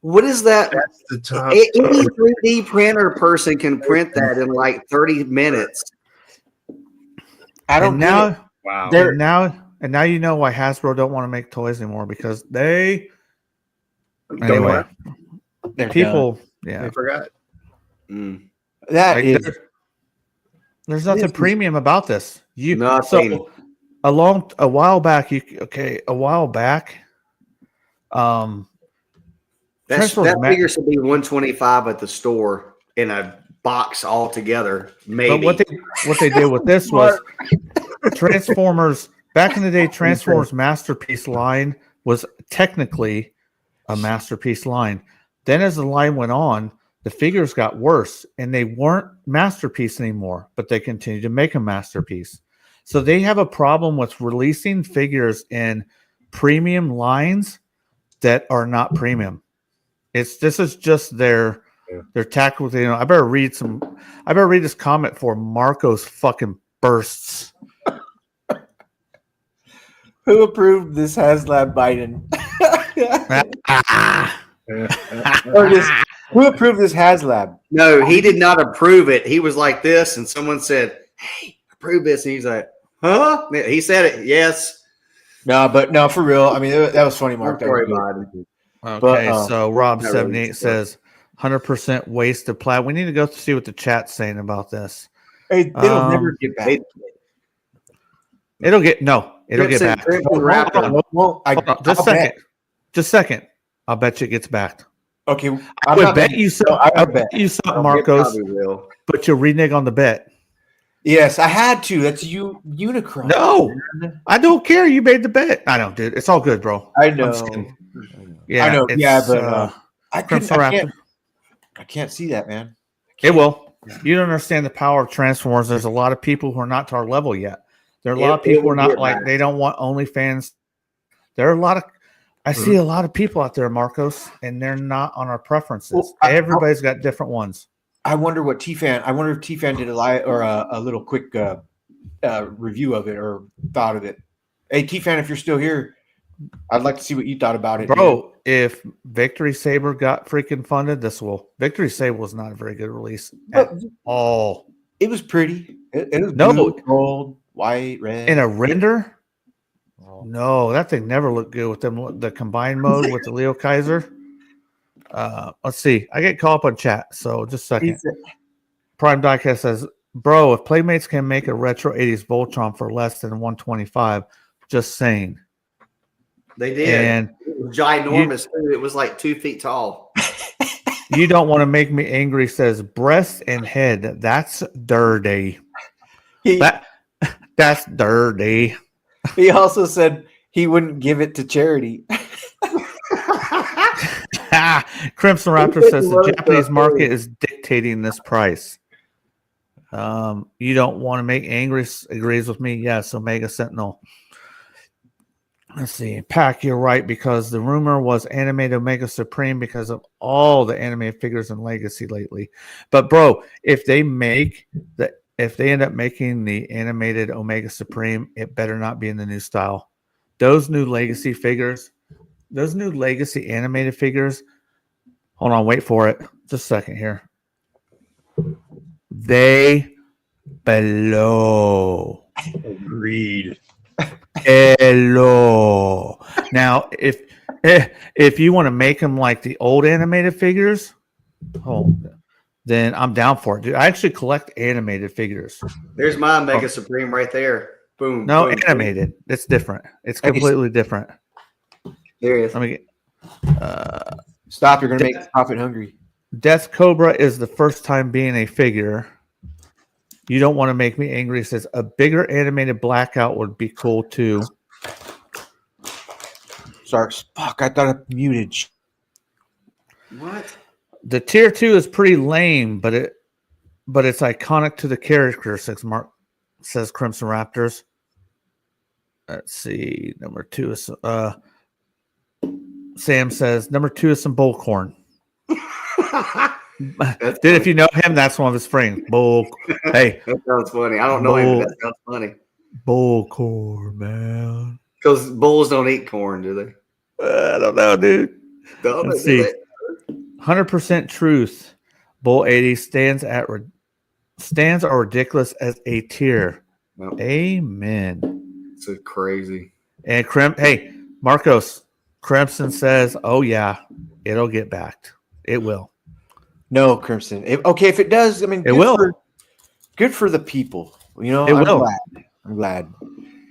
What is that? That's the top. Any 3D printer person can print that in like 30 minutes. I don't And now, get it. Wow. and now you know why Hasbro don't want to make toys anymore because they Don't anyway laugh. They're people I yeah. forgot. Mm. That Like, is there's nothing premium about this. You Nothing. so a while back. That Transformers Ma- figure should be 125 at the store in a box all together. Maybe. But what they did with this was Transformers back in the day. Transformers Masterpiece line was technically a Masterpiece line. Then as the line went on, the figures got worse and they weren't Masterpiece anymore, but they continued to make a Masterpiece. So they have a problem with releasing figures in premium lines that are not premium. This is just their tactical. I better read this comment for Marcos fucking bursts. who approved this HasLab Biden? Or this, who approved this HasLab? No, he did not approve it. He was like this, and someone said, "Hey, approve this," and he's like, "Huh?" He said it. Yes. No, but no, for real. I mean, that was funny, Mark. That Sorry was good. about it. Okay, But, so not really Rob78 says 100% waste of plat. We need to go see what the chat's saying about this. Hey, it'll Um, never get back. It'll get back. Crimson Hold Raptor. on, hold on. Hold on, just a I'll bet. second. Just a second. I'll bet you it gets backed. Okay, I would bet you some. I I would bet bet. you some, It Marcos, probably will. but you'll renege on the bet. Yes, I had to. That's Unicron. No, I don't care. You made the bet. I know, dude. It's all good, bro. I I'm know. just kidding. Yeah, I know. it's, Yeah, but I Crimson couldn't. Raptor. I can't see that, man. It will. You don't understand the power of Transformers. There's a lot of people who are not to our level yet. There are a lot of people who are not like, they don't want OnlyFans. There are a lot of, I see a lot of people out there, Marcos, and they're not on our preferences. Well, Everybody's got different ones. I wonder what T-Fan. I wonder if T-Fan did a little quick review of it or thought of it. Hey, T-Fan, if you're still here, I'd like to see what you thought about it, Bro, if Victory Saber got freaking funded, Victory Saber was not a very good release at But all. it was pretty. It was No. blue, gold, white, red. In a render, Oh. no, that thing never looked good with them. The combined mode with the Leo Kaiser. Let's see. I get caught up on chat, so just a second. Prime Diecast says, "Bro, if Playmates can make a retro '80s Voltron for less than 125, just saying." They did. And It was ginormous. Too. It was like 2 feet tall. you don't want to make me angry. Says breast and head. That's dirty. He, That's dirty. he also said he wouldn't give it to charity. Crimson Raptor says the Japanese market is dictating this price. You don't want to make angry. Agrees with me. Yes, Omega Sentinel. Let's see. Pack, you're right, because the rumor was animated Omega Supreme because of all the anime figures in Legacy lately. But bro, if they make the if they end up making the animated Omega Supreme, it better not be in the new style. Those new Legacy figures, those new Legacy animated figures. Hold on, wait for it. Just a second here. They blow. Agreed. Hello. Now, if you want to make them like the old animated figures, then I'm down for it, dude. I actually collect animated figures. There's my Mega Supreme right there. Boom. No, boom, animated. It's different. It's completely different. boom. There he is. Let me get. Stop! You're gonna make profit hungry. Death Cobra is the first time being a figure. You don't want to make me angry. It says a bigger animated Blackout would be cool too. Sorry, fuck! I thought I muted. What? The tier 2 is pretty lame, but it's iconic to the character. Says Crimson Raptors. Let's see. Number 2 is Sam says number 2 is some Bullcorn. Dude, if you know him, that's one of his friends. Hey, that sounds funny. I don't know him, but that sounds funny. Bullcorn, man. Because bulls don't eat corn, do they? I don't know, dude. Don't Let's they? see. 100% truth. Bull 80 stands are ridiculous as a tier. No, Amen. it's a crazy. And hey, Marcos Crimson says, "Oh yeah, it'll get backed. It will. No, Crimson. If it does, I mean, It will. Good for the people. You know, It will. I'm glad.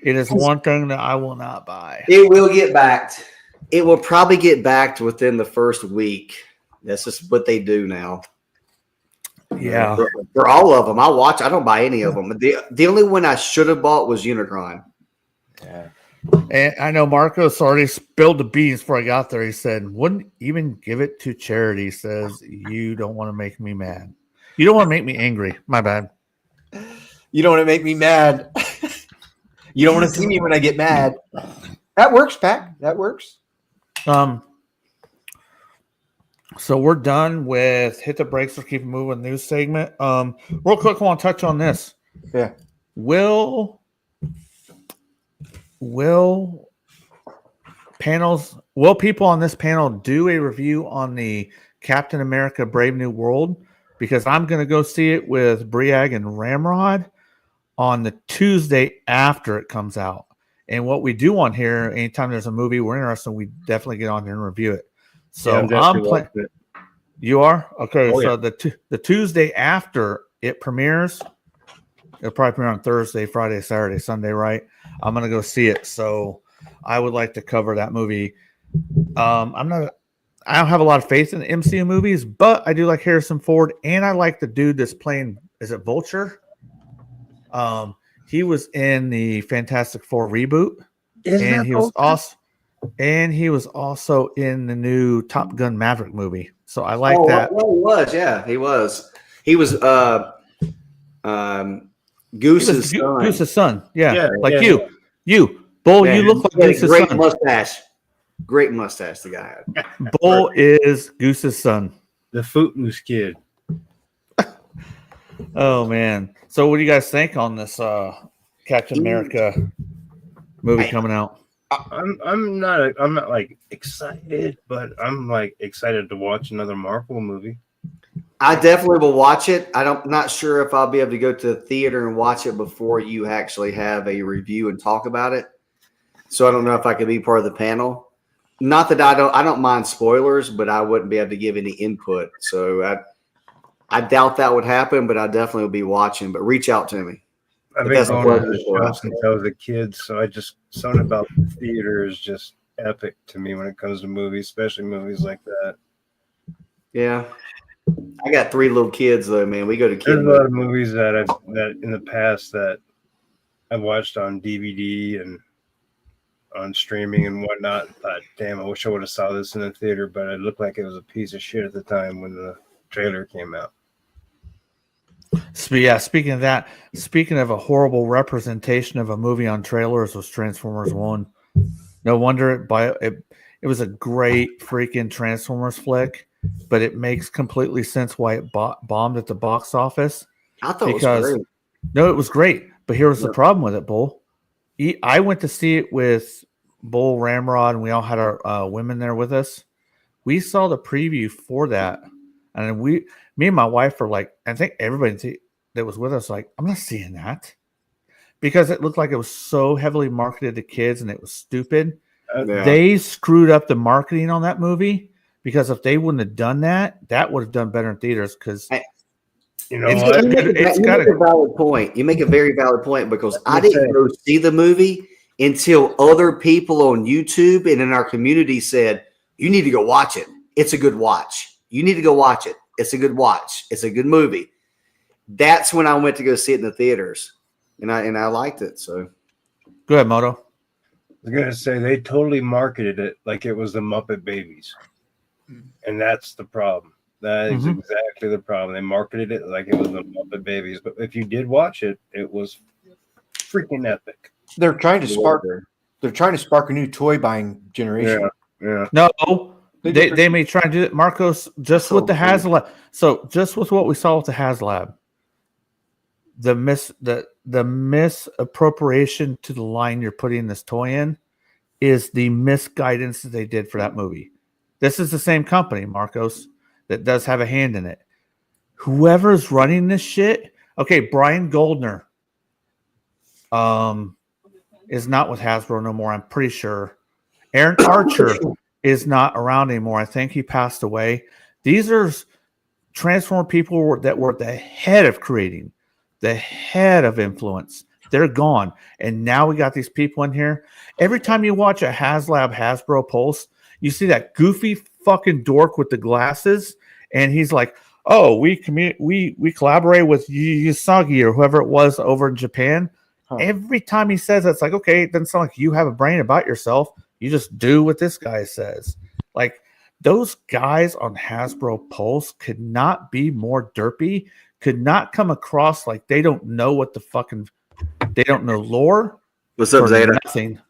It is one thing that I will not buy." It will get backed. It will probably get backed within the first week. That's just what they do now. Yeah. For all of them, I watch. I don't buy any of them. The only one I should have bought was Unicron. Yeah. And I know Marcos already spilled the beans before I got there. He said, "Wouldn't even give it to charity." He says, "You don't want to make me mad. You don't want to make me angry." My bad. You don't want to make me mad. You don't want to see me when I get mad. That works, Pat. That works. So we're done with hit the brakes or keep it moving news segment. Real quick, I want to touch on this. Yeah. Will people on this panel do a review on the Captain America Brave New World? Because I'm going to go see it with Briag and Ramrod on the Tuesday after it comes out. And what we do on here, anytime there's a movie we're interested in, we definitely get on here and review it. So Yeah, I'm I'm definitely playing. watching it. You are? Okay. Oh, So the Tuesday after it premieres, it'll probably premiere on Thursday, Friday, Saturday, Sunday, right? I'm going to go see it. So I would like to cover that movie. I don't have a lot of faith in MCU movies, but I do like Harrison Ford, and I like the dude that's playing, is it Vulture? He was in the Fantastic Four reboot, and he was also in the new Top Gun Maverick movie. So I like that. Well, he was. Yeah, he was. He was Goose's son. Goose's son. Yeah, Yeah, like yeah. you, Bull. Yeah, You look he had like a Goose's great son. mustache. Great mustache, the guy had. Bull is Goose's son. The Footloose Kid. Oh man. So what do you guys think on this Captain America movie coming out? I'm not like excited, but I'm like excited to watch another Marvel movie. I definitely will watch it. Not sure if I'll be able to go to the theater and watch it before you actually have a review and talk about it. So I don't know if I could be part of the panel. Not that I don't mind spoilers, but I wouldn't be able to give any input. So I doubt that would happen, but I definitely will be watching. But reach out to me. I've But been that's going what to the it's for. show since I was a kid, so something about the theater is just epic to me when it comes to movies, especially movies like that. Yeah. I got 3 little kids though, man. We go to There's kid a lot of movies that in the past that I watched on DVD and on streaming and whatnot. Thought, damn, I wish I would have saw this in the theater, but it looked like it was a piece of shit at the time when the trailer came out. So, yeah, speaking of that, speaking of a horrible representation of a movie on trailers was Transformers 1. No wonder it was a great freaking Transformers flick, but it makes completely sense why it bombed at the box office. I thought because it was great. No, it was great. But here was the problem with it, Bull. I went to see it with Bull, Ramrod, and we all had our women there with us. We saw the preview for that, and me and my wife were like, I think everybody that was with us like, I'm not seeing that because it looked like it was so heavily marketed to kids and it was stupid. Yeah. They screwed up the marketing on that movie because if they wouldn't have done that, that would have done better in theaters because You know It's what? good. You make a valid point. You make a very valid point because I didn't go see the movie until other people on YouTube and in our community said, you need to go watch it. It's a good watch. You need to go watch it. It's a good watch. It's a good movie. That's when I went to go see it in the theaters. And I liked it. So go ahead, Moto. I was gonna say they totally marketed it like it was the Muppet Babies, and that's the problem. That is exactly the problem. They marketed it like it was the Muppet Babies, but if you did watch it, it was freaking epic. They're trying to spark. They're trying to spark a new toy buying generation. Yeah. No, they may try and do it, Marcos, just with the HasLab. So just with what we saw with the HasLab, the misappropriation to the line you're putting this toy in is the misguidance that they did for that movie. This is the same company, Marcos, that does have a hand in it. Whoever's running this shit, okay, Brian Goldner, is not with Hasbro no more. I'm pretty sure. Aaron Archer is not around anymore. I think he passed away. These are Transformer people that were at the head of creating, the head of influence. They're gone. And now we got these people in here. Every time you watch a HasLab Hasbro Pulse, you see that goofy fucking dork with the glasses. And he's like, oh, we collaborate with Usagi or whoever it was over in Japan. Huh. Every time he says that, it's like, okay, it doesn't sound like you have a brain about yourself. You just do what this guy says. Like, those guys on Hasbro Pulse could not be more derpy, could not come across like they don't know what the fucking, they don't know lore. What's up, Zeta? Nothing.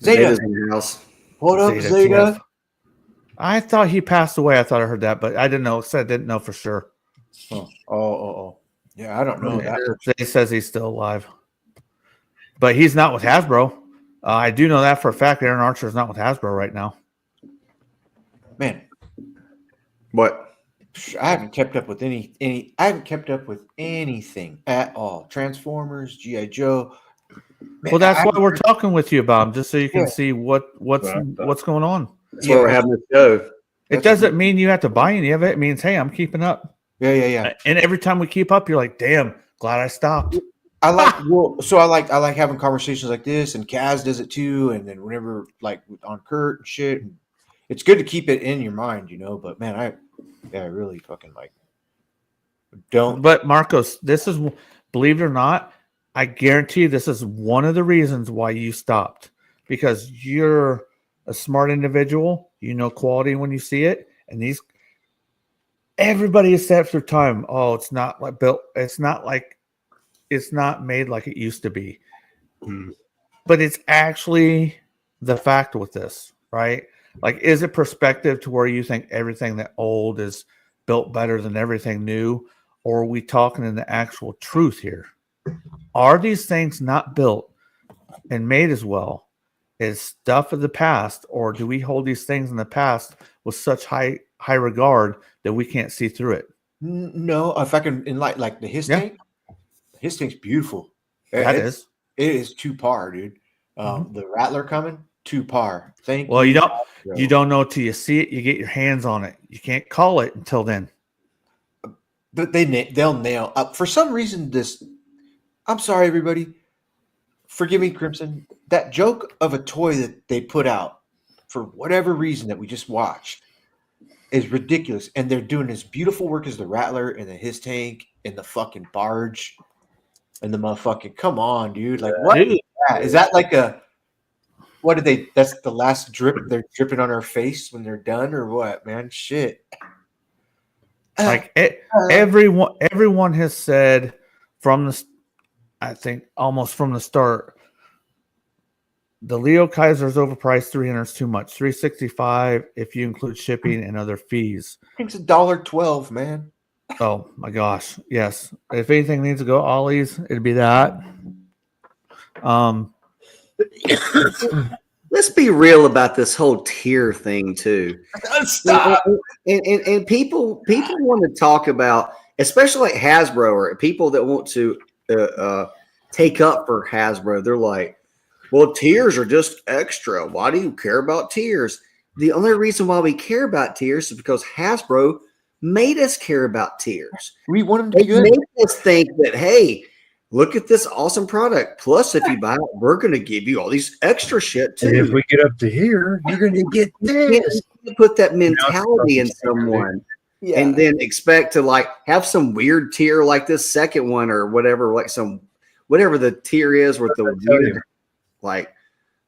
Zeta's in the house. What up, Zeta? I thought he passed away. I thought I heard that, but I didn't know. I didn't know for sure. Oh. Yeah, I don't know that. He says he's still alive, but he's not with Hasbro. I do know that for a fact. Aaron Archer is not with Hasbro right now. Man, what? I haven't kept up with any. I haven't kept up with anything at all. Transformers, GI Joe. Man, well, that's why we're talking with you about them, just so you can see what's going on. That's why we're having this show. It doesn't mean you have to buy any of it. It means, hey, I'm keeping up. Yeah. And every time we keep up, you're like, damn, glad I stopped. I like having conversations like this, and Kaz does it too. And then whenever like on Kurt and shit, it's good to keep it in your mind, you know. But man, I really fucking like don't. But Marcos, this is, believe it or not, I guarantee you this is one of the reasons why you stopped, because you're a smart individual. You know quality when you see it, and everybody is set for time. Oh, it's not like built. It's not made like it used to be. But it's actually the fact with this, right? Like, is it perspective to where you think everything that old is built better than everything new? Or are we talking in the actual truth here? Are these things not built and made as well as stuff of the past? Or do we hold these things in the past with such high regard that we can't see through it? No, if I can enlighten, like the his tank. His tank's beautiful. It is 2 par, dude. The Rattler coming 2 par. Well, you don't know till you see it. You get your hands on it. You can't call it until then. But they'll nail up for some reason. I'm sorry, everybody. Forgive me, Crimson. That joke of a toy that they put out for whatever reason that we just watched is ridiculous. And they're doing as beautiful work as the Rattler and the his tank and the fucking barge. And the motherfucking, come on, dude. Like, what is that? Is that like that's the last drip they're dripping on our face when they're done, or what, man? Shit. Like, everyone has said I think almost from the start, the Leo Kaiser is overpriced. 300 is too much. 365 if you include shipping and other fees. I think it's $1.12, man. Oh my gosh, yes. If anything needs to go Ollie's, it'd be that. Let's be real about this whole tier thing too. Stop. And people want to talk about, especially like Hasbro or people that want to take up for Hasbro. They're like, well, tiers are just extra. Why do you care about tiers? The only reason why we care about tiers is because Hasbro made us care about tiers. We want them to They be good. made us think that, hey, look at this awesome product. Plus, if you buy it, we're going to give you all these extra shit too. And if we get up to here, you're going to get this. You put that mentality in someone Yeah. and then expect to like have some weird tier like this second one or whatever, like some whatever the tier is with the weird, like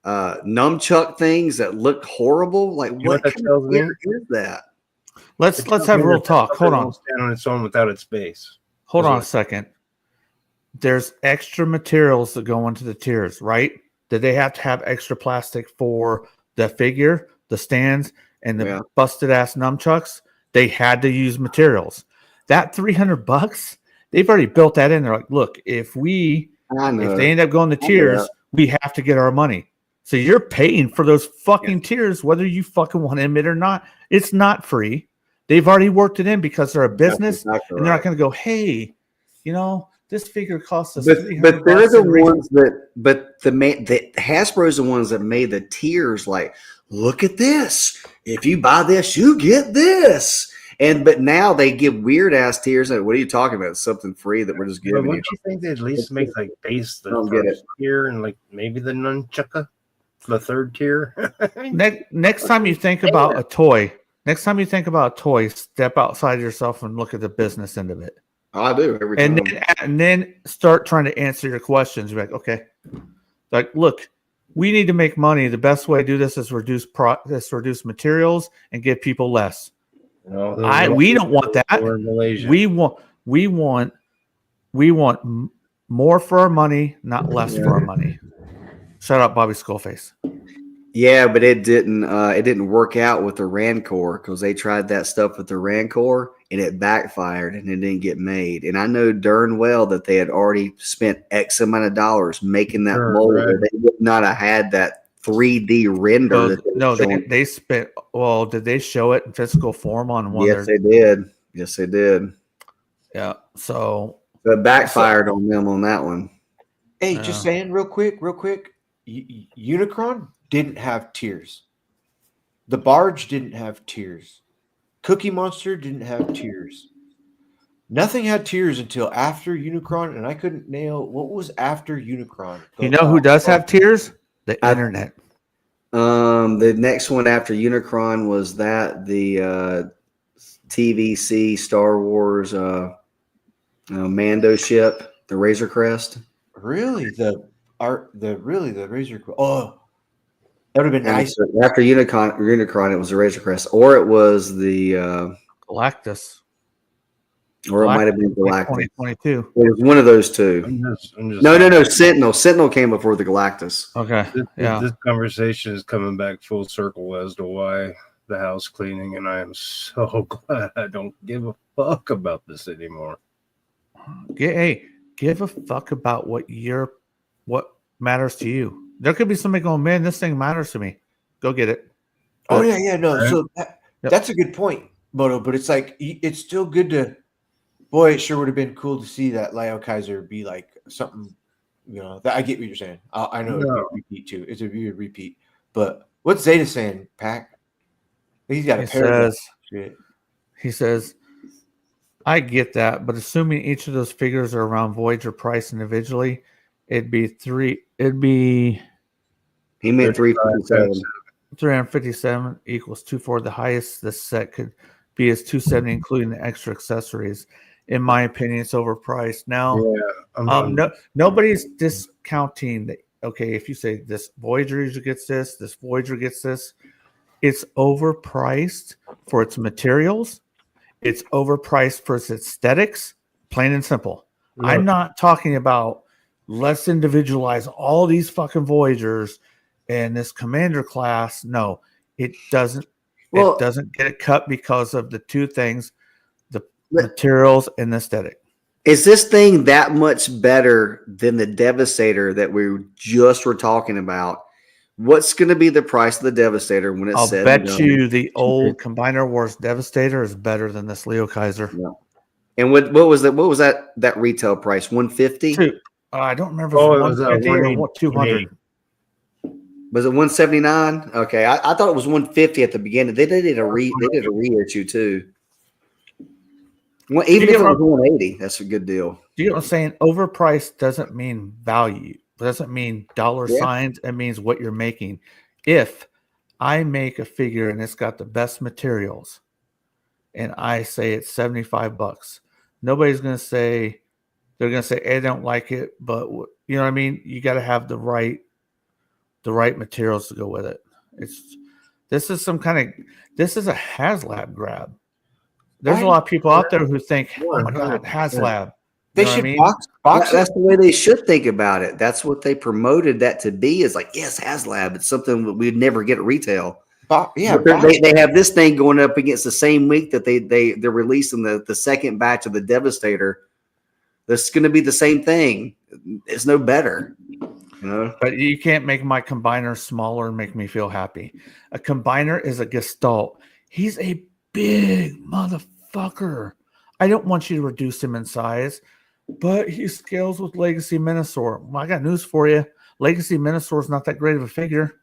nunchuck things that look horrible. Like know what what that kind tells of me? tier is that? Let's have real talk. Hold on. Stand on its own without its base. Hold on a second. There's extra materials that go into the tiers, right? Did they have to have extra plastic for the figure, the stands, and the Yeah. busted ass nunchucks? They had to use materials. That $300, they've already built that in. They're like, look, if I know. they end up going to I know tiers, that. we have to get our money. So you're paying for those fucking tiers, whether you fucking want to admit it or not. It's not free. They've already worked it in because they're a business, That's exactly and they're right. not going to go, hey, this figure costs us But $300 they're the in retail." ones the Hasbro's the ones that made the tiers like, look at this. If you buy this, you get this. But now they give weird ass tiers. Like, what are you talking about? It's something free that we're just But giving you. wouldn't you think they'd at least make like base the Don't get first tier and like maybe the nunchucka, the third tier? Next time you think about a toy, step outside yourself and look at the business end of it. I do every time. And then start trying to answer your questions. You're like, okay, like, look, we need to make money. The best way to do this is reduce materials and give people less. No, We don't want that. Or Malaysia. We want more for our money, not less for our money. Shout out Bobby Skullface. Yeah, but it didn't work out with the Rancor because they tried that stuff with the Rancor and it backfired and it didn't get made. And I know darn well that they had already spent X amount of dollars making that Sure, mold. right. Or they would not have had that 3D render. They spent. Well, did they show it in physical form on one? Yes, they did. Yes, they did. Yeah. So But it backfired on them on that one. Hey, Yeah. just saying real quick. Unicron didn't have tears. The Barge didn't have tears. Cookie Monster didn't have tears. Nothing had tears until after Unicron, and I couldn't nail what was after Unicron. you know who does have tears? The internet. The next one after Unicron was the TVC Star Wars Mando ship, the Razor Crest. Really the Razor. Oh, that would have been nice. After Unicron, it was the Razor Crest, or it was the, Galactus. or it might have been Galactus. 2022. It was one of those two. I'm just No. Sentinel. Sentinel came before the Galactus. Okay. Yeah. This conversation is coming back full circle as to why the house cleaning, and I am so glad I don't give a fuck about this anymore. Give a fuck about what matters to you. There could be somebody going, man, this thing matters to me. Go get it. Oh yeah, no. Right. So Yep. that's a good point, Moto. But it's like it's still good to. Boy, it sure would have been cool to see that Lyle Kaiser be like something. That I get what you're saying. I know it'd be a repeat too. It's a weird repeat. But what's Zeta saying, Pac? He's got a paragraph. He says, I get that, but assuming each of those figures are around Voyager price individually, it'd be He made 357. 357 equals 240. The highest this set could be is 270, including the extra accessories. In my opinion, it's overpriced. Now, nobody's discounting that. Okay, if you say this Voyager user gets this Voyager gets this, it's overpriced for its materials. It's overpriced for its aesthetics, plain and simple. Look. I'm not talking about let's individualize all these fucking Voyagers and this commander class. No, it doesn't. Well- it doesn't get it cut because of the two things: materials, and aesthetic. Is this thing that much better than the Devastator that we just were talking about? What's going to be the price of the Devastator when it's I'll said bet and done? you the old Combiner Wars Devastator is better than this Leo Kaiser. And what was that? What was that retail price? 150? I don't remember if Oh, it it was was 150 or 180. 200. Was it 179? Okay, I thought it was 150 at the beginning. They did a reissue too. Well, even if it was 180, that's a good deal. Do you know what I'm saying? Overpriced doesn't mean value. It doesn't mean dollar signs. It means what you're making. If I make a figure and it's got the best materials and I say it's $75, nobody's going to say, they're going to say, I don't like it, but you know what I mean? You got to have the right materials to go with it. This is a HasLab grab. There's a lot of people out there who think, oh my God, HasLab. They know what should I mean? box it. That's the way they should think about it. That's what they promoted that to be. Is like, yes, HasLab. It's something that we'd never get at retail. But they have this thing going up against the same week that they're releasing the second batch of the Devastator. That's going to be the same thing. It's no better. But you can't make my combiner smaller and make me feel happy. A combiner is a gestalt. He's a big motherfucker. I don't want you to reduce him in size, but he scales with Legacy Minosaur. Well, I got news for you. Legacy Minosaur is not that great of a figure.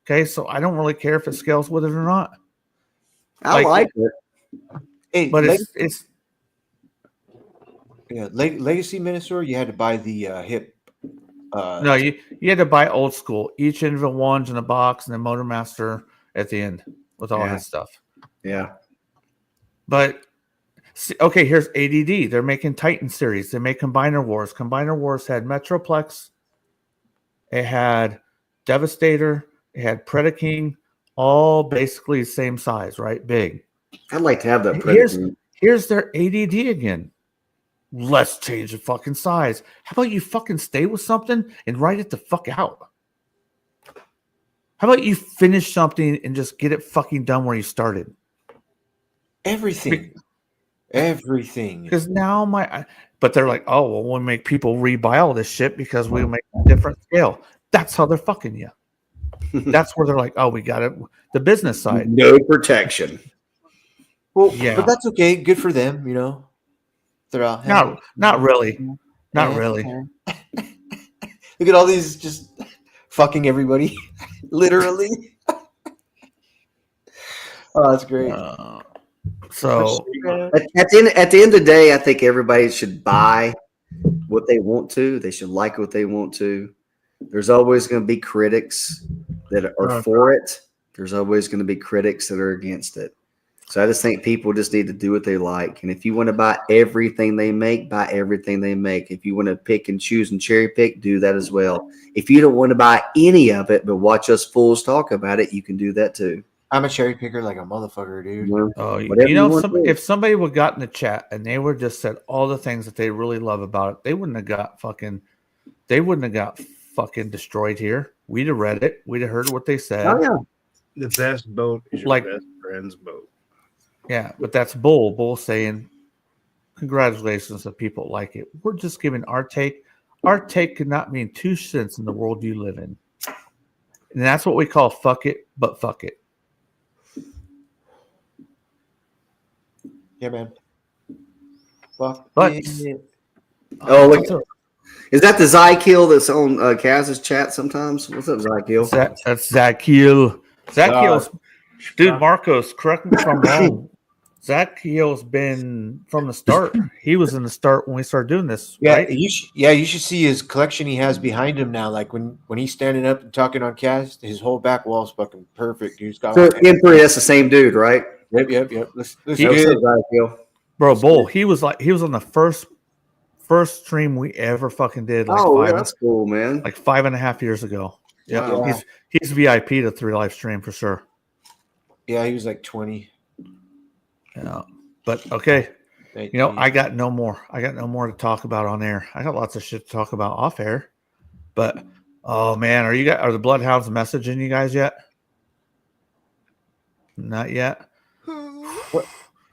Okay, so I don't really care if it scales with it or not. I like it. Hey, but Legacy Minosaur, you had to buy the hip. No, you had to buy old school. Each individual one's in a box and then Motor Master at the end with all his stuff. Yeah. But okay, here's ADD. They're making Titan series. They make Combiner Wars. Combiner Wars had Metroplex. It had Devastator. It had Predaking. All basically the same size, right? Big. I'd like to have that Predaking. Here's their ADD again. Let's change the fucking size. How about you fucking stay with something and write it the fuck out? How about you finish something and just get it fucking done where you started? Everything. Because now but they're like, oh, well, we'll make people rebuy all this shit because we make a different scale. That's how they're fucking you. That's where they're like, oh, we got it. The business side. No protection. Well, yeah. But that's okay. Good for them, They're all not really. Not really. Look at all these just fucking everybody. Literally. Oh, that's great. So at the end of the day, I think everybody should buy what they want to. They should like what they want to. There's always going to be critics that are for it. There's always going to be critics that are against it. So I just think people just need to do what they like. And if you want to buy everything they make, buy everything they make. If you want to pick and choose and cherry pick, do that as well. If you don't want to buy any of it, but watch us fools talk about it, you can do that too. I'm a cherry picker like a motherfucker, dude. If somebody would have got in the chat and they would just said all the things that they really love about it, they wouldn't have got fucking destroyed here. We'd have read it. We'd have heard what they said. Oh, yeah. The best boat is your best friend's boat. Yeah, but that's Bull. Bull saying, congratulations to people like it. We're just giving our take. Our take could not mean 2 cents in the world you live in. And that's what we call fuck it, but fuck it. Yeah, man. Fuck it. Oh, look. Is that the Zykiel that's on Kaz's chat sometimes? What's up, Zykiel? That's Zykiel. Zykiel's, dude, Marcos, correct me if I'm wrong. Zykiel's been from the start. He was in the start when we started doing this. Yeah, right? you should see his collection he has behind him now. Like when he's standing up and talking on Kaz, his whole back wall's fucking perfect. He's got Emperor, that's the same dude, right? Yep. Let's Bro, Bull, he was on the first stream we ever fucking did. Like that's cool, man. Like 5.5 years ago. Yeah, wow. He's VIP to 3 Live stream for sure. Yeah, he was like 20. Yeah, but okay. I got no more. I got no more to talk about on air. I got lots of shit to talk about off air. But oh man, are the Bloodhounds messaging you guys yet? Not yet.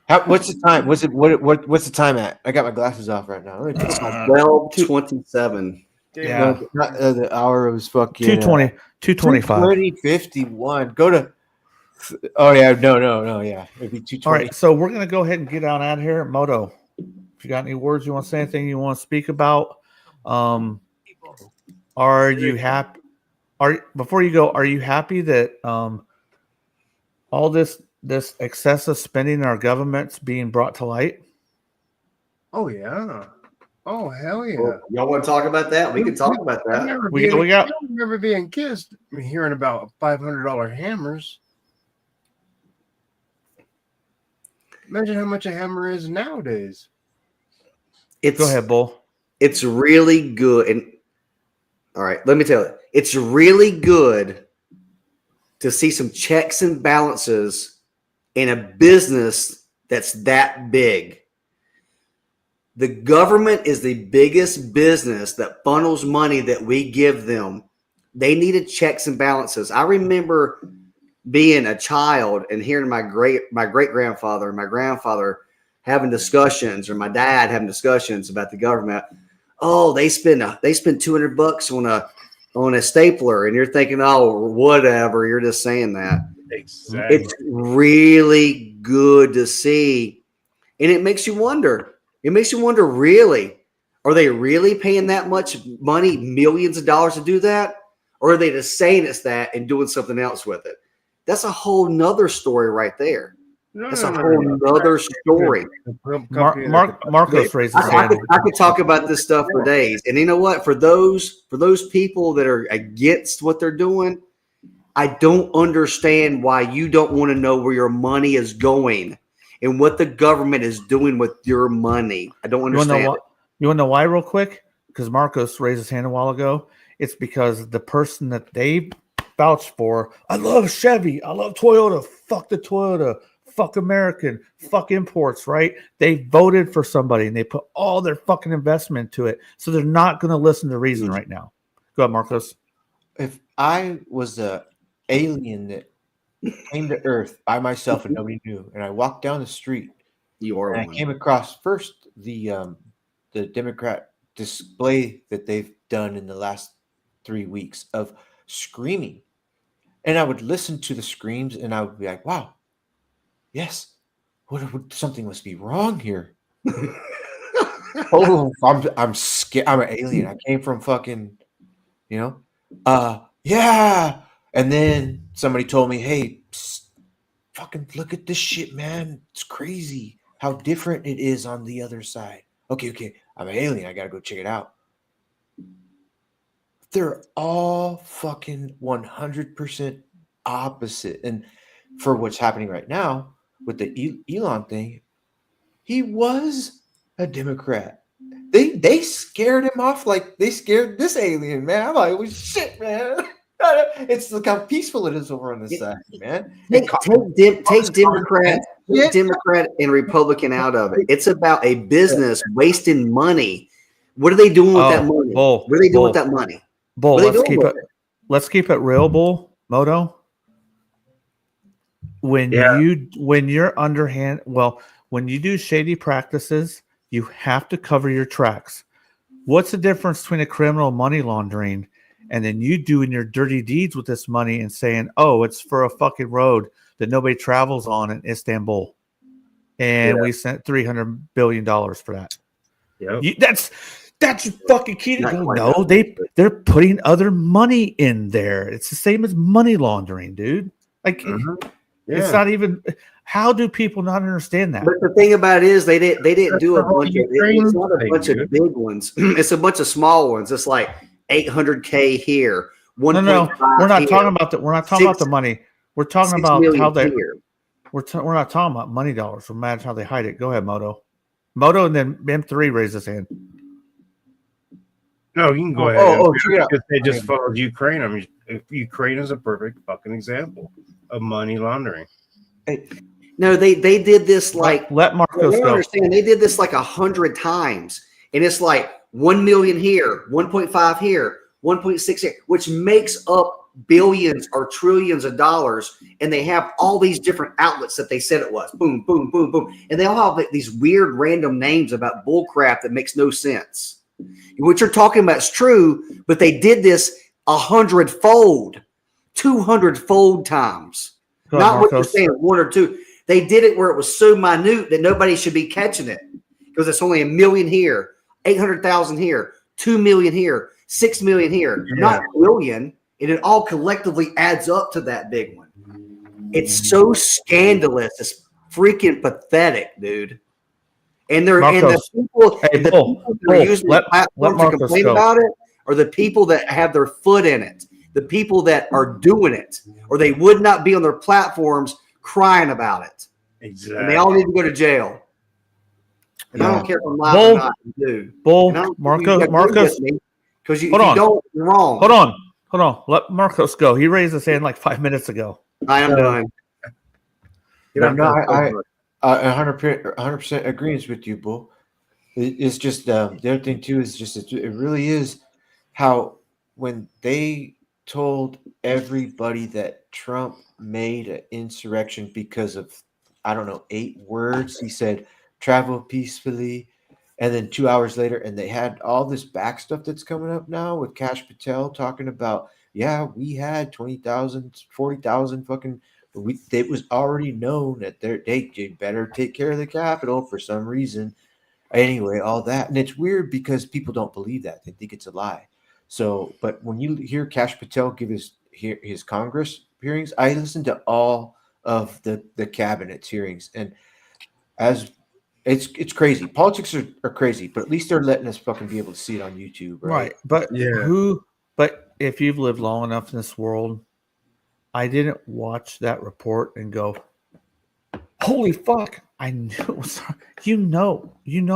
What's the time? What's the time at? I got my glasses off right now. Let me put my 12:27. Yeah. not, the hour was fucking 220, 225. 2:51. Go to. Oh yeah, no, yeah. It'd be 2:20. All right, so we're gonna go ahead and get on out of here. Moto, if you got any words you want to say, anything you want to speak about, are you happy? Before you go, are you happy that all this excessive spending in our government's being brought to light? Oh yeah. Oh hell yeah. Well, y'all want to talk about that? We can talk about I that. remember being kissed, hearing about $500 hammers. Imagine how much a hammer is nowadays. Go ahead, Bull. It's really good. And all right, let me tell you, it's really good to see some checks and balances in a business that's that big. The government is the biggest business that funnels money that we give them. They needed checks and balances. I remember being a child and hearing my great grandfather and my grandfather having discussions, or my dad having discussions about the government. Oh, they spend $200 on a stapler, and you're thinking, oh, whatever. You're just saying that. Exactly. It's really good to see, and it makes you wonder. It makes you wonder, really, are they really paying that much money, millions of dollars to do that? Or are they just saying it's that and doing something else with it? That's a whole nother story right there. That's a whole nother story. Marcos raised his hand. I could talk about this stuff for days. And you know what? For those people that are against what they're doing, I don't understand why you don't want to know where your money is going and what the government is doing with your money. I don't understand. You want to know why real quick? Because Marcos raised his hand a while ago. It's because the person that they vouched for, I love Chevy, I love Toyota, fuck the Toyota, fuck American, fuck imports, right? They voted for somebody and they put all their fucking investment into it. So they're not going to listen to reason right now. Go ahead, Marcos. If I was a alien that came to Earth by myself and nobody knew, and I walked down the street, and I came across first the Democrat display that they've done in the last 3 weeks of screaming, and I would listen to the screams, and I would be like, "Wow, yes, something must be wrong here." Oh, I'm scared. I'm an alien. I came from fucking, yeah. And then somebody told me, "Hey, fucking look at this shit, man. It's crazy how different it is on the other side." Okay. I'm an alien. I gotta go check it out. They're all fucking 100% opposite. And for what's happening right now with the Elon thing, he was a Democrat. They scared him off like they scared this alien, man. I'm like, well, shit, man. It's look how peaceful it is over on this side, man. Take Democrat and Republican out of it. It's about a business wasting money. What are they doing with that money? Bull, what are they doing with that money? Bull, let's keep it real, Bull. Moto. When you're underhand, when you do shady practices, you have to cover your tracks. What's the difference between a criminal money laundering and then you doing your dirty deeds with this money and saying, oh, it's for a fucking road that nobody travels on in Istanbul. And we sent $300 billion for that. Yep. That's fucking key to go. No, they're putting other money in there. It's the same as money laundering, dude. Like it's not even. How do people not understand that? But the thing about it is they didn't do a bunch of. It's not a bunch of big ones. It's a bunch of small ones. It's like $800K here. No, we're not talking about that. We're not talking about the money. We're talking about how they. We're not talking about money dollars. Imagine how they hide it. Go ahead, Moto, and then M3 raised his hand. No, you can go ahead. Check it out. They just followed Ukraine. I mean, Ukraine is a perfect fucking example of money laundering. No, they did this like. Let Marcos go. Understand? They did this like 100 times, and it's like 1 million here, 1.5 here, 1.6 here, which makes up billions or trillions of dollars, and they have all these different outlets that they said it was. Boom, boom, boom, boom. And they all have these weird random names about bull crap that makes no sense. What you're talking about is true, but they did this 100-fold, 200-fold times. Go ahead, Not what you're Marcos. saying, one or two. They did it where it was so minute that nobody should be catching it because it's only 1 million here, 800,000 here, 2 million here, 6 million here, not a billion. And it all collectively adds up to that big one. It's so scandalous. It's freaking pathetic, dude. And they're and the Marcos. people, Hey, the Bull, people that are Bull, using let the platform to Marcos complain go. about it are the people that have their foot in it, the people that are doing it, or they would not be on their platforms crying about it. Exactly. And they all need to go to jail. And I Yeah. don't care if I'm lying Bull, or not, dude. Bull, And I don't think you Marcos, because Hold if on. you don't, you're wrong. hold on. Let Marcos go. He raised his hand like 5 minutes ago. I am done. Get off No, that I 100% agrees with you, Bull. It's just the other thing too is just it really is how when they told everybody that Trump made an insurrection because of I don't know 8 words. He said travel peacefully, and then 2 hours later, and they had all this back stuff that's coming up now with Kash Patel talking about we had 20,000, 40,000 fucking. It was already known that they better take care of the Capitol for some reason. Anyway, all that. And it's weird because people don't believe that. They think it's a lie. So, but when you hear Kash Patel give his Congress hearings, I listen to all of the cabinet's hearings. And as it's crazy. Politics are crazy, but at least they're letting us fucking be able to see it on YouTube. Right. But Yeah. but if you've lived long enough in this world, I didn't watch that report and go, holy fuck, I knew it was, you know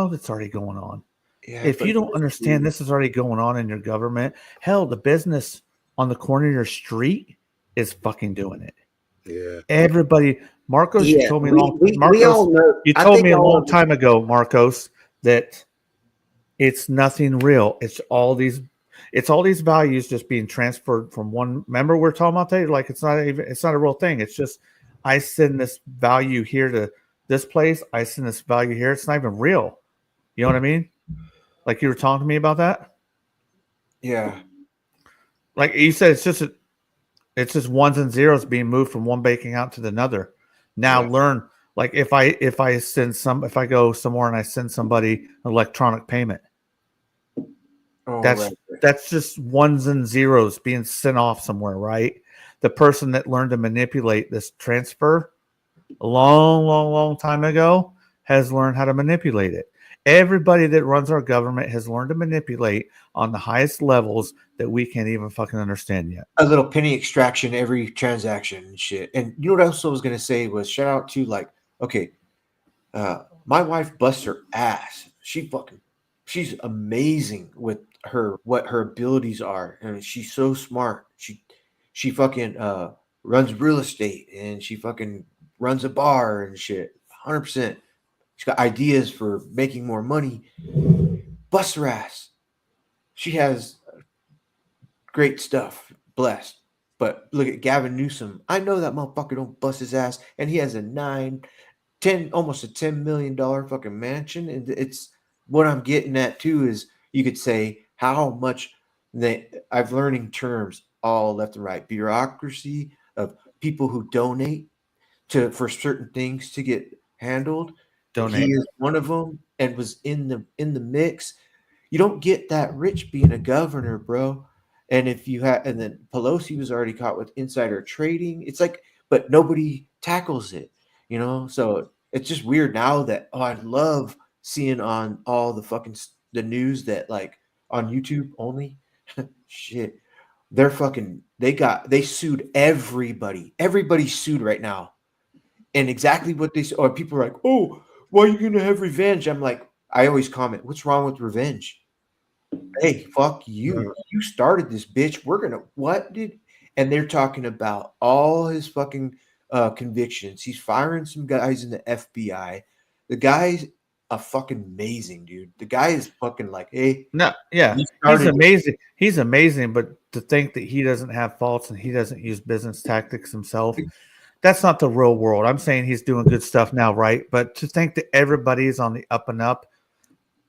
that's already going on. Yeah, If but you don't understand this is already going on in your government, hell, the business on the corner of your street is fucking doing it. Yeah. Everybody, Marcos, you told me we all know. you I told think me a all long of- time ago, Marcos, that it's nothing real. It's all these values just being transferred from one. Remember, we're talking about that. Like it's not a real thing. It's just I send this value here to this place. I send this value here. It's not even real. You know what I mean? Like you were talking to me about that. yeah. Like you said, it's just ones and zeros being moved from one bank account to another. Now learn. Like if I go somewhere and I send somebody an electronic payment, Oh, that's that's just ones and zeros being sent off somewhere, right? The person that learned to manipulate this transfer a long time ago has learned how to manipulate it. Everybody that runs our government has learned to manipulate on the highest levels that we can't even fucking understand yet. a little penny extraction every transaction and shit. And you know what else I was gonna say was shout out to my wife busts her ass. She's amazing with what her abilities are. I mean, she's so smart. She fucking runs real estate and she fucking runs a bar and shit. 100%. She's got ideas for making more money. Bust her ass. She has great stuff. Blessed. But look at Gavin Newsom. I know that motherfucker don't bust his ass, and he has a almost a $10 million fucking mansion. And it's what I'm getting at too is you could say how much I've learning terms all left and right. Bureaucracy of people who donate for certain things to get handled. Donate. He is one of them and was in the mix. You don't get that rich being a governor, bro. And and then Pelosi was already caught with insider trading. It's like, but nobody tackles it, you know? So it's just weird now that, I love seeing on all the news that like on YouTube only shit. They sued everybody. Everybody's sued right now. And exactly what or people are like, oh, why are you going to have revenge? I'm like, I always comment, what's wrong with revenge? Hey, fuck you. You started this, bitch. And they're talking about all his fucking convictions. He's firing some guys in the FBI. The guy's a fucking amazing, dude. The guy is fucking like, hey. No, yeah. he He's started- amazing. He's amazing, but to think that he doesn't have faults and he doesn't use business tactics himself, that's not the real world. I'm saying he's doing good stuff now, right? But to think that everybody's on the up and up,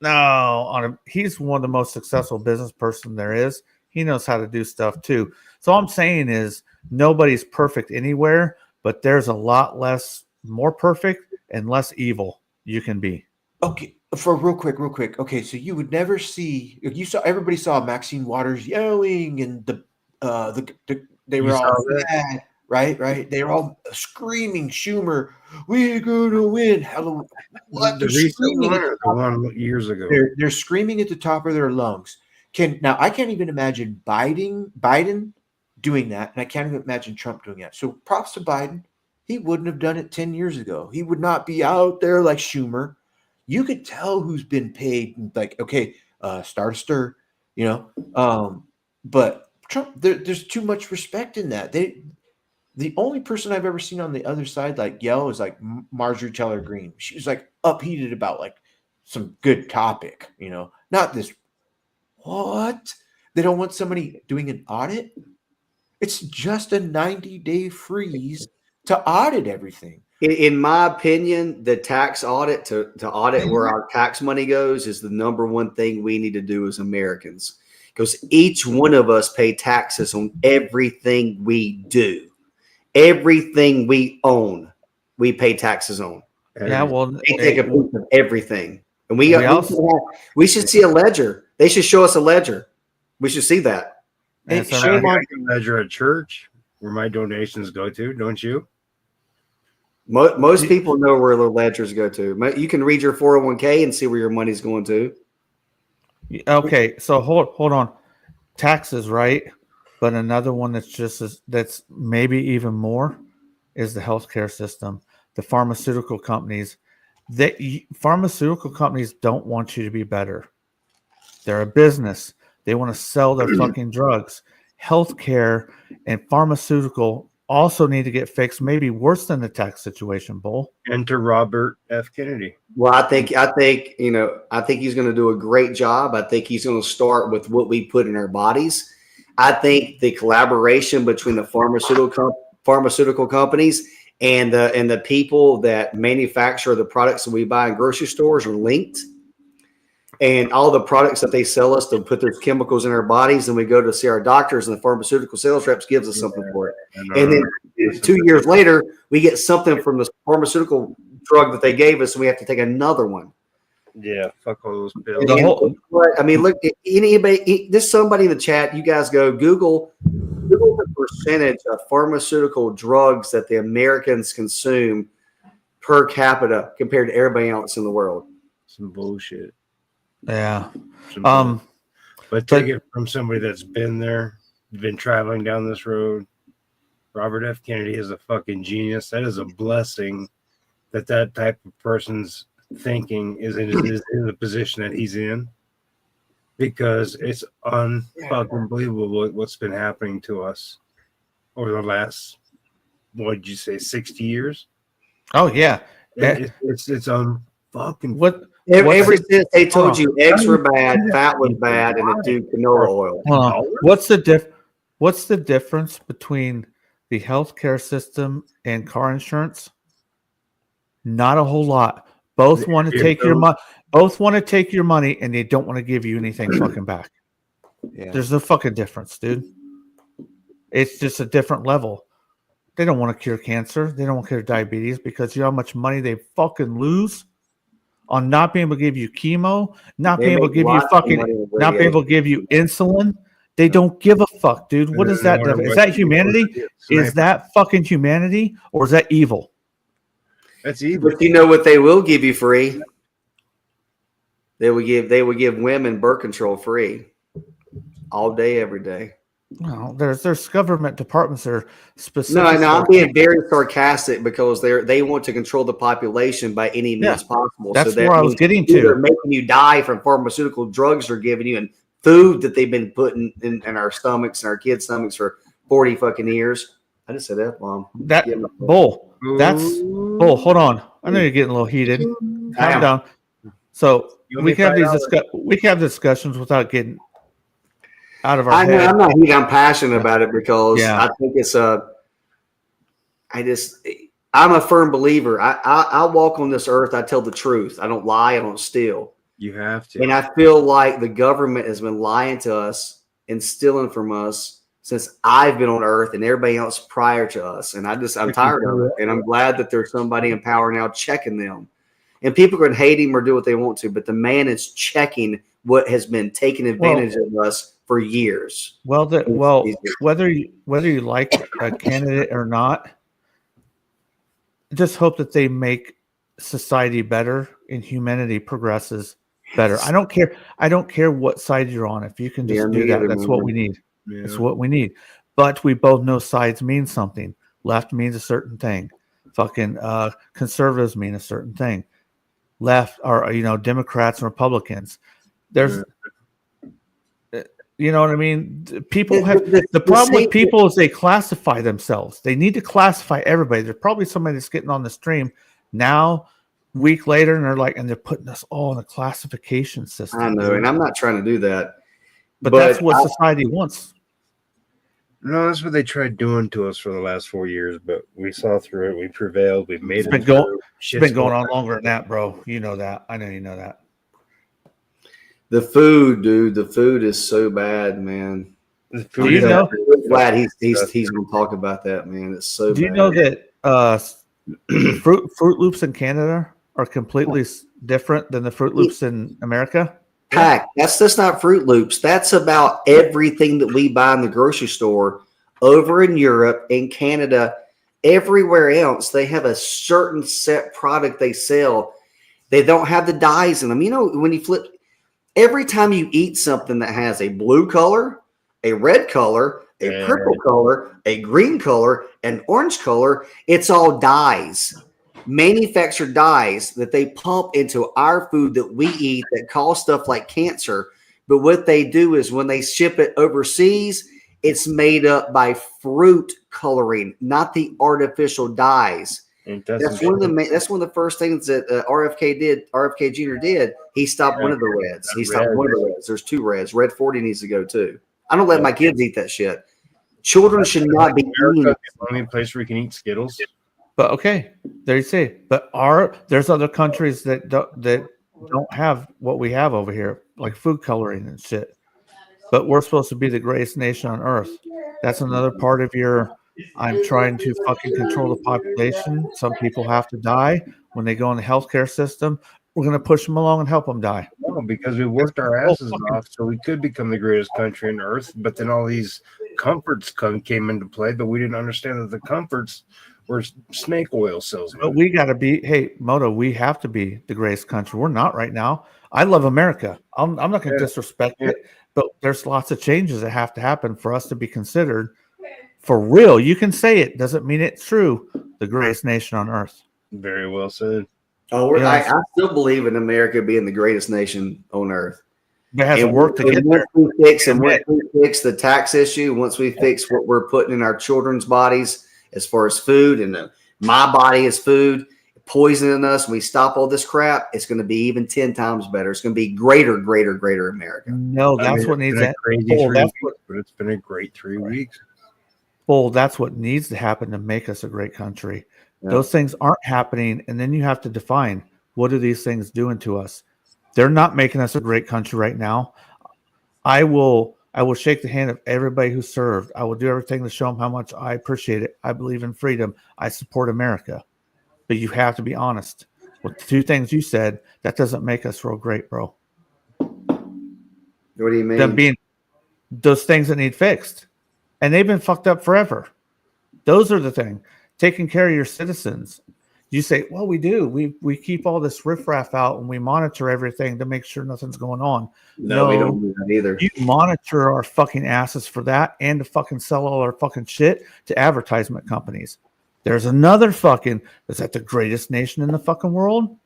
no, he's one of the most successful business person there is. He knows how to do stuff too. So all I'm saying is nobody's perfect anywhere, but there's a lot less, more perfect and less evil you can be. Okay, for real quick. Okay, so you would never see, everybody saw Maxine Waters yelling, and they were You all saw that? mad, right? They were all screaming, Schumer, we're gonna win. Hello, what? The They're recent screaming. one or the one years ago? They're screaming at the top of their lungs. I can't even imagine Biden doing that, and I can't even imagine Trump doing that. So props to Biden. He wouldn't have done it 10 years ago. He would not be out there like Schumer. You could tell who's been paid, like, okay, start a stir, but Trump, there's too much respect in that. The only person I've ever seen on the other side like yell is like Marjorie Taylor Greene. She was like upheated about like some good topic, not this. What? They don't want somebody doing an audit? It's just a 90-day freeze to audit everything. In my opinion, the tax audit to audit where our tax money goes is the number one thing we need to do as Americans, because each one of us pay taxes on everything we do, everything we own, we pay taxes on. Yeah, well, They take a piece of everything, and we should see a ledger. They should show us a ledger. We should see that. Hey, That's all shame right. on- I can ledger at church where my donations go to, don't you? Most people know where their ledgers go to. You can read your 401k and see where your money's going to. Okay, so hold on. Taxes, right? But another one that's maybe even more is the healthcare system, the pharmaceutical companies. Pharmaceutical companies don't want you to be better. They're a business. They want to sell their fucking drugs. Healthcare and pharmaceutical also need to get fixed, maybe worse than the tax situation, Bull. Enter Robert F. Kennedy. Well, I think he's going to do a great job. I think he's going to start with what we put in our bodies. I think the collaboration between the pharmaceutical companies and the people that manufacture the products that we buy in grocery stores are linked. And all the products that they sell us to put those chemicals in our bodies, and we go to see our doctors, and the pharmaceutical sales reps gives us something for it. And then 2 years later, we get something from the pharmaceutical drug that they gave us, and we have to take another one. Yeah, fuck all those pills. I mean, look, anybody, just somebody in the chat, you guys go Google the percentage of pharmaceutical drugs that the Americans consume per capita compared to everybody else in the world. Some bullshit. Yeah. But take it from somebody that's been there, been traveling down this road. Robert F. Kennedy is a fucking genius. That is a blessing that type of person's thinking is in the position that he's in, because it's unfucking believable what's been happening to us over the last, what did you say, 60 years? Oh yeah. It's unfucking Ever since they told you eggs were bad, fat was bad, and to do canola oil. What's the difference between the healthcare system and car insurance? Not a whole lot. Both want to take your money. Both want to take your money, and they don't want to give you anything fucking back. Yeah. There's no fucking difference, dude. It's just a different level. They don't want to cure cancer. They don't want to cure diabetes, because you know how much money they fucking lose on not being able to give you chemo, not being able to give you not being able to give you insulin. They don't give a fuck, dude. What is that? Is that humanity? Is that fucking humanity, or is that evil? That's evil. But you know what they will give you free? They would give women birth control free all day, every day. Well, there's government departments that are specific. No, I'm being very sarcastic, because they want to control the population by any means possible. That's so where I was getting to. They're making you die from pharmaceutical drugs they're giving you, and food that they've been putting in our stomachs and our kids' stomachs for 40 fucking years. I just said that, Mom. Bull. That's bull. Hold on. I know you're getting a little heated. Calm down. So we can have these discussions without getting. out of our I know head. I'm passionate about it because Yeah. I think it's I'm a firm believer. I walk on this earth. I tell the truth. I don't lie. I don't steal. You have to. And I feel like the government has been lying to us and stealing from us since I've been on earth and everybody else prior to us. And I'm tired of it. And I'm glad that there's somebody in power now checking them. And people can hate him or do what they want to, but the man is checking what has been taken advantage of us for years. Well, whether you like a candidate or not, just hope that they make society better and humanity progresses better. I don't care what side you're on. If you can just do that, that's what we need. Yeah. That's what we need. But we both know sides mean something. Left means a certain thing. Fucking conservatives mean a certain thing. Left are Democrats and Republicans. There's you know what I mean? People have the problem with people is they classify themselves. They need to classify everybody. There's probably somebody that's getting on the stream now, week later, and they're putting us all in a classification system. I know, and I'm not trying to do that. But that's what society wants. No, that's what they tried doing to us for the last 4 years, but we saw through it. We prevailed. We've made It's it. been through. It's been going on longer than that, bro. You know that. I know you know that. The food, dude. The food is so bad, man. The Do food you is know? actually- Glad he's going to talk about that, man. It's so. Do you bad. know that Fruit Loops in Canada are completely different than the Fruit Loops in America? Pack. That's not Fruit Loops. That's about everything that we buy in the grocery store over in Europe, in Canada, everywhere else. They have a certain set product they sell. They don't have the dyes in them. You know, when you flip, every time you eat something that has a blue color, a red color, a purple color, a green color, an orange color, it's all dyes. Manufactured dyes that they pump into our food that we eat that cause stuff like cancer. But what they do is when they ship it overseas, it's made up by fruit coloring, not the artificial dyes. That's one of the first things that RFK Jr. did. He stopped one of the reds. He stopped one of the reds. There's 2 reds. Red 40 needs to go too. I don't let my kids eat that shit. Children should not be eating. The only place where you can eat Skittles. But okay, there you see. But there's other countries that don't have what we have over here, like food coloring and shit. But we're supposed to be the greatest nation on earth. That's another part of your. I'm trying to fucking control the population. Some people have to die when they go in the healthcare system. We're going to push them along and help them die. No, because we worked our asses off so we could become the greatest country on earth. But then all these comforts came into play, but we didn't understand that the comforts were snake oil salesmen. But we got to be, hey, Moto, we have to be the greatest country. We're not right now. I love America. I'm not going to disrespect it, but there's lots of changes that have to happen for us to be considered for real. You can say it. Doesn't mean it's true. The greatest nation on earth. Very well said. Oh, Yes. I still believe in America being the greatest nation on earth. It has to And work to get there. once we fix the tax issue, once we fix what we're putting in our children's bodies as far as food, and my body is food, poisoning us, and we stop all this crap, it's going to be even 10 times better. It's going to be greater America. No, that's what needs that. But it's been a great 3 weeks. Well, that's what needs to happen to make us a great country. Yeah. Those things aren't happening, and then you have to define what are these things doing to us. They're not making us a great country right now. I will shake the hand of everybody who served. I will do everything to show them how much I appreciate it. I believe in freedom. I support America. But you have to be honest. With the 2 things you said, that doesn't make us real great, bro. What do you mean? Them being those things that need fixed. And they've been fucked up forever. Those are the thing. Taking care of your citizens. You say, well, we do. We keep all this riffraff out and we monitor everything to make sure nothing's going on. No, we don't do that either. You monitor our fucking asses for that and to fucking sell all our fucking shit to advertisement companies. There's another fucking, is that the greatest nation in the fucking world?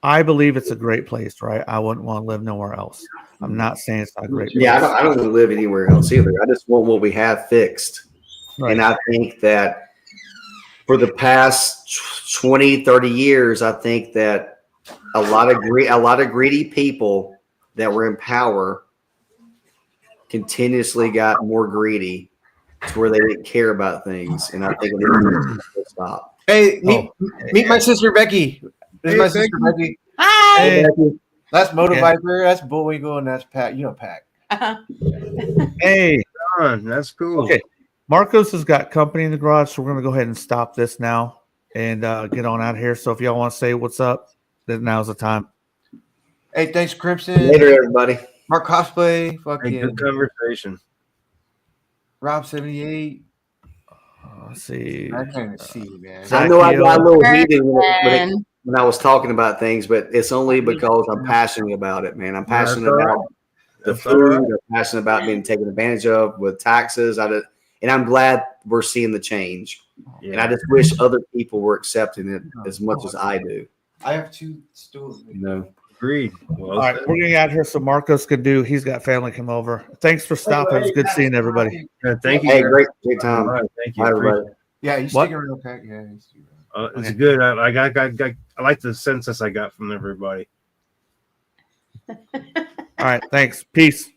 I believe it's a great place, right? I wouldn't want to live nowhere else. I'm not saying it's not a great place. Yeah, I don't want to live anywhere else either. I just want what we have fixed. Right. And I think that for the past 20, 30 years, I think that a lot of greedy people that were in power continuously got more greedy to where they didn't care about things. And I think it needs to stop. Hey, meet my sister Becky. This is Hey, my sister Becky. Hi. Hey, That's Moto Yeah. Viper. That's Bullwinkle, and that's Pat. You know Pat. hey, John, that's cool. okay. Marcos has got company in the garage, so we're gonna go ahead and stop this now and get on out of here. So if y'all want to say what's up, then now's the time. Hey, thanks, Crimson. Later, everybody. Mark Cosplay. Hey, Fucking good conversation. Rob 78. Let's see. I can't even see, man. Zach I know I got a little Kirsten. heated when I was talking about things, but it's only because I'm passionate about it, man. I'm passionate That's all about right. the That's all right. food. I'm passionate about being taken advantage of with taxes. And I'm glad we're seeing the change. And I just wish other people were accepting it as much as I do. I have 2 stools. You know, Agreed. Well All right, said. we're getting out of here so Marcos can do. He's got family come over. Thanks for stopping. It was good seeing everybody. Yeah, thank you. hey, guys. great All time. right, thank you. Bye, Appreciate everybody. Yeah, you What? sticking around, okay? Yeah, he's sticking around. It's Okay. good. I like the census I got from everybody. All right, thanks. Peace.